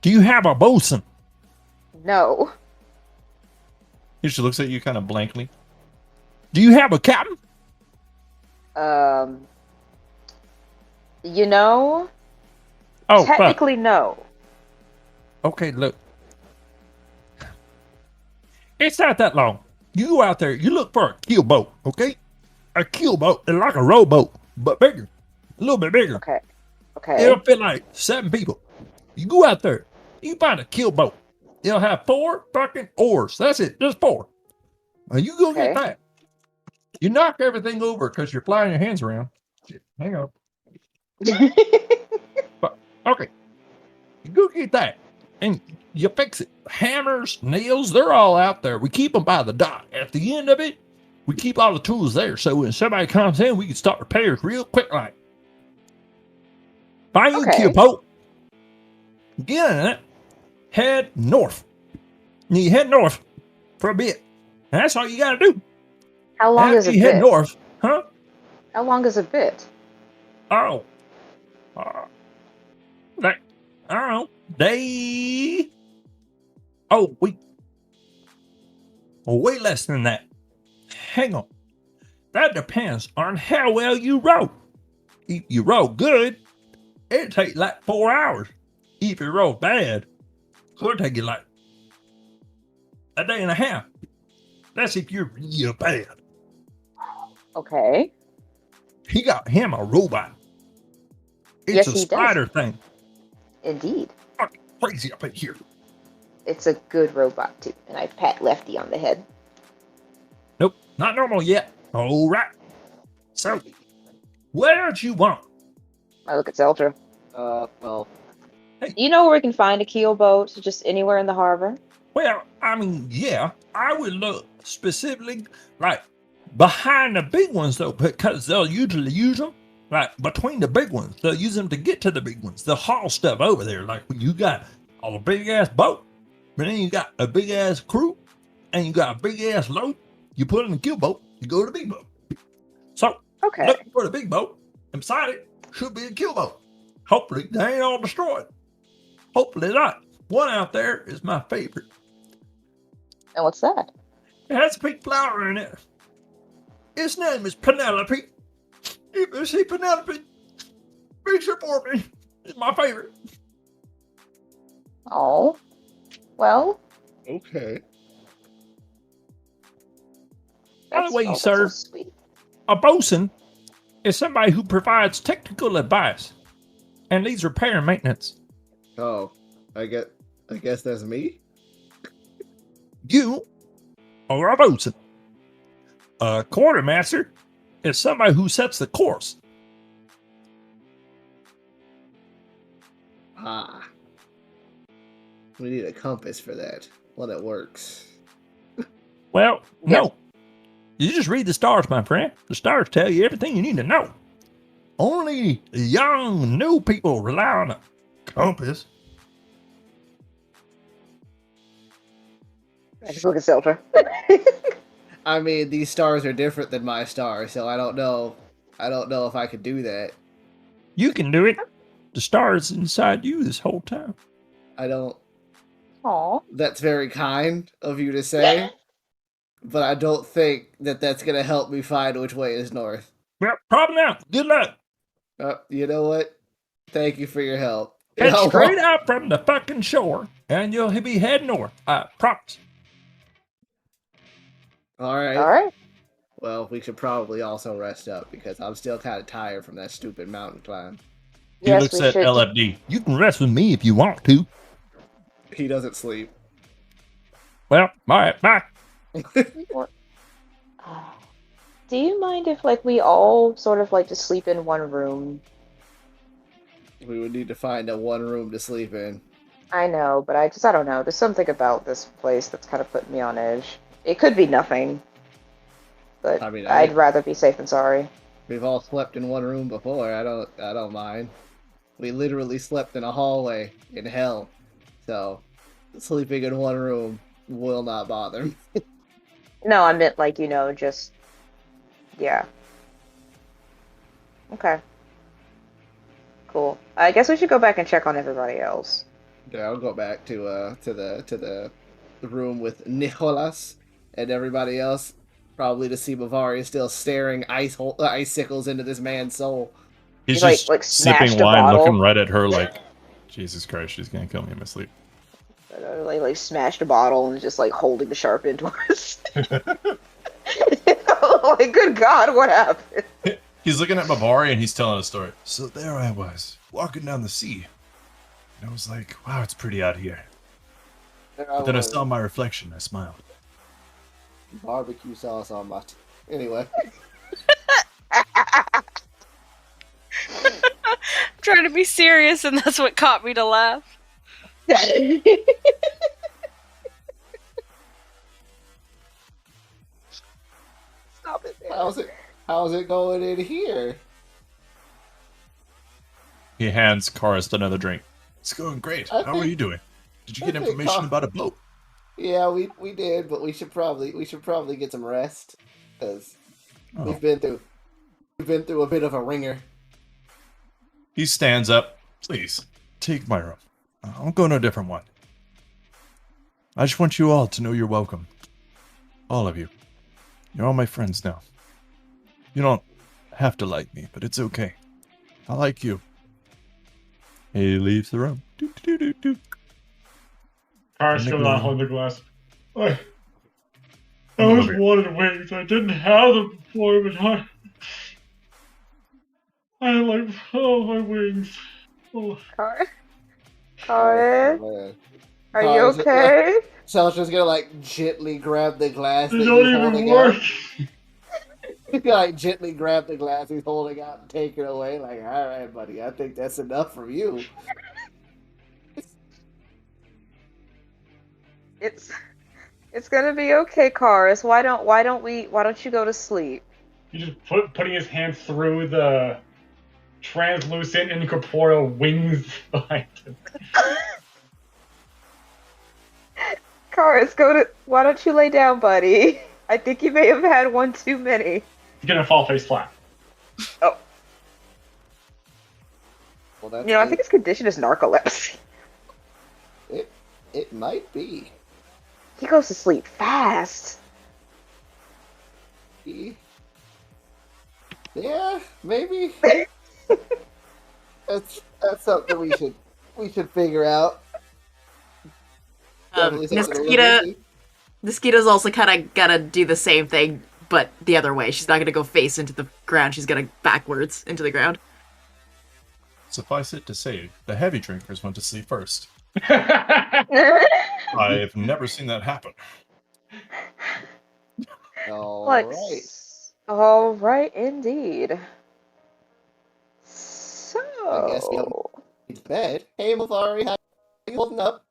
Do you have a bosun? No. She looks at you kind of blankly. Do you have a captain? Technically, no. Okay, look. It's not that long. You go out there, you look for a keel boat, okay? A keel boat is like a rowboat, but bigger, a little bit bigger. Okay. Okay. It'll fit like 7 people. You go out there, you find a keel boat. It'll have 4 fucking oars. That's it, just 4. Now you go get that. You knock everything over because you're flying your hands around. Shit, hang on. But, okay. You go get that. And you fix it. Hammers, nails, they're all out there. We keep them by the dock. At the end of it, we keep all the tools there. So when somebody comes in, we can start repairs real quick like. Find you a keel boat. Get in it. Head north. And you head north for a bit. And that's all you got to do. How long is a bit? Head north, huh? How long is a bit? Oh. Like, I don't know. Day. Oh, week. Way less than that. Hang on. That depends on how well you row. If you row good, it'll take like 4 hours. If you row bad, it'll take you like a day and a half. That's if you're real bad. Okay. He got him a robot. It's Yes, a he spider does. thing. Indeed. Fucking crazy up in here. It's a good robot, too. And I pat Lefty on the head. Nope, not normal yet. All right. So, what else you want? I look at Zeltra. Well, Do you know where we can find a keel boat? Just anywhere in the harbor? Well, I mean, yeah, I would look specifically like behind the big ones though, because they'll usually use them like between the big ones. They'll use them to get to the big ones. They'll haul stuff over there. Like when you got a big ass boat, but then you got a big ass crew, and you got a big ass load. You put it in the keel boat, you go to the big boat. So, Okay. looking for the big boat, and beside it should be a keel boat. Hopefully, they ain't all destroyed. Hopefully not. One out there is my favorite. And what's that? It has a pink flower in it. Its name is Penelope. If you see Penelope, be sure for me. It's my favorite. Oh. Well. okay. By the way, that's sir, so sweet. a bosun is somebody who provides technical advice and leads repair and maintenance. Oh, I guess that's me. You are a bosun. A quartermaster is somebody who sets the course. Ah. We need a compass for that. One that works. Well, Yeah. no. You just read the stars, my friend. The stars tell you everything you need to know. Only young, new people rely on a compass. I just look at Zeltra. I mean, these stars are different than my stars, so I don't know. I don't know if I could do that. You can do it. The star is inside you this whole time. I don't. Aw. That's very kind of you to say, but I don't think that that's gonna help me find which way is north. Well, probably not. Good luck. You know what? Thank you for your help. Head You know straight what? out from the fucking shore, and you'll be heading north. I promise. All right. All right. Well, we should probably also rest up because I'm still kind of tired from that stupid mountain climb. He Yes, looks we at should. LFD. You can rest with me if you want to. He doesn't sleep. Well, all right, bye. Do you mind if, like, we all sort of, like, just sleep in one room? We would need to find a one room to sleep in. I know, but I don't know. There's something about this place that's kind of putting me on edge. It could be nothing, but I mean, I'd rather be safe than sorry. We've all slept in one room before. I don't mind. We literally slept in a hallway in hell. So, sleeping in one room will not bother me. No, I meant, like, you know, just... Yeah. Okay. Cool. I guess we should go back and check on everybody else. Yeah, I'll go back to the room with Nicholas and everybody else, probably to see Bavaria still staring icicles into this man's soul. He's Like- just like sipping smashed a wine, bottle. looking right at her like, Jesus Christ, she's gonna kill me in my sleep. Like smashed a bottle and just like holding the sharp end towards. Like, good God, what happened? He's looking at Mabari and he's telling a story. So there I was, walking down the sea. And I was like, wow, it's pretty out here. But then I saw my reflection. I smiled. Barbecue sauce on my... Anyway. I'm trying to be serious, and that's what caught me to laugh. Stop it there. How's it going in here? He hands Chorus another drink. It's going great. How are you doing? Did you get information about a boat? Yeah, we did, but we should probably get some rest because we've been through a bit of a ringer. He stands up. Please, take my room. I'll go to a different one. I just want you all to know you're welcome. All of you. You're all my friends now. You don't have to like me, but it's okay. I like you. He leaves the room. Paris goes on holding the glass. I always wanted wings. I didn't have them before, but I like, oh, my wings. Oh. Karen? Man. Are you okay? Seltra's gonna like gently grab the glass They that don't he's even holding work. out. He's gonna like gently grab the glass he's holding out and take it away. Like, all right, buddy, I think that's enough from you. It's gonna be okay, Karis. Why don't you go to sleep? He's just putting his hand through the translucent incorporeal wings behind him. Karis, why don't you lay down, buddy? I think you may have had one too many. He's gonna fall face flat. Oh. Well, that's I think his condition is narcolepsy. It might be. He goes to sleep fast. Yeah, maybe. That's something we should figure out. Niskita's also kind of gotta do the same thing, but the other way. She's not gonna go face into the ground. She's gonna backwards into the ground. Suffice it to say, the heavy drinkers went to sleep first. I've never seen that happen. All right, indeed. So, I guess we'll go to bed. Hey, Mavari, how are you holding up?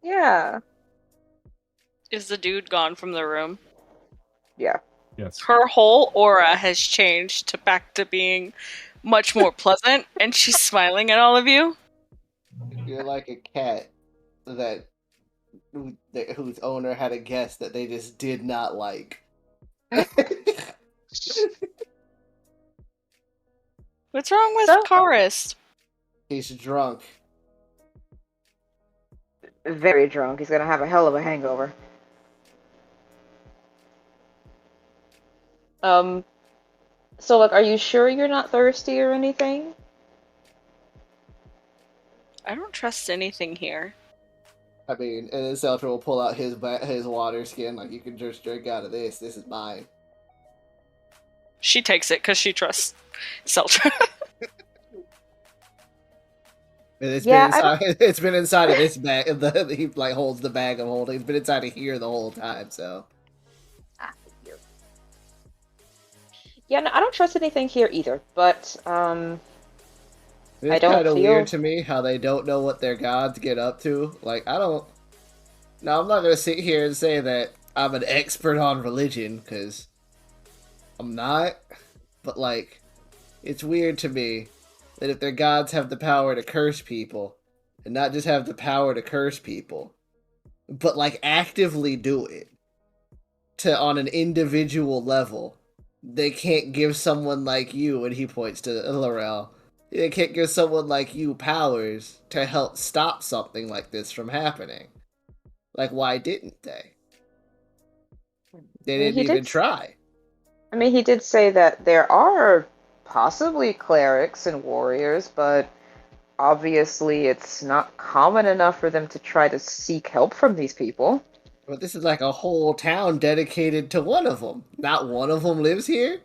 Yeah. Is the dude gone from the room? Yeah. Yes. Her whole aura has changed back to being much more pleasant, and she's smiling at all of you. You're like a cat whose owner had a guest that they just did not like. What's wrong with Karis? He's drunk. Very drunk. He's gonna have a hell of a hangover. So, like, are you sure you're not thirsty or anything? I don't trust anything here. I mean, and then Seltra will pull out his water skin, like, you can just drink out of this. This is mine. She takes it because she trusts Seltra. It's been inside of this bag. He like holds the bag of holding. It's been inside of here the whole time. So. Yeah, no, I don't trust anything here either. But it's kind of weird to me how they don't know what their gods get up to. Like, I don't. Now, I'm not gonna sit here and say that I'm an expert on religion because I'm not. But like, it's weird to me that if their gods have the power to curse people, and not just have the power to curse people, but like actively do it on an individual level, they can't give someone like you, and he points to Lorel, they can't give someone like you powers to help stop something like this from happening. Like, why didn't they? They didn't even try. I mean, he did say that there are possibly clerics and warriors, but obviously it's not common enough for them to try to seek help from these people. But this is like a whole town dedicated to one of them. Not one of them lives here?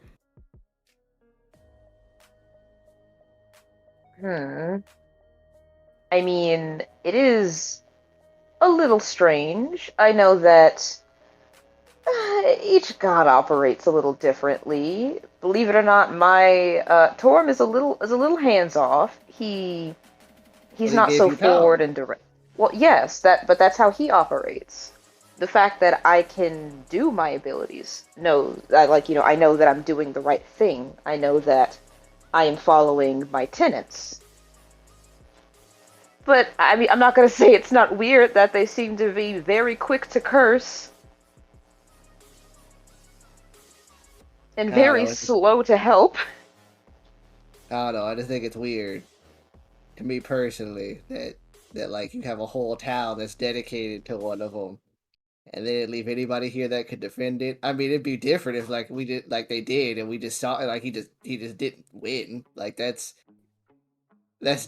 I mean, it is a little strange. I know that each god operates a little differently. Believe it or not, my Torm is a little hands off. He's Well, he not gave so you power. forward and direct. Well, yes, but that's how he operates. The fact that I can do my abilities, I know that I'm doing the right thing. I know that I am following my tenets. But I mean, I'm not gonna say it's not weird that they seem to be very quick to curse and I don't very know, slow to help. I don't know. I just think it's weird, to me personally, that like you have a whole town that's dedicated to one of them, and they didn't leave anybody here that could defend it. I mean, it'd be different if like we did, like they did, and we just saw like he just didn't win. Like that's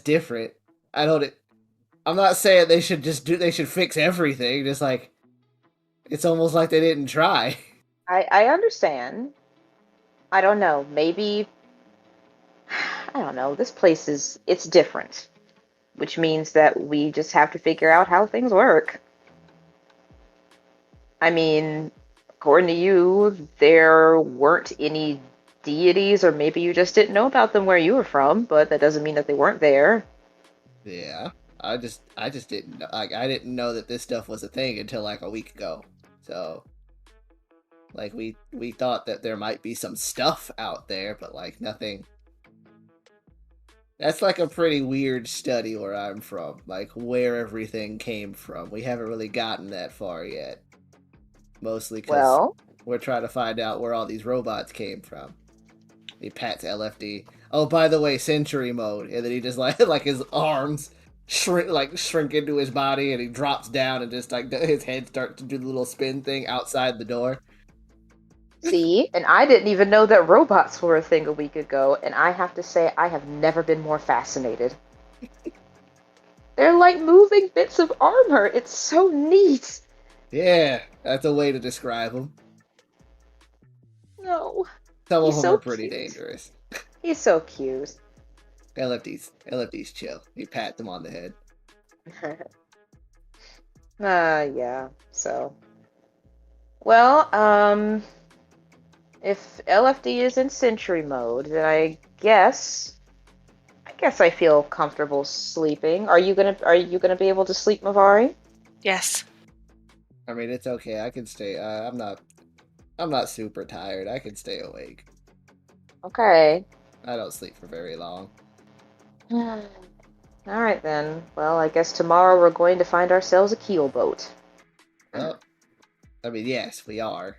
different. I don't. I'm not saying they should they should fix everything. Just like it's almost like they didn't try. I understand. I don't know. Maybe I don't know. This place it's different, which means that we just have to figure out how things work. I mean, according to you, there weren't any deities, or maybe you just didn't know about them where you were from, but that doesn't mean that they weren't there. Yeah, I just didn't know. Like I didn't know that this stuff was a thing until like a week ago. So like we thought that there might be some stuff out there, but like nothing. That's like a pretty weird study where I'm from, like where everything came from. We haven't really gotten that far yet. Mostly because Well, we're trying to find out where all these robots came from. He pats LFD. Oh, by the way, Century mode, and then he just like his arms shrink into his body, and he drops down, and just like his head starts to do the little spin thing outside the door. see, and I didn't even know that robots were a thing a week ago, and I have to say, I have never been more fascinated. They're like moving bits of armor. It's so neat. Yeah, that's a way to describe him. No, Some of He's them so are pretty cute. dangerous. he's so cute. LFD's chill. He pats him on the head. Yeah. So, well, if LFD is in sentry mode, then I guess I feel comfortable sleeping. Are you gonna be able to sleep, Mavari? Yes. I mean, it's okay. I can stay. I'm not super tired. I can stay awake. Okay. I don't sleep for very long. All right then. Well, I guess tomorrow we're going to find ourselves a keel boat. Well, I mean, yes, we are.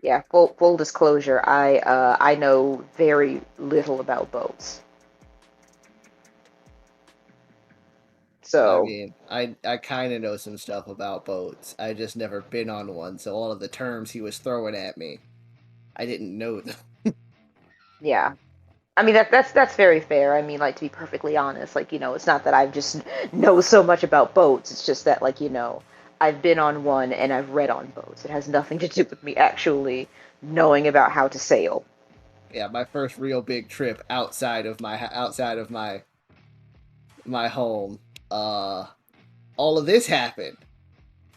Yeah, full disclosure, I know very little about boats. I So, mean, I kind of know some stuff about boats. I just never been on one, so all of the terms he was throwing at me, I didn't know them. yeah. I mean that's very fair. I mean, like, to be perfectly honest, like, it's not that I just know so much about boats. It's just that, like, I've been on one and I've read on boats. It has nothing to do with me actually knowing about how to sail. Yeah, my first real big trip outside of my home. All of this happened.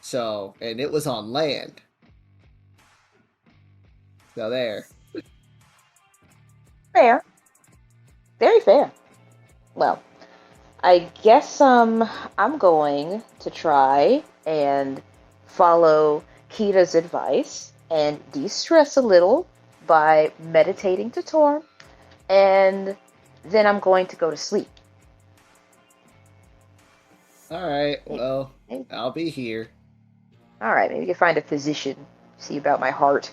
So, and it was on land. So there. Fair. Very fair. Well, I guess I'm going to try and follow Kita's advice and de-stress a little by meditating to Torm, and then I'm going to go to sleep. All right. Well, Hey. I'll be here. All right, maybe you can find a physician, see about my heart.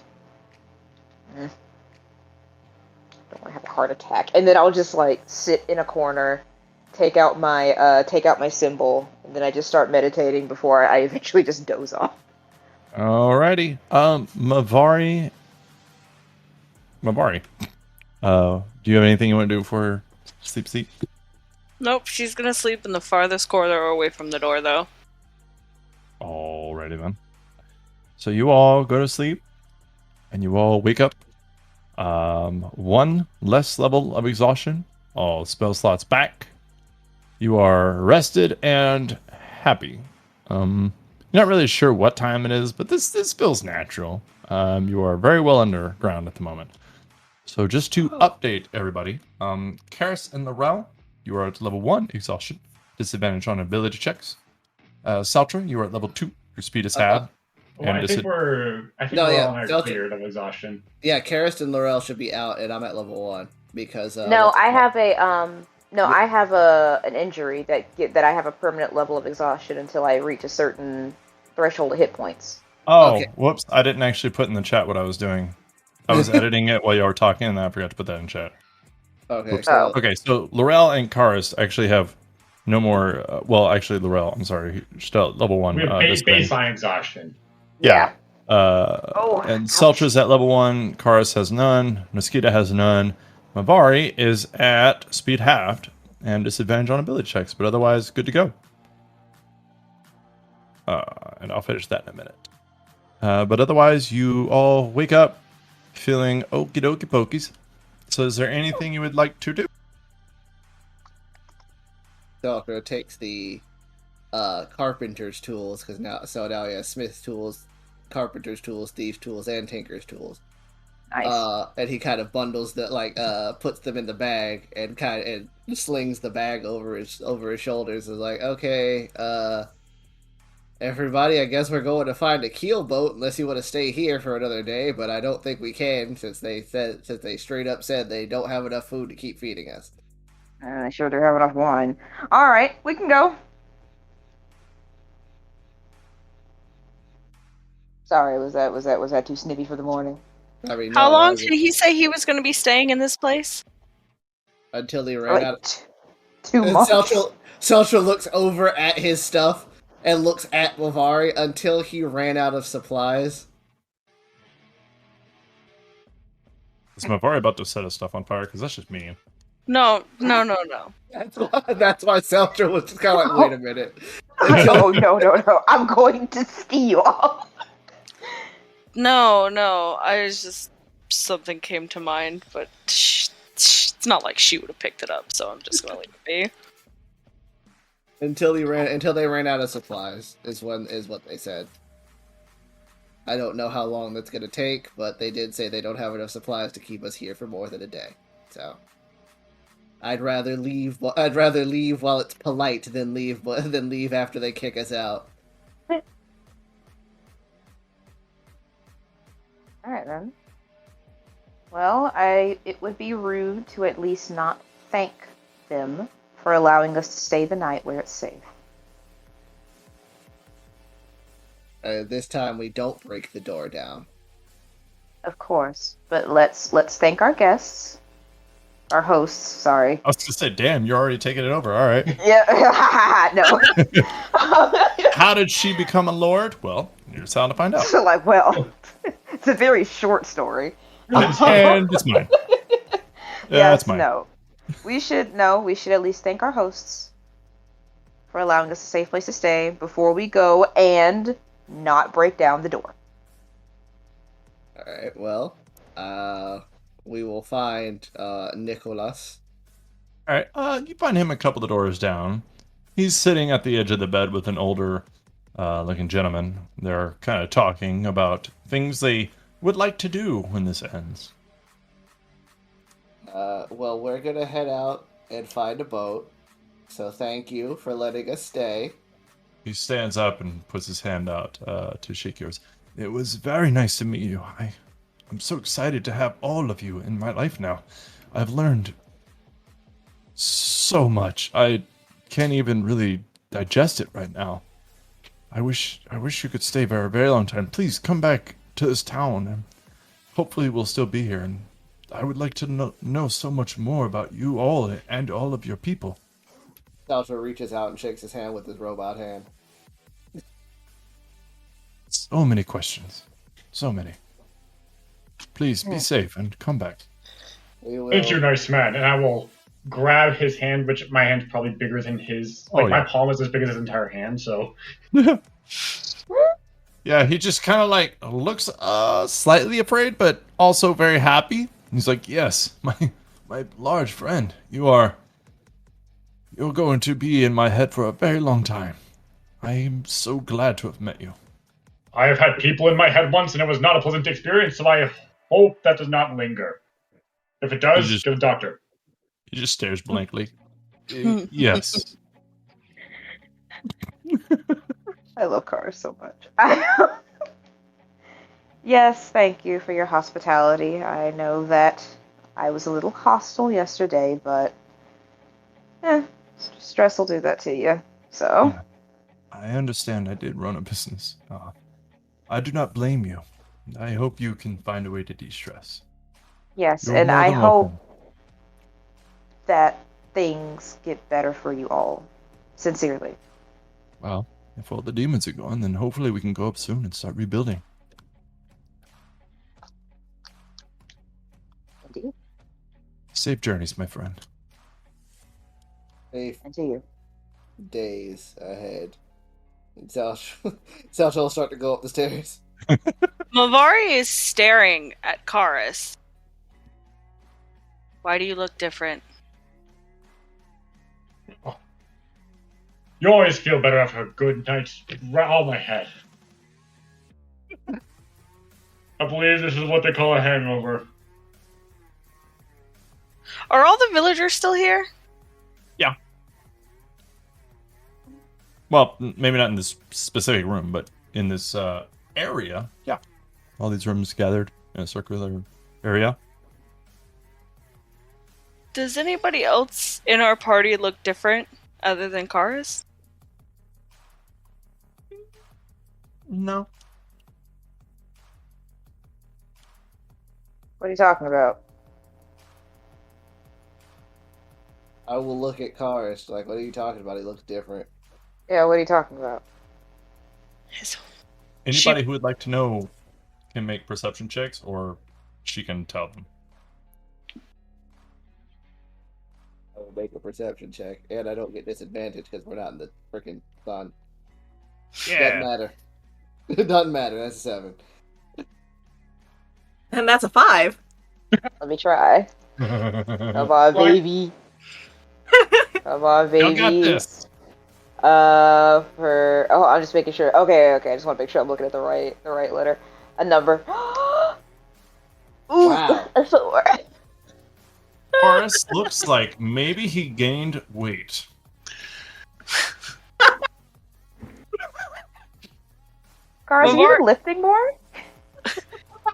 Don't want to have a heart attack, and then I'll just like sit in a corner, take out my symbol, and then I just start meditating before I eventually just doze off. Alrighty. Mavari. Do you have anything you want to do for sleep? Nope, she's gonna sleep in the farthest corner away from the door, though. Alrighty then. So you all go to sleep, and you all wake up. 1 less level of exhaustion. All spell slots back. You are rested and happy. You're not really sure what time it is, but this feels natural. You are very well underground at the moment. So just to update everybody, Karis and Lorel, you are at level 1 exhaustion, disadvantage on ability checks. Saltra, you are at level 2. Your speed is halved. Well, I think we're all on our cleared of exhaustion. Yeah, Karis and Lorel should be out, and I'm at level 1 because. No, I have I have an injury that I have a permanent level of exhaustion until I reach a certain threshold of hit points. Oh, okay. Whoops! I didn't actually put in the chat what I was doing. I was editing it while you were talking, and then I forgot to put that in chat. Okay. Okay, so Lorel and Karis actually have no more. Well, actually, Lorel, I'm sorry, still at level 1. We have baseline exhaustion. Yeah. And Seltra's at level 1. Karis has none. Mosquito has none. Mavari is at speed halved and disadvantage on ability checks, but otherwise good to go. And I'll finish that in a minute. But otherwise, you all wake up feeling okie dokie pokies. So is there anything you would like to do? Seltra takes the carpenter's tools, because now he has smith's tools, carpenter's tools, thieves' tools, and tinker's tools. Nice. And he kind of bundles that, puts them in the bag and slings the bag over his shoulders. Is like, okay, everybody, I guess we're going to find a keel boat unless you want to stay here for another day. But I don't think we can since they straight up said they don't have enough food to keep feeding us. I sure do have enough wine. All right, we can go. Sorry, was that too snippy for the morning? I mean, how long did he say he was going to be staying in this place? Until he ran out. 2 months. Seltra looks over at his stuff and looks at Mavari until he ran out of supplies. Is Mavari about to set his stuff on fire? Because that's just mean. No. That's why Seltra was just kind of like, wait a minute. No. I'm going to steal. No. I was just something came to mind, but it's not like she would have picked it up, so I'm just gonna leave it be. Until they ran out of supplies is what they said. I don't know how long that's gonna take, but they did say they don't have enough supplies to keep us here for more than a day. So I'd rather leave while it's polite than leave after they kick us out. All right then. Well, it would be rude to at least not thank them for allowing us to stay the night where it's safe. This time we don't break the door down. Of course, but let's thank our guests, our hosts. Sorry. I was gonna say, damn, you're already taking it over. All right. Yeah. No. How did she become a lord? Well, you're just to find out. It's a very short story. And it's mine. Yes, it's mine. No. We should at least thank our hosts for allowing us a safe place to stay before we go and not break down the door. Alright, well, we will find Nicholas. Alright, you find him a couple of doors down. He's sitting at the edge of the bed with an older looking gentleman. They're kind of talking about things they would like to do when this ends. Well, we're gonna head out and find a boat. So thank you for letting us stay. He stands up and puts his hand out to shake yours. It was very nice to meet you. I'm so excited to have all of you in my life now. I've learned so much. I can't even really digest it right now. I wish you could stay for a very long time. Please come back to this town, and hopefully we'll still be here. And I would like to know so much more about you all and all of your people. Saltra reaches out and shakes his hand with his robot hand. So many questions. So many. Please be safe and come back. Thank you, nice man. And I will grab his hand, which my hand's probably bigger than his. Like, my palm is as big as his entire hand, so. Yeah, he just kind of like looks slightly afraid, but also very happy. He's like, "Yes, my large friend, you're going to be in my head for a very long time. I am so glad to have met you." I have had people in my head once, and it was not a pleasant experience, so I hope that does not linger. If it does, go to the doctor. He just stares blankly. Yes. I love cars so much. Yes, thank you for your hospitality. I know that I was a little hostile yesterday, but stress will do that to you. So. Yeah, I understand. I did run a business. I do not blame you. I hope you can find a way to de-stress. Yes, You're and more I than hope welcome. that things get better for you all. Sincerely. Well, if all the demons are gone, then hopefully we can go up soon and start rebuilding. Indeed. Safe journeys, my friend. Safe And to you. days ahead. Salcha will start to go up the stairs. Mavari is staring at Karis. Why do you look different? You always feel better after a good night's on my head. I believe this is what they call a hangover. Are all the villagers still here? Yeah. Well, maybe not in this specific room, but in this area. Yeah. All these rooms gathered in a circular area. Does anybody else in our party look different other than Karis? No. What are you talking about? I will look at Karis like, what are you talking about? He looks different. Yeah, what are you talking about? Anybody who would like to know can make perception checks, or she can tell them. I will make a perception check, and I don't get disadvantage because we're not in the freaking sun. Doesn't matter. It doesn't matter. That's a 7. And that's a 5. Let me try. Come on, baby. Come on, baby. You got this. I'm just making sure. Okay. I just want to make sure I'm looking at the right letter. A number. Ooh, Wow. a 4. Horace looks like maybe he gained weight. Cars, are you lifting more?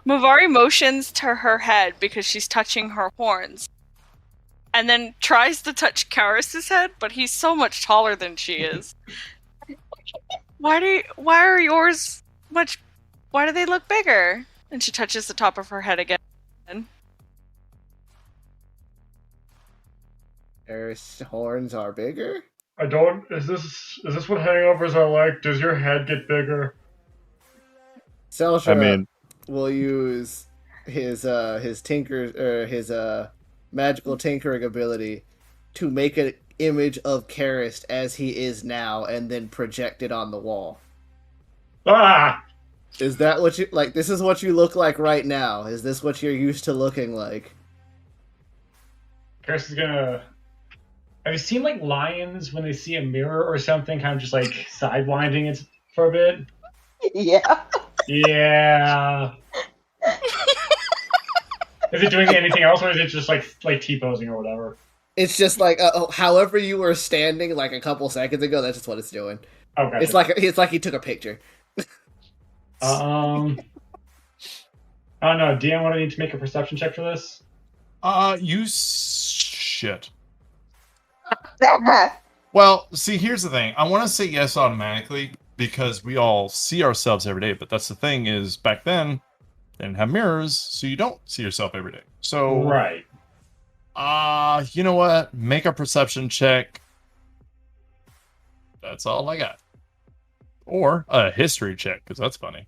Mavari motions to her head because she's touching her horns. And then tries to touch Karis's head, but he's so much taller than she is. Why do they look bigger? And she touches the top of her head again. Karis' horns are bigger? Is this what hangovers are like? Does your head get bigger? Salcha will use his magical tinkering ability to make an image of Karis as he is now and then project it on the wall. Ah! Is that what you like? This is what you look like right now. Is this what you're used to looking like? Karis is gonna. Have you seen like lions when they see a mirror or something, kind of just like sidewinding it for a bit? Yeah. Yeah. Is it doing anything else, or is it just like T-posing or whatever? It's just like however you were standing like a couple seconds ago. That's just what it's doing. Okay. It's like he took a picture. I don't know. DM, what do I need to make a perception check for this? Shit. Well, see, here's the thing. I want to say yes automatically because we all see ourselves every day. But that's the thing is back then they didn't have mirrors, so you don't see yourself every day. So right. You know what? Make a perception check. That's all I got. Or a history check, because that's funny.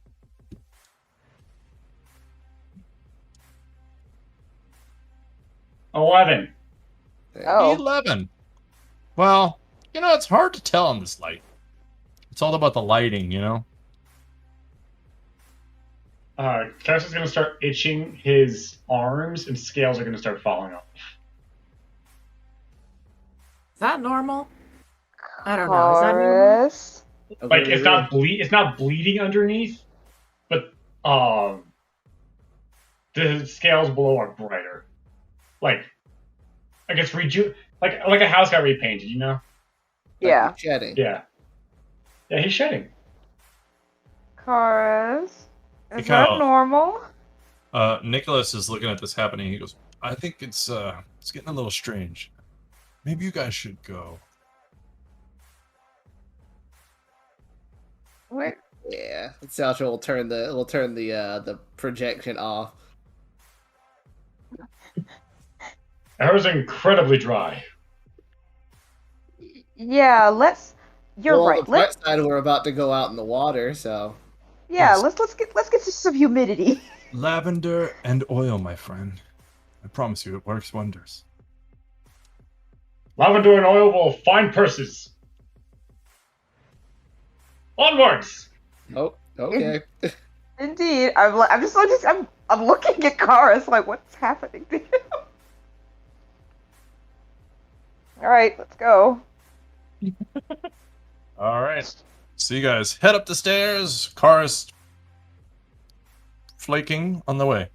$11. Oh. 11. Well, it's hard to tell in this light. It's all about the lighting, Cass is going to start itching his arms, and scales are going to start falling off. Is that normal? I don't know. Is that normal? Chorus. Like it's not bleeding underneath, but the scales below are brighter. Like I guess like a house got repainted, Yeah. Shedding. Yeah, he's shedding. Chorus. Is kinda- that normal? Nicholas is looking at this happening. He goes, I think it's getting a little strange. Maybe you guys should go. Wait. Yeah. Salcha will turn the projection off. That was incredibly dry. Yeah, You're Well, right. on the bright side, we're about to go out in the water, so. Yeah, Yes. let's get some humidity. Lavender and oil, my friend. I promise you, it works wonders. Lavender and oil will find purses. Onwards! Oh, okay. Indeed, I'm looking at Karis like, what's happening to you? All right, let's go. All right. So you guys head up the stairs. Cars flaking on the way.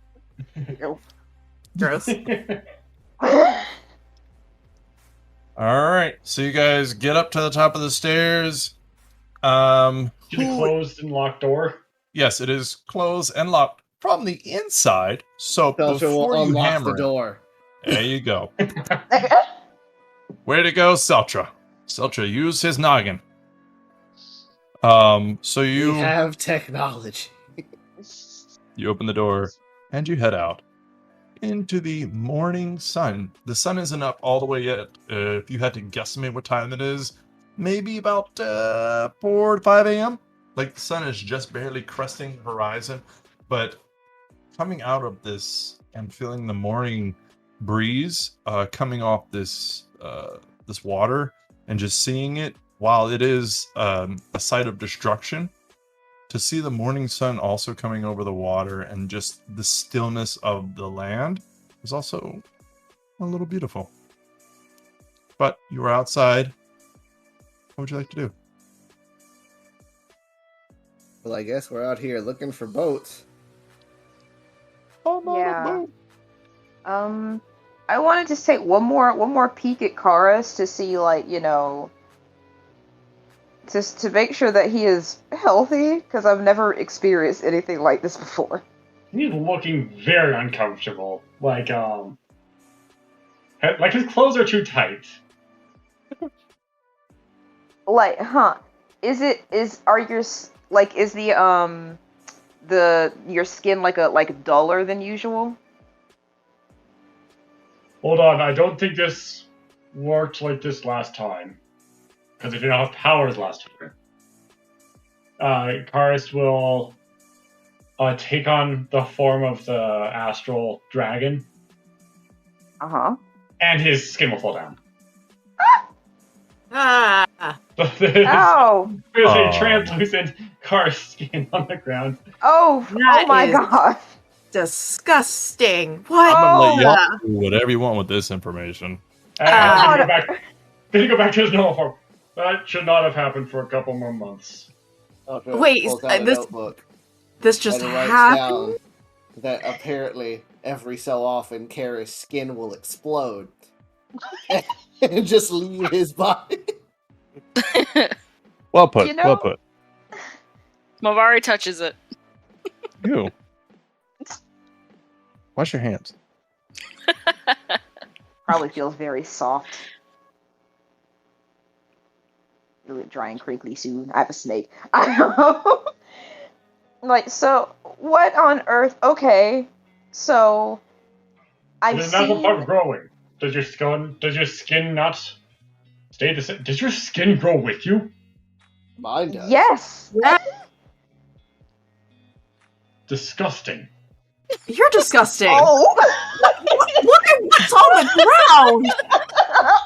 Gross. All right. So you guys get up to the top of the stairs. To the closed and locked door. Yes, it is closed and locked from the inside. So Salcha will before you unlock hammer the door. there you go. Way to go, Seltra. Seltra, use his noggin. So We you have technology. open the door and you head out into the morning sun. The sun isn't up all the way yet. If you had to guesstimate what time it is, maybe about 4 to 5 a.m. Like the sun is just barely cresting the horizon, but coming out of this and feeling the morning breeze coming off this water and just seeing it, while it is a site of destruction, to see the morning sun also coming over the water and just the stillness of the land is also a little beautiful. But you are outside. What would you like to do? Well, I guess we're out here looking for boats. Yeah. I wanted to take one more peek at Karis to see, like, just to make sure that he is healthy, because I've never experienced anything like this before. He's looking very uncomfortable. Like his clothes are too tight. Like, is your skin like duller than usual? Hold on, I don't think this worked like this last time. Because it didn't have powers last time. Karis will take on the form of the astral dragon. Uh-huh. And his skin will fall down. Ah! Oh! There's Oh. a translucent Karis skin on the ground. Oh That my is- god. Disgusting. What? I'm gonna let y'all the- do whatever you want with this information. And then go back to his normal form. That should not have happened for a couple more months. Salcha Wait, pulls is- out a this- notebook This just and writes happened? down that apparently every so often Kara's skin will explode and just leave his body. Well put. You know- Well put. Mavari touches it. You. Wash your hands. Probably feels very soft. It'll get dry and crinkly soon. I have a snake. I don't know. Like, so, what on earth? Okay, so I've There's not seen. part growing. Does your skin not stay the same? Does your skin grow with you? Mine does. Yes. Disgusting. You're disgusting. Oh. Look at what's on the ground.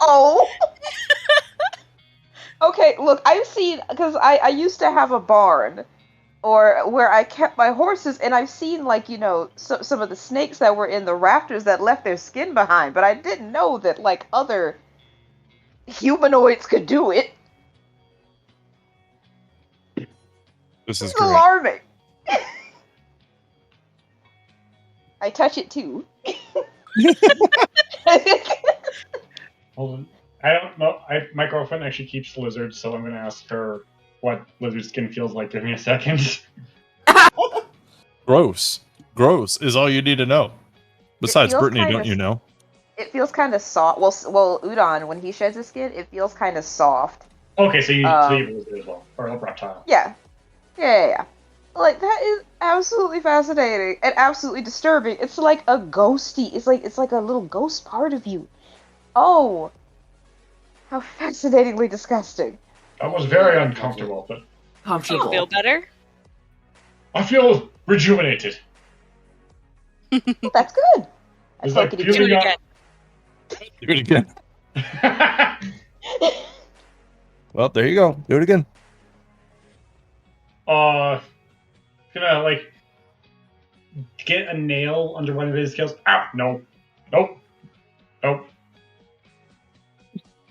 No. Okay, look, I've seen, because I used to have a barn, or where I kept my horses, and I've seen, like, some of the snakes that were in the rafters that left their skin behind, but I didn't know that, like, other humanoids could do it. This is It's great. alarming. I touch it too. Hold on. I don't know. My girlfriend actually keeps lizards, so I'm going to ask her what lizard skin feels like. Give me a second. Gross. Gross is all you need to know. Besides feels Brittany, kinda don't you know? It feels kind of soft. Well, Udon, when he sheds his skin, it feels kind of soft. Okay, so you have a Um, lizard as well, or a reptile. Yeah. Yeah. Like, that is absolutely fascinating and absolutely disturbing. It's like a ghosty. It's like a little ghost part of you. Oh, how fascinatingly disgusting. That was very uncomfortable, but You Comfortable. feel better? I feel rejuvenated. Well, that's good. I It's poke like it Do feeling it again. again. Do it again. Well, there you go. Do it again. Gonna like get a nail under one of his scales. Ah, no, nope, nope.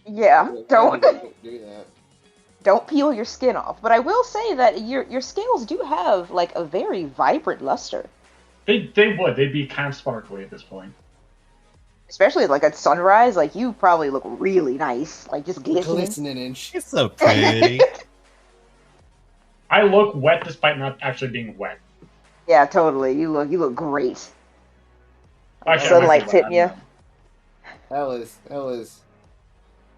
Yeah, don't do that. don't peel your skin off. But I will say that your scales do have like a very vibrant luster, They'd be kind of sparkly at this point. especially like at sunrise. Like you probably look really nice, like just glistening. Glistening and shit. It's so pretty. I look wet despite not actually being wet. Yeah, totally. You look great. Actually, Sunlight's hitting you. That was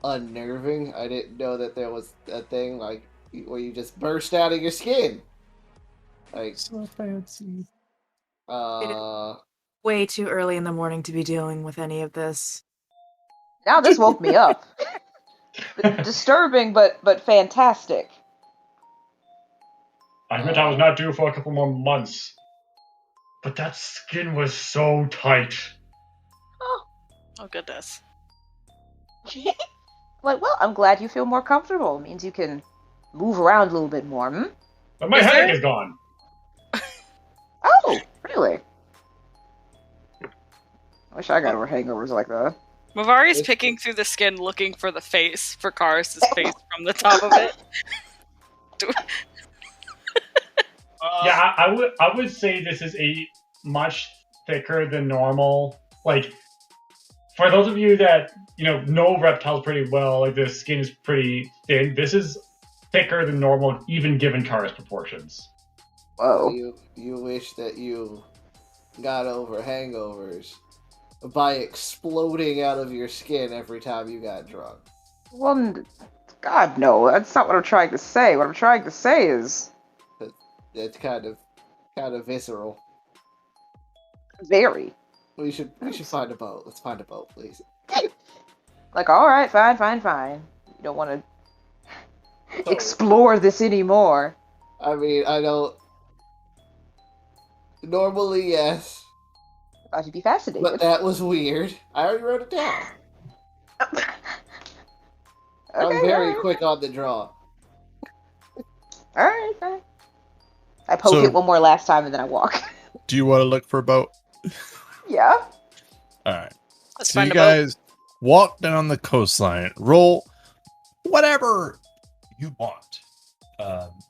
unnerving. I didn't know that there was a thing like where you just burst out of your skin. Like, So fancy. Way too early in the morning to be dealing with any of this. Now this woke me up. Disturbing, but fantastic. I admit I was not due for a couple more months, but that skin was so tight. Oh goodness. Like, well, I'm glad you feel more comfortable. It means you can move around a little bit more. Hmm? But my Is headache there- is gone. Oh, really? I wish I got over hangovers like that. Mavari's picking through the skin looking for the face, for Karis' face from the top of it. Yeah, I would say this is a much thicker than normal. Like, for those of you that know reptiles pretty well, like the skin is pretty thin. This is thicker than normal, even given Karis proportions. Whoa. you wish that you got over hangovers by exploding out of your skin every time you got drunk. Well, God, no. That's not what I'm trying to say. What I'm trying to say is It's kind of visceral. very. We should find a boat. Let's find a boat, please. Like, all right, fine. You don't want to explore this anymore. I mean, I don't. Normally, yes, I thought you'd be fascinated. but that was weird. I already wrote it down. I'm Okay, very alright. quick on the draw. Alright, fine. I poke So- it one more last time and then I walk. Do you want to look for a boat? Yeah. All right. Let's So find you a boat. guys walk down the coastline. Roll whatever you want.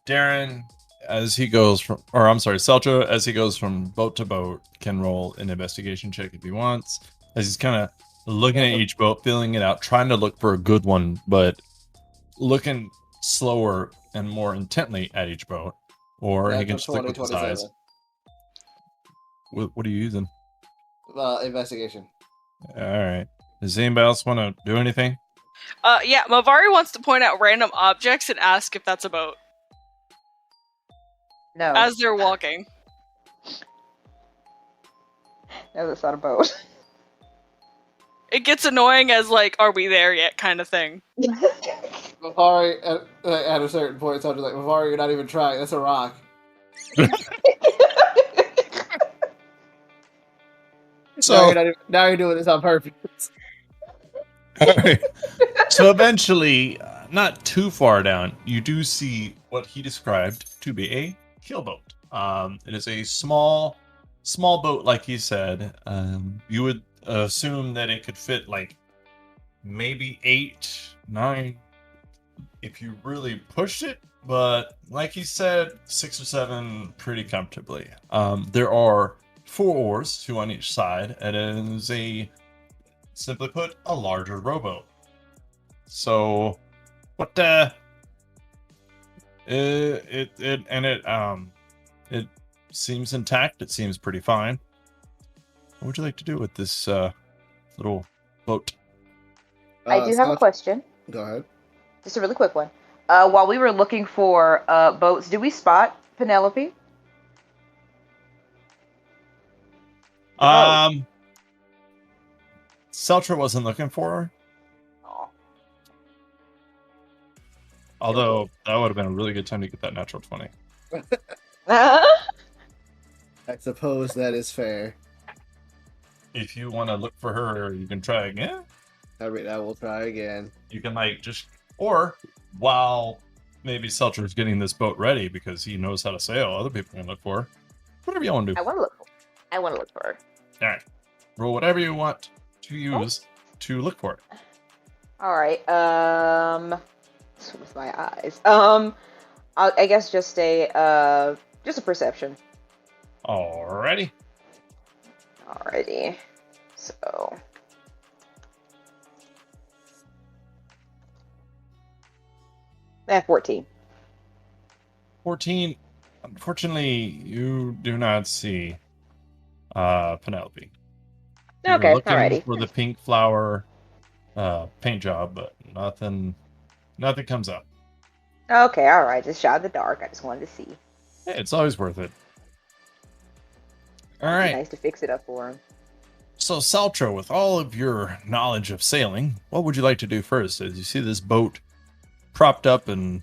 Darren, as he goes from, or I'm sorry, Seltra, as he goes from boat to boat, can roll an investigation check if he wants. As he's kind of looking at each boat, feeling it out, trying to look for a good one, but looking slower and more intently at each boat. Or he can just stick with his eyes. What are you using? Investigation. All right. Does anybody else want to do anything? Yeah, Mavari wants to point out random objects and ask if that's a boat No. as they're walking. No, that's not a boat. It gets annoying as like, are we there yet kind of thing. Mavari, at a certain point, sounded like, Mavari, you're not even trying. That's a rock. So now you're doing this on purpose. So eventually, not too far down, you do see what he described to be a keelboat. It is a small boat, like he said. You would assume that it could fit like maybe 8, 9 if you really pushed it, but like he said, 6 or 7 pretty comfortably. There are 4 oars, 2 on each side, and it is simply put, a larger rowboat. So, what it seems intact. It seems pretty fine. What would you like to do with this little boat? I do have a question. Go ahead. Just a really quick one. While we were looking for boats, did we spot Penelope? Seltra wasn't looking for her. Oh. Although that would have been a really good time to get that natural 20. I suppose that is fair. If you want to look for her, you can try again. I mean, I will try again. You can or while maybe Seltra's getting this boat ready because he knows how to sail, other people can look for her. Whatever you want to do. I want to look for her. All right. Roll whatever you want to use to look for it. All right. With my eyes. I guess just a perception. Alrighty. So. I have 14. 14. Unfortunately, you do not see Penelope. You Okay, were looking alrighty. for the pink flower paint job, but nothing comes up. Okay, alright. Just shot in the dark. I just wanted to see. Hey, it's always worth it. All It'd be right. nice to fix it up for him. So, Seltra, with all of your knowledge of sailing, what would you like to do first? As you see this boat propped up and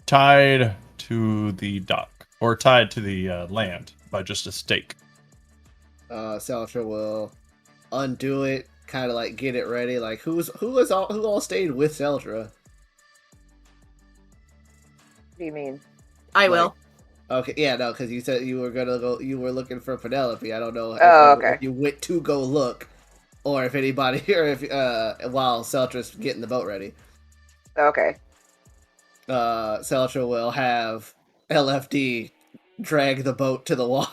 tied to the dock, or tied to the land by just a stake. Seltra will undo it, kind of like get it ready. Like who all stayed with Seltra? What do you mean? I will. Okay, yeah, no, because you said you were gonna go. You were looking for Penelope. I don't know if you went to go look, or if anybody, or if while Seltra's getting the boat ready. Okay. Seltra will have LFD drag the boat to the water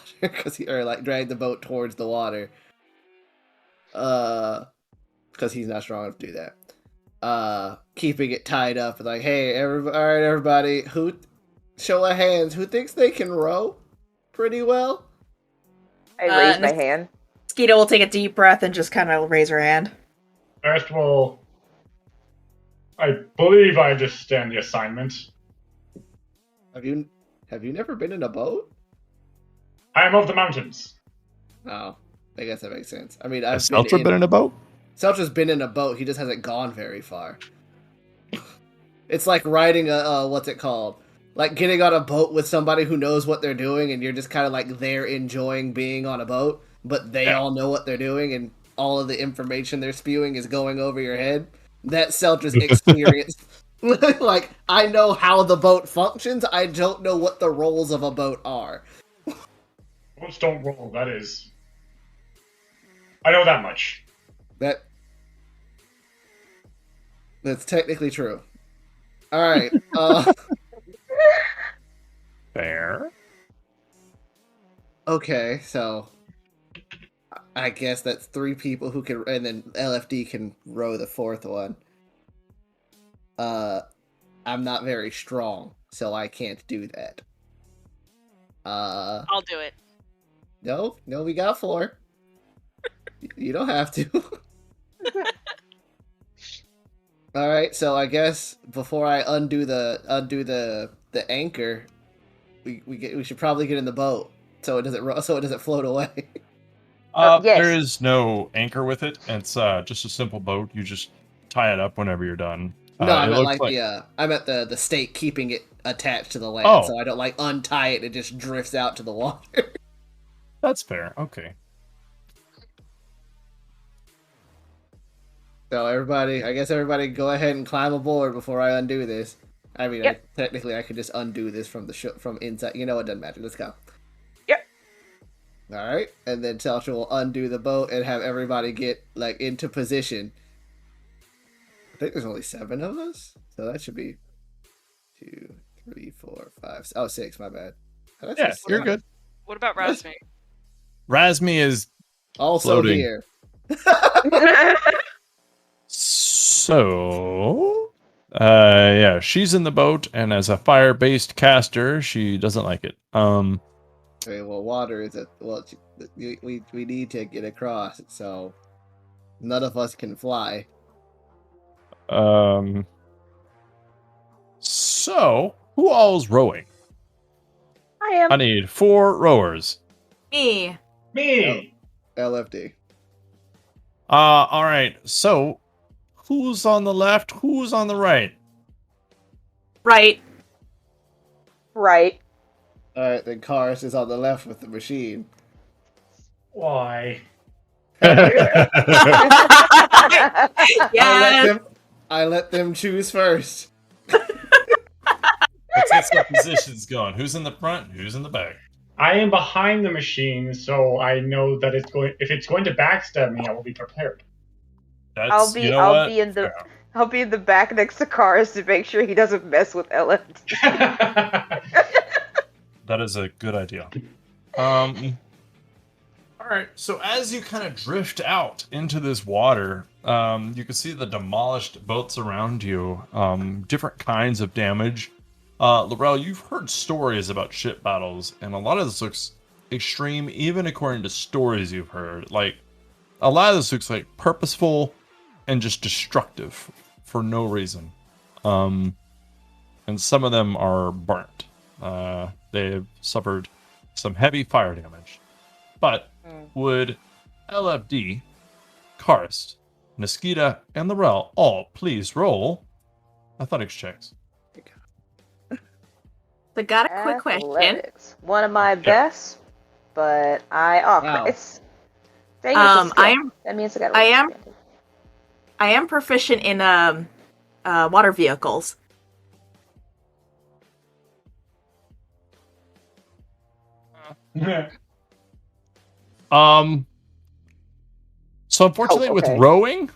drag the boat towards the water. Because he's not strong enough to do that. Keeping it tied up, like, hey, all right, everybody, who show of hands, who thinks they can row pretty well? I raise my hand. Skeeta will take a deep breath and just kind of raise her hand. First of all, I believe I understand the assignment. Have you never been in a boat? I am of the mountains. Oh, I guess that makes sense. I mean, Has Seltra been in a boat? Seltra's been in a boat. He just hasn't gone very far. It's like riding a what's it called? Like getting on a boat with somebody who knows what they're doing, and you're just kind of like there enjoying being on a boat, but they all know what they're doing, and all of the information they're spewing is going over your head. That's Seltra's experience. Like, I know how the boat functions, I don't know what the roles of a boat are. Boats don't roll, that is. I know that much. That's technically true. Alright, Fair. Okay, so I guess that's 3 people who can, and then LFD can row the 4th one. I'm not very strong, so I can't do that. I'll do it. No, we got 4. You don't have to. All right, so I guess before I undo the anchor, we should probably get in the boat so it doesn't float away. Yes. There is no anchor with it. It's just a simple boat. You just tie it up whenever you're done. No, I meant the stake keeping it attached to the land, so I don't like untie it and it just drifts out to the water. That's fair. Okay. So I guess everybody go ahead and climb aboard before I undo this. I mean, Yep. technically I could just undo this from from inside. You know, it doesn't matter. Let's go. Yep. All right, and then Telstra will undo the boat and have everybody get like into position. I think there's only 7 of us, so that should be 2, 3, 4, 5. Oh, 6. My bad. Oh, that's Yeah, just you're 7. good. What about Razmi? Razmi is Also floating. here. So, yeah, she's in the boat, and as a fire-based caster, she doesn't like it. Okay, well, water is we need to get across, so none of us can fly. So who all's rowing? I am. I need 4 rowers. Me. Me. LFD. All right. So, who's on the left? Who's on the right? Right. Right. All right, then Karis is on the left with the machine. Why? Yes. I let them choose first. Let's get some positions going. Who's in the front? Who's in the back? I am behind the machine, so I know that it's going. If it's going to backstab me, I will be prepared. That's, I'll be you know I'll what? be in the Fair. I'll be in the back next to Cars to make sure he doesn't mess with LFD. That is a good idea. All right. So as you kind of drift out into this water, you can see the demolished boats around you. Different kinds of damage. Lorel, you've heard stories about ship battles, and a lot of this looks extreme, even according to stories you've heard. Like, a lot of this looks like purposeful and just destructive for no reason. And some of them are burnt. They've suffered some heavy fire damage. But would LFD, Karst, Niskita, and Lorel all please roll athletics checks? So got a quick question. Athletics. One of my best, but Wow. it's dang, it's a skill. I'm- that means I got. I am proficient in water vehicles. So unfortunately with okay. rowing,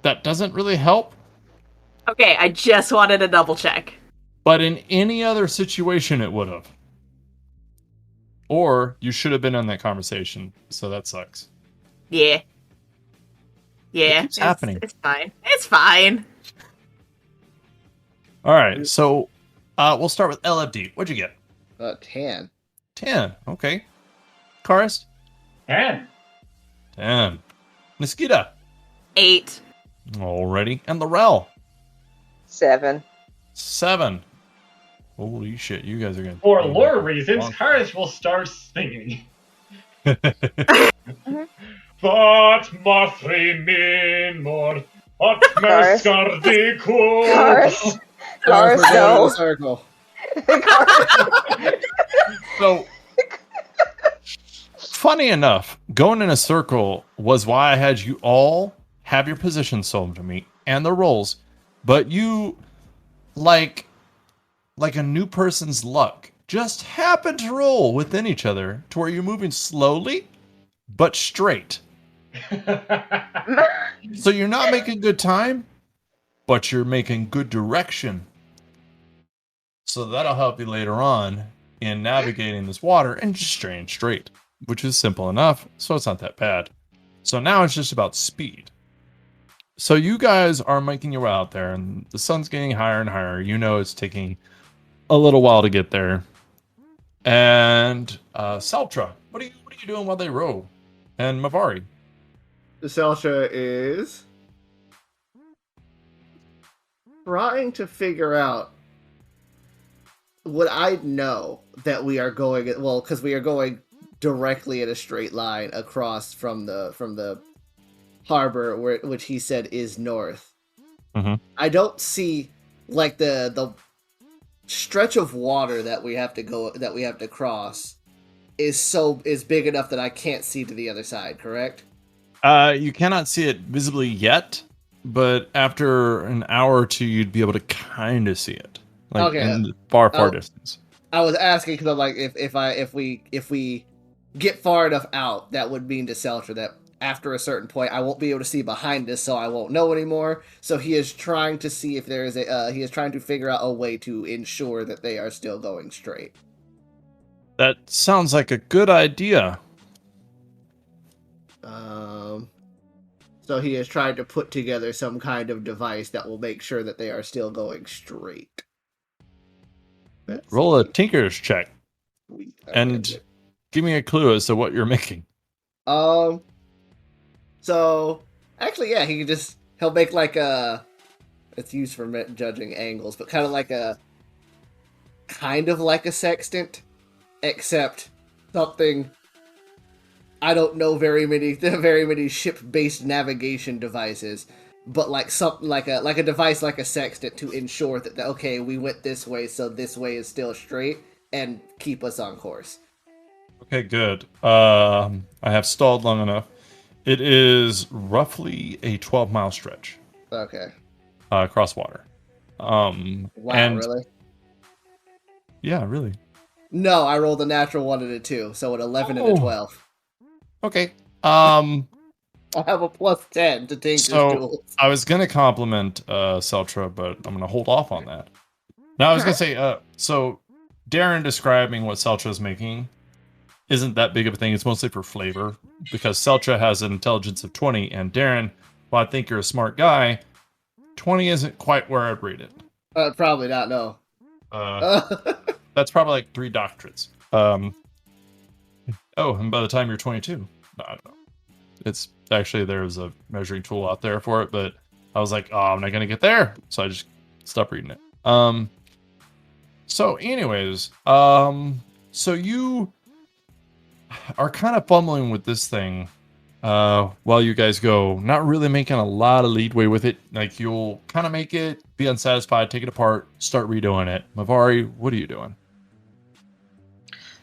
that doesn't really help. Okay, I just wanted to double check. But in any other situation, it would have. Or you should have been in that conversation. So that sucks. Yeah. Yeah. keeps happening. It's fine. It's fine. All right. So we'll start with LFD. What'd you get? 10. 10. Okay. Karst? 10. 10. Niskita? 8. Alrighty. And Lorel? 7. 7. Holy shit, you guys are gonna. For lore reasons, Karis will start singing. What Mathri min mor, what Karis. Mescardico. Cars. Karis, Cars, we're going in a no. circle. So, funny enough, going in a circle was why I had you all have your positions sold to me and the rolls, but you, like a new person's luck, just happen to roll within each other to where you're moving slowly but straight. So you're not making good time, but you're making good direction. So that'll help you later on in navigating this water and just staying straight, which is simple enough, so it's not that bad. So now it's just about speed. So you guys are making your way out there, and the sun's getting higher and higher. You know it's taking a little while to get there. And Seltra, what are you doing while they row? And Mavari. The Seltra is trying to figure out what I know that we are going. Well, because we are going directly in a straight line across from the harbor, which he said is north. Mm-hmm. I don't see like the stretch of water that we have to cross is big enough that I can't see to the other side. Correct? You cannot see it visibly yet, but after an hour or two, you'd be able to kind of see it, like Okay. in the far Oh. distance. I was asking because I'm like, if we get far enough out, that would mean to Seltra that after a certain point, I won't be able to see behind us, so I won't know anymore. So he is trying to see if there is he is trying to figure out a way to ensure that they are still going straight. That sounds like a good idea. So he is trying to put together some kind of device that will make sure that they are still going straight. Roll a tinker's check Okay. and give me a clue as to what you're making. So actually, yeah, he'll make like a. It's used for judging angles, but kind of like a sextant, except something. I don't know very many ship-based navigation devices, but like something like a device like a sextant to ensure that okay, we went this way, so this way is still straight and keep us on course. Okay, good. I have stalled long enough. It is roughly a 12-mile stretch. Okay. Across water. Wow, and really? Yeah, really. No, I rolled a natural 1 and a 2, so an 11 and a 12. Okay. I have a plus 10 to Tinker's tools. I was gonna compliment Seltra, but I'm gonna hold off on that. Now I was gonna say, so Darren describing what Seltra is making isn't that big of a thing. It's mostly for flavor because Seltra has an intelligence of 20, and Darren, while I think you're a smart guy, 20 isn't quite where I'd rate it. Probably not. No. That's probably like 3 doctorates. Oh, and by the time you're 22, I don't know. It's actually, there's a measuring tool out there for it, but I was like, oh, I'm not gonna get there, so I just stopped reading it. So anyways, so you are kind of fumbling with this thing while you guys go, not really making a lot of leadway with it. Like, you'll kind of make it, be unsatisfied, take it apart, start redoing it. Mavari, what are you doing?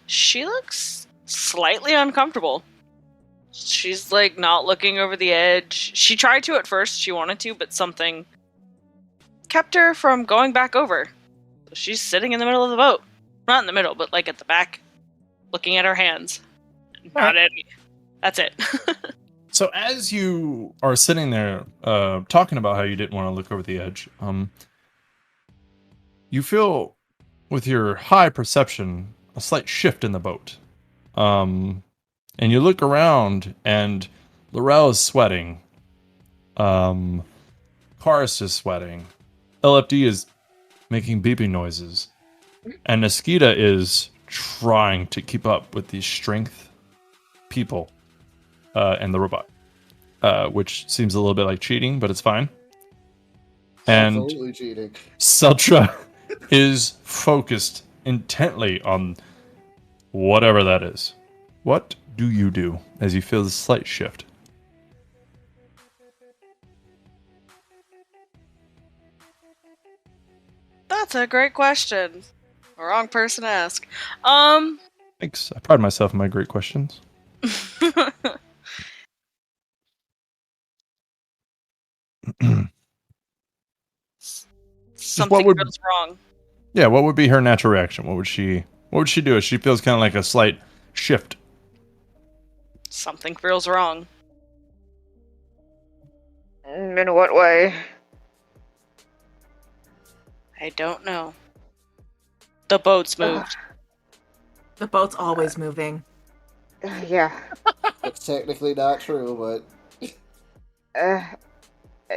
She looks slightly uncomfortable. She's like not looking over the edge. She tried to at first, she wanted to, but something kept her from going back over. So she's sitting in the middle of the boat. Not in the middle, but like at the back, looking at her hands. Not any. That's it. So as you are sitting there talking about how you didn't want to look over the edge, you feel with your high perception a slight shift in the boat. And you look around and Lorel is sweating. Karis is sweating. LFD is making beeping noises. And Niskita is trying to keep up with these strength people and the robot. Which seems a little bit like cheating, but it's fine. And absolutely cheating. Seltra is focused intently on whatever that is. What do you do as you feel the slight shift? That's a great question. Wrong person to ask. Thanks. I pride myself in my great questions. Something goes wrong. Yeah, what would be her natural reaction? What would she do if she feels kind of like a slight shift? Something feels wrong. In what way? I don't know. The boat's moved. The boat's always moving. Yeah. It's technically not true, but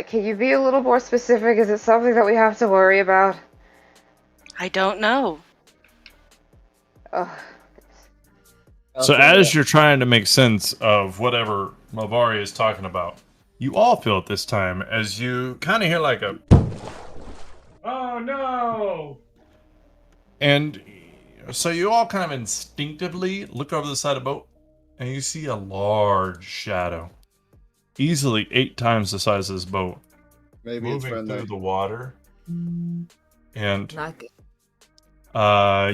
Can you be a little more specific? Is it something that we have to worry about? I don't know. So as you're trying to make sense of whatever Mavari is talking about, you all feel it this time as you kind of hear like a... Oh no! And so you all kind of instinctively look over the side of the boat and you see a large shadow. Easily 8 times the size of this boat. maybe it's Moving friendly. through the water. And Not good.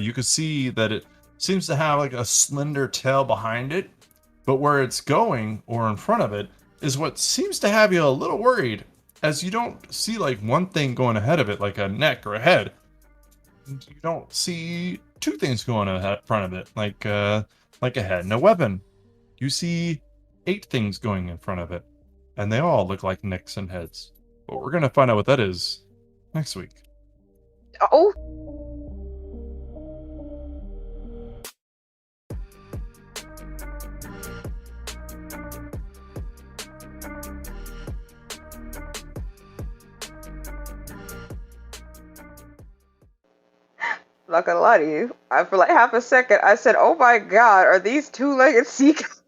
you can see that it seems to have like a slender tail behind it, but where it's going or in front of it, is what seems to have you a little worried, as you don't see like one thing going ahead of it, like a neck or a head. You don't see two things going in front of it, like a head and a weapon. You see 8 things going in front of it, and they all look like necks and heads. But we're gonna find out what that is next week. Oh, I'm not gonna lie to you. For like half a second, I said, "Oh my God, are these two-legged sea cows?"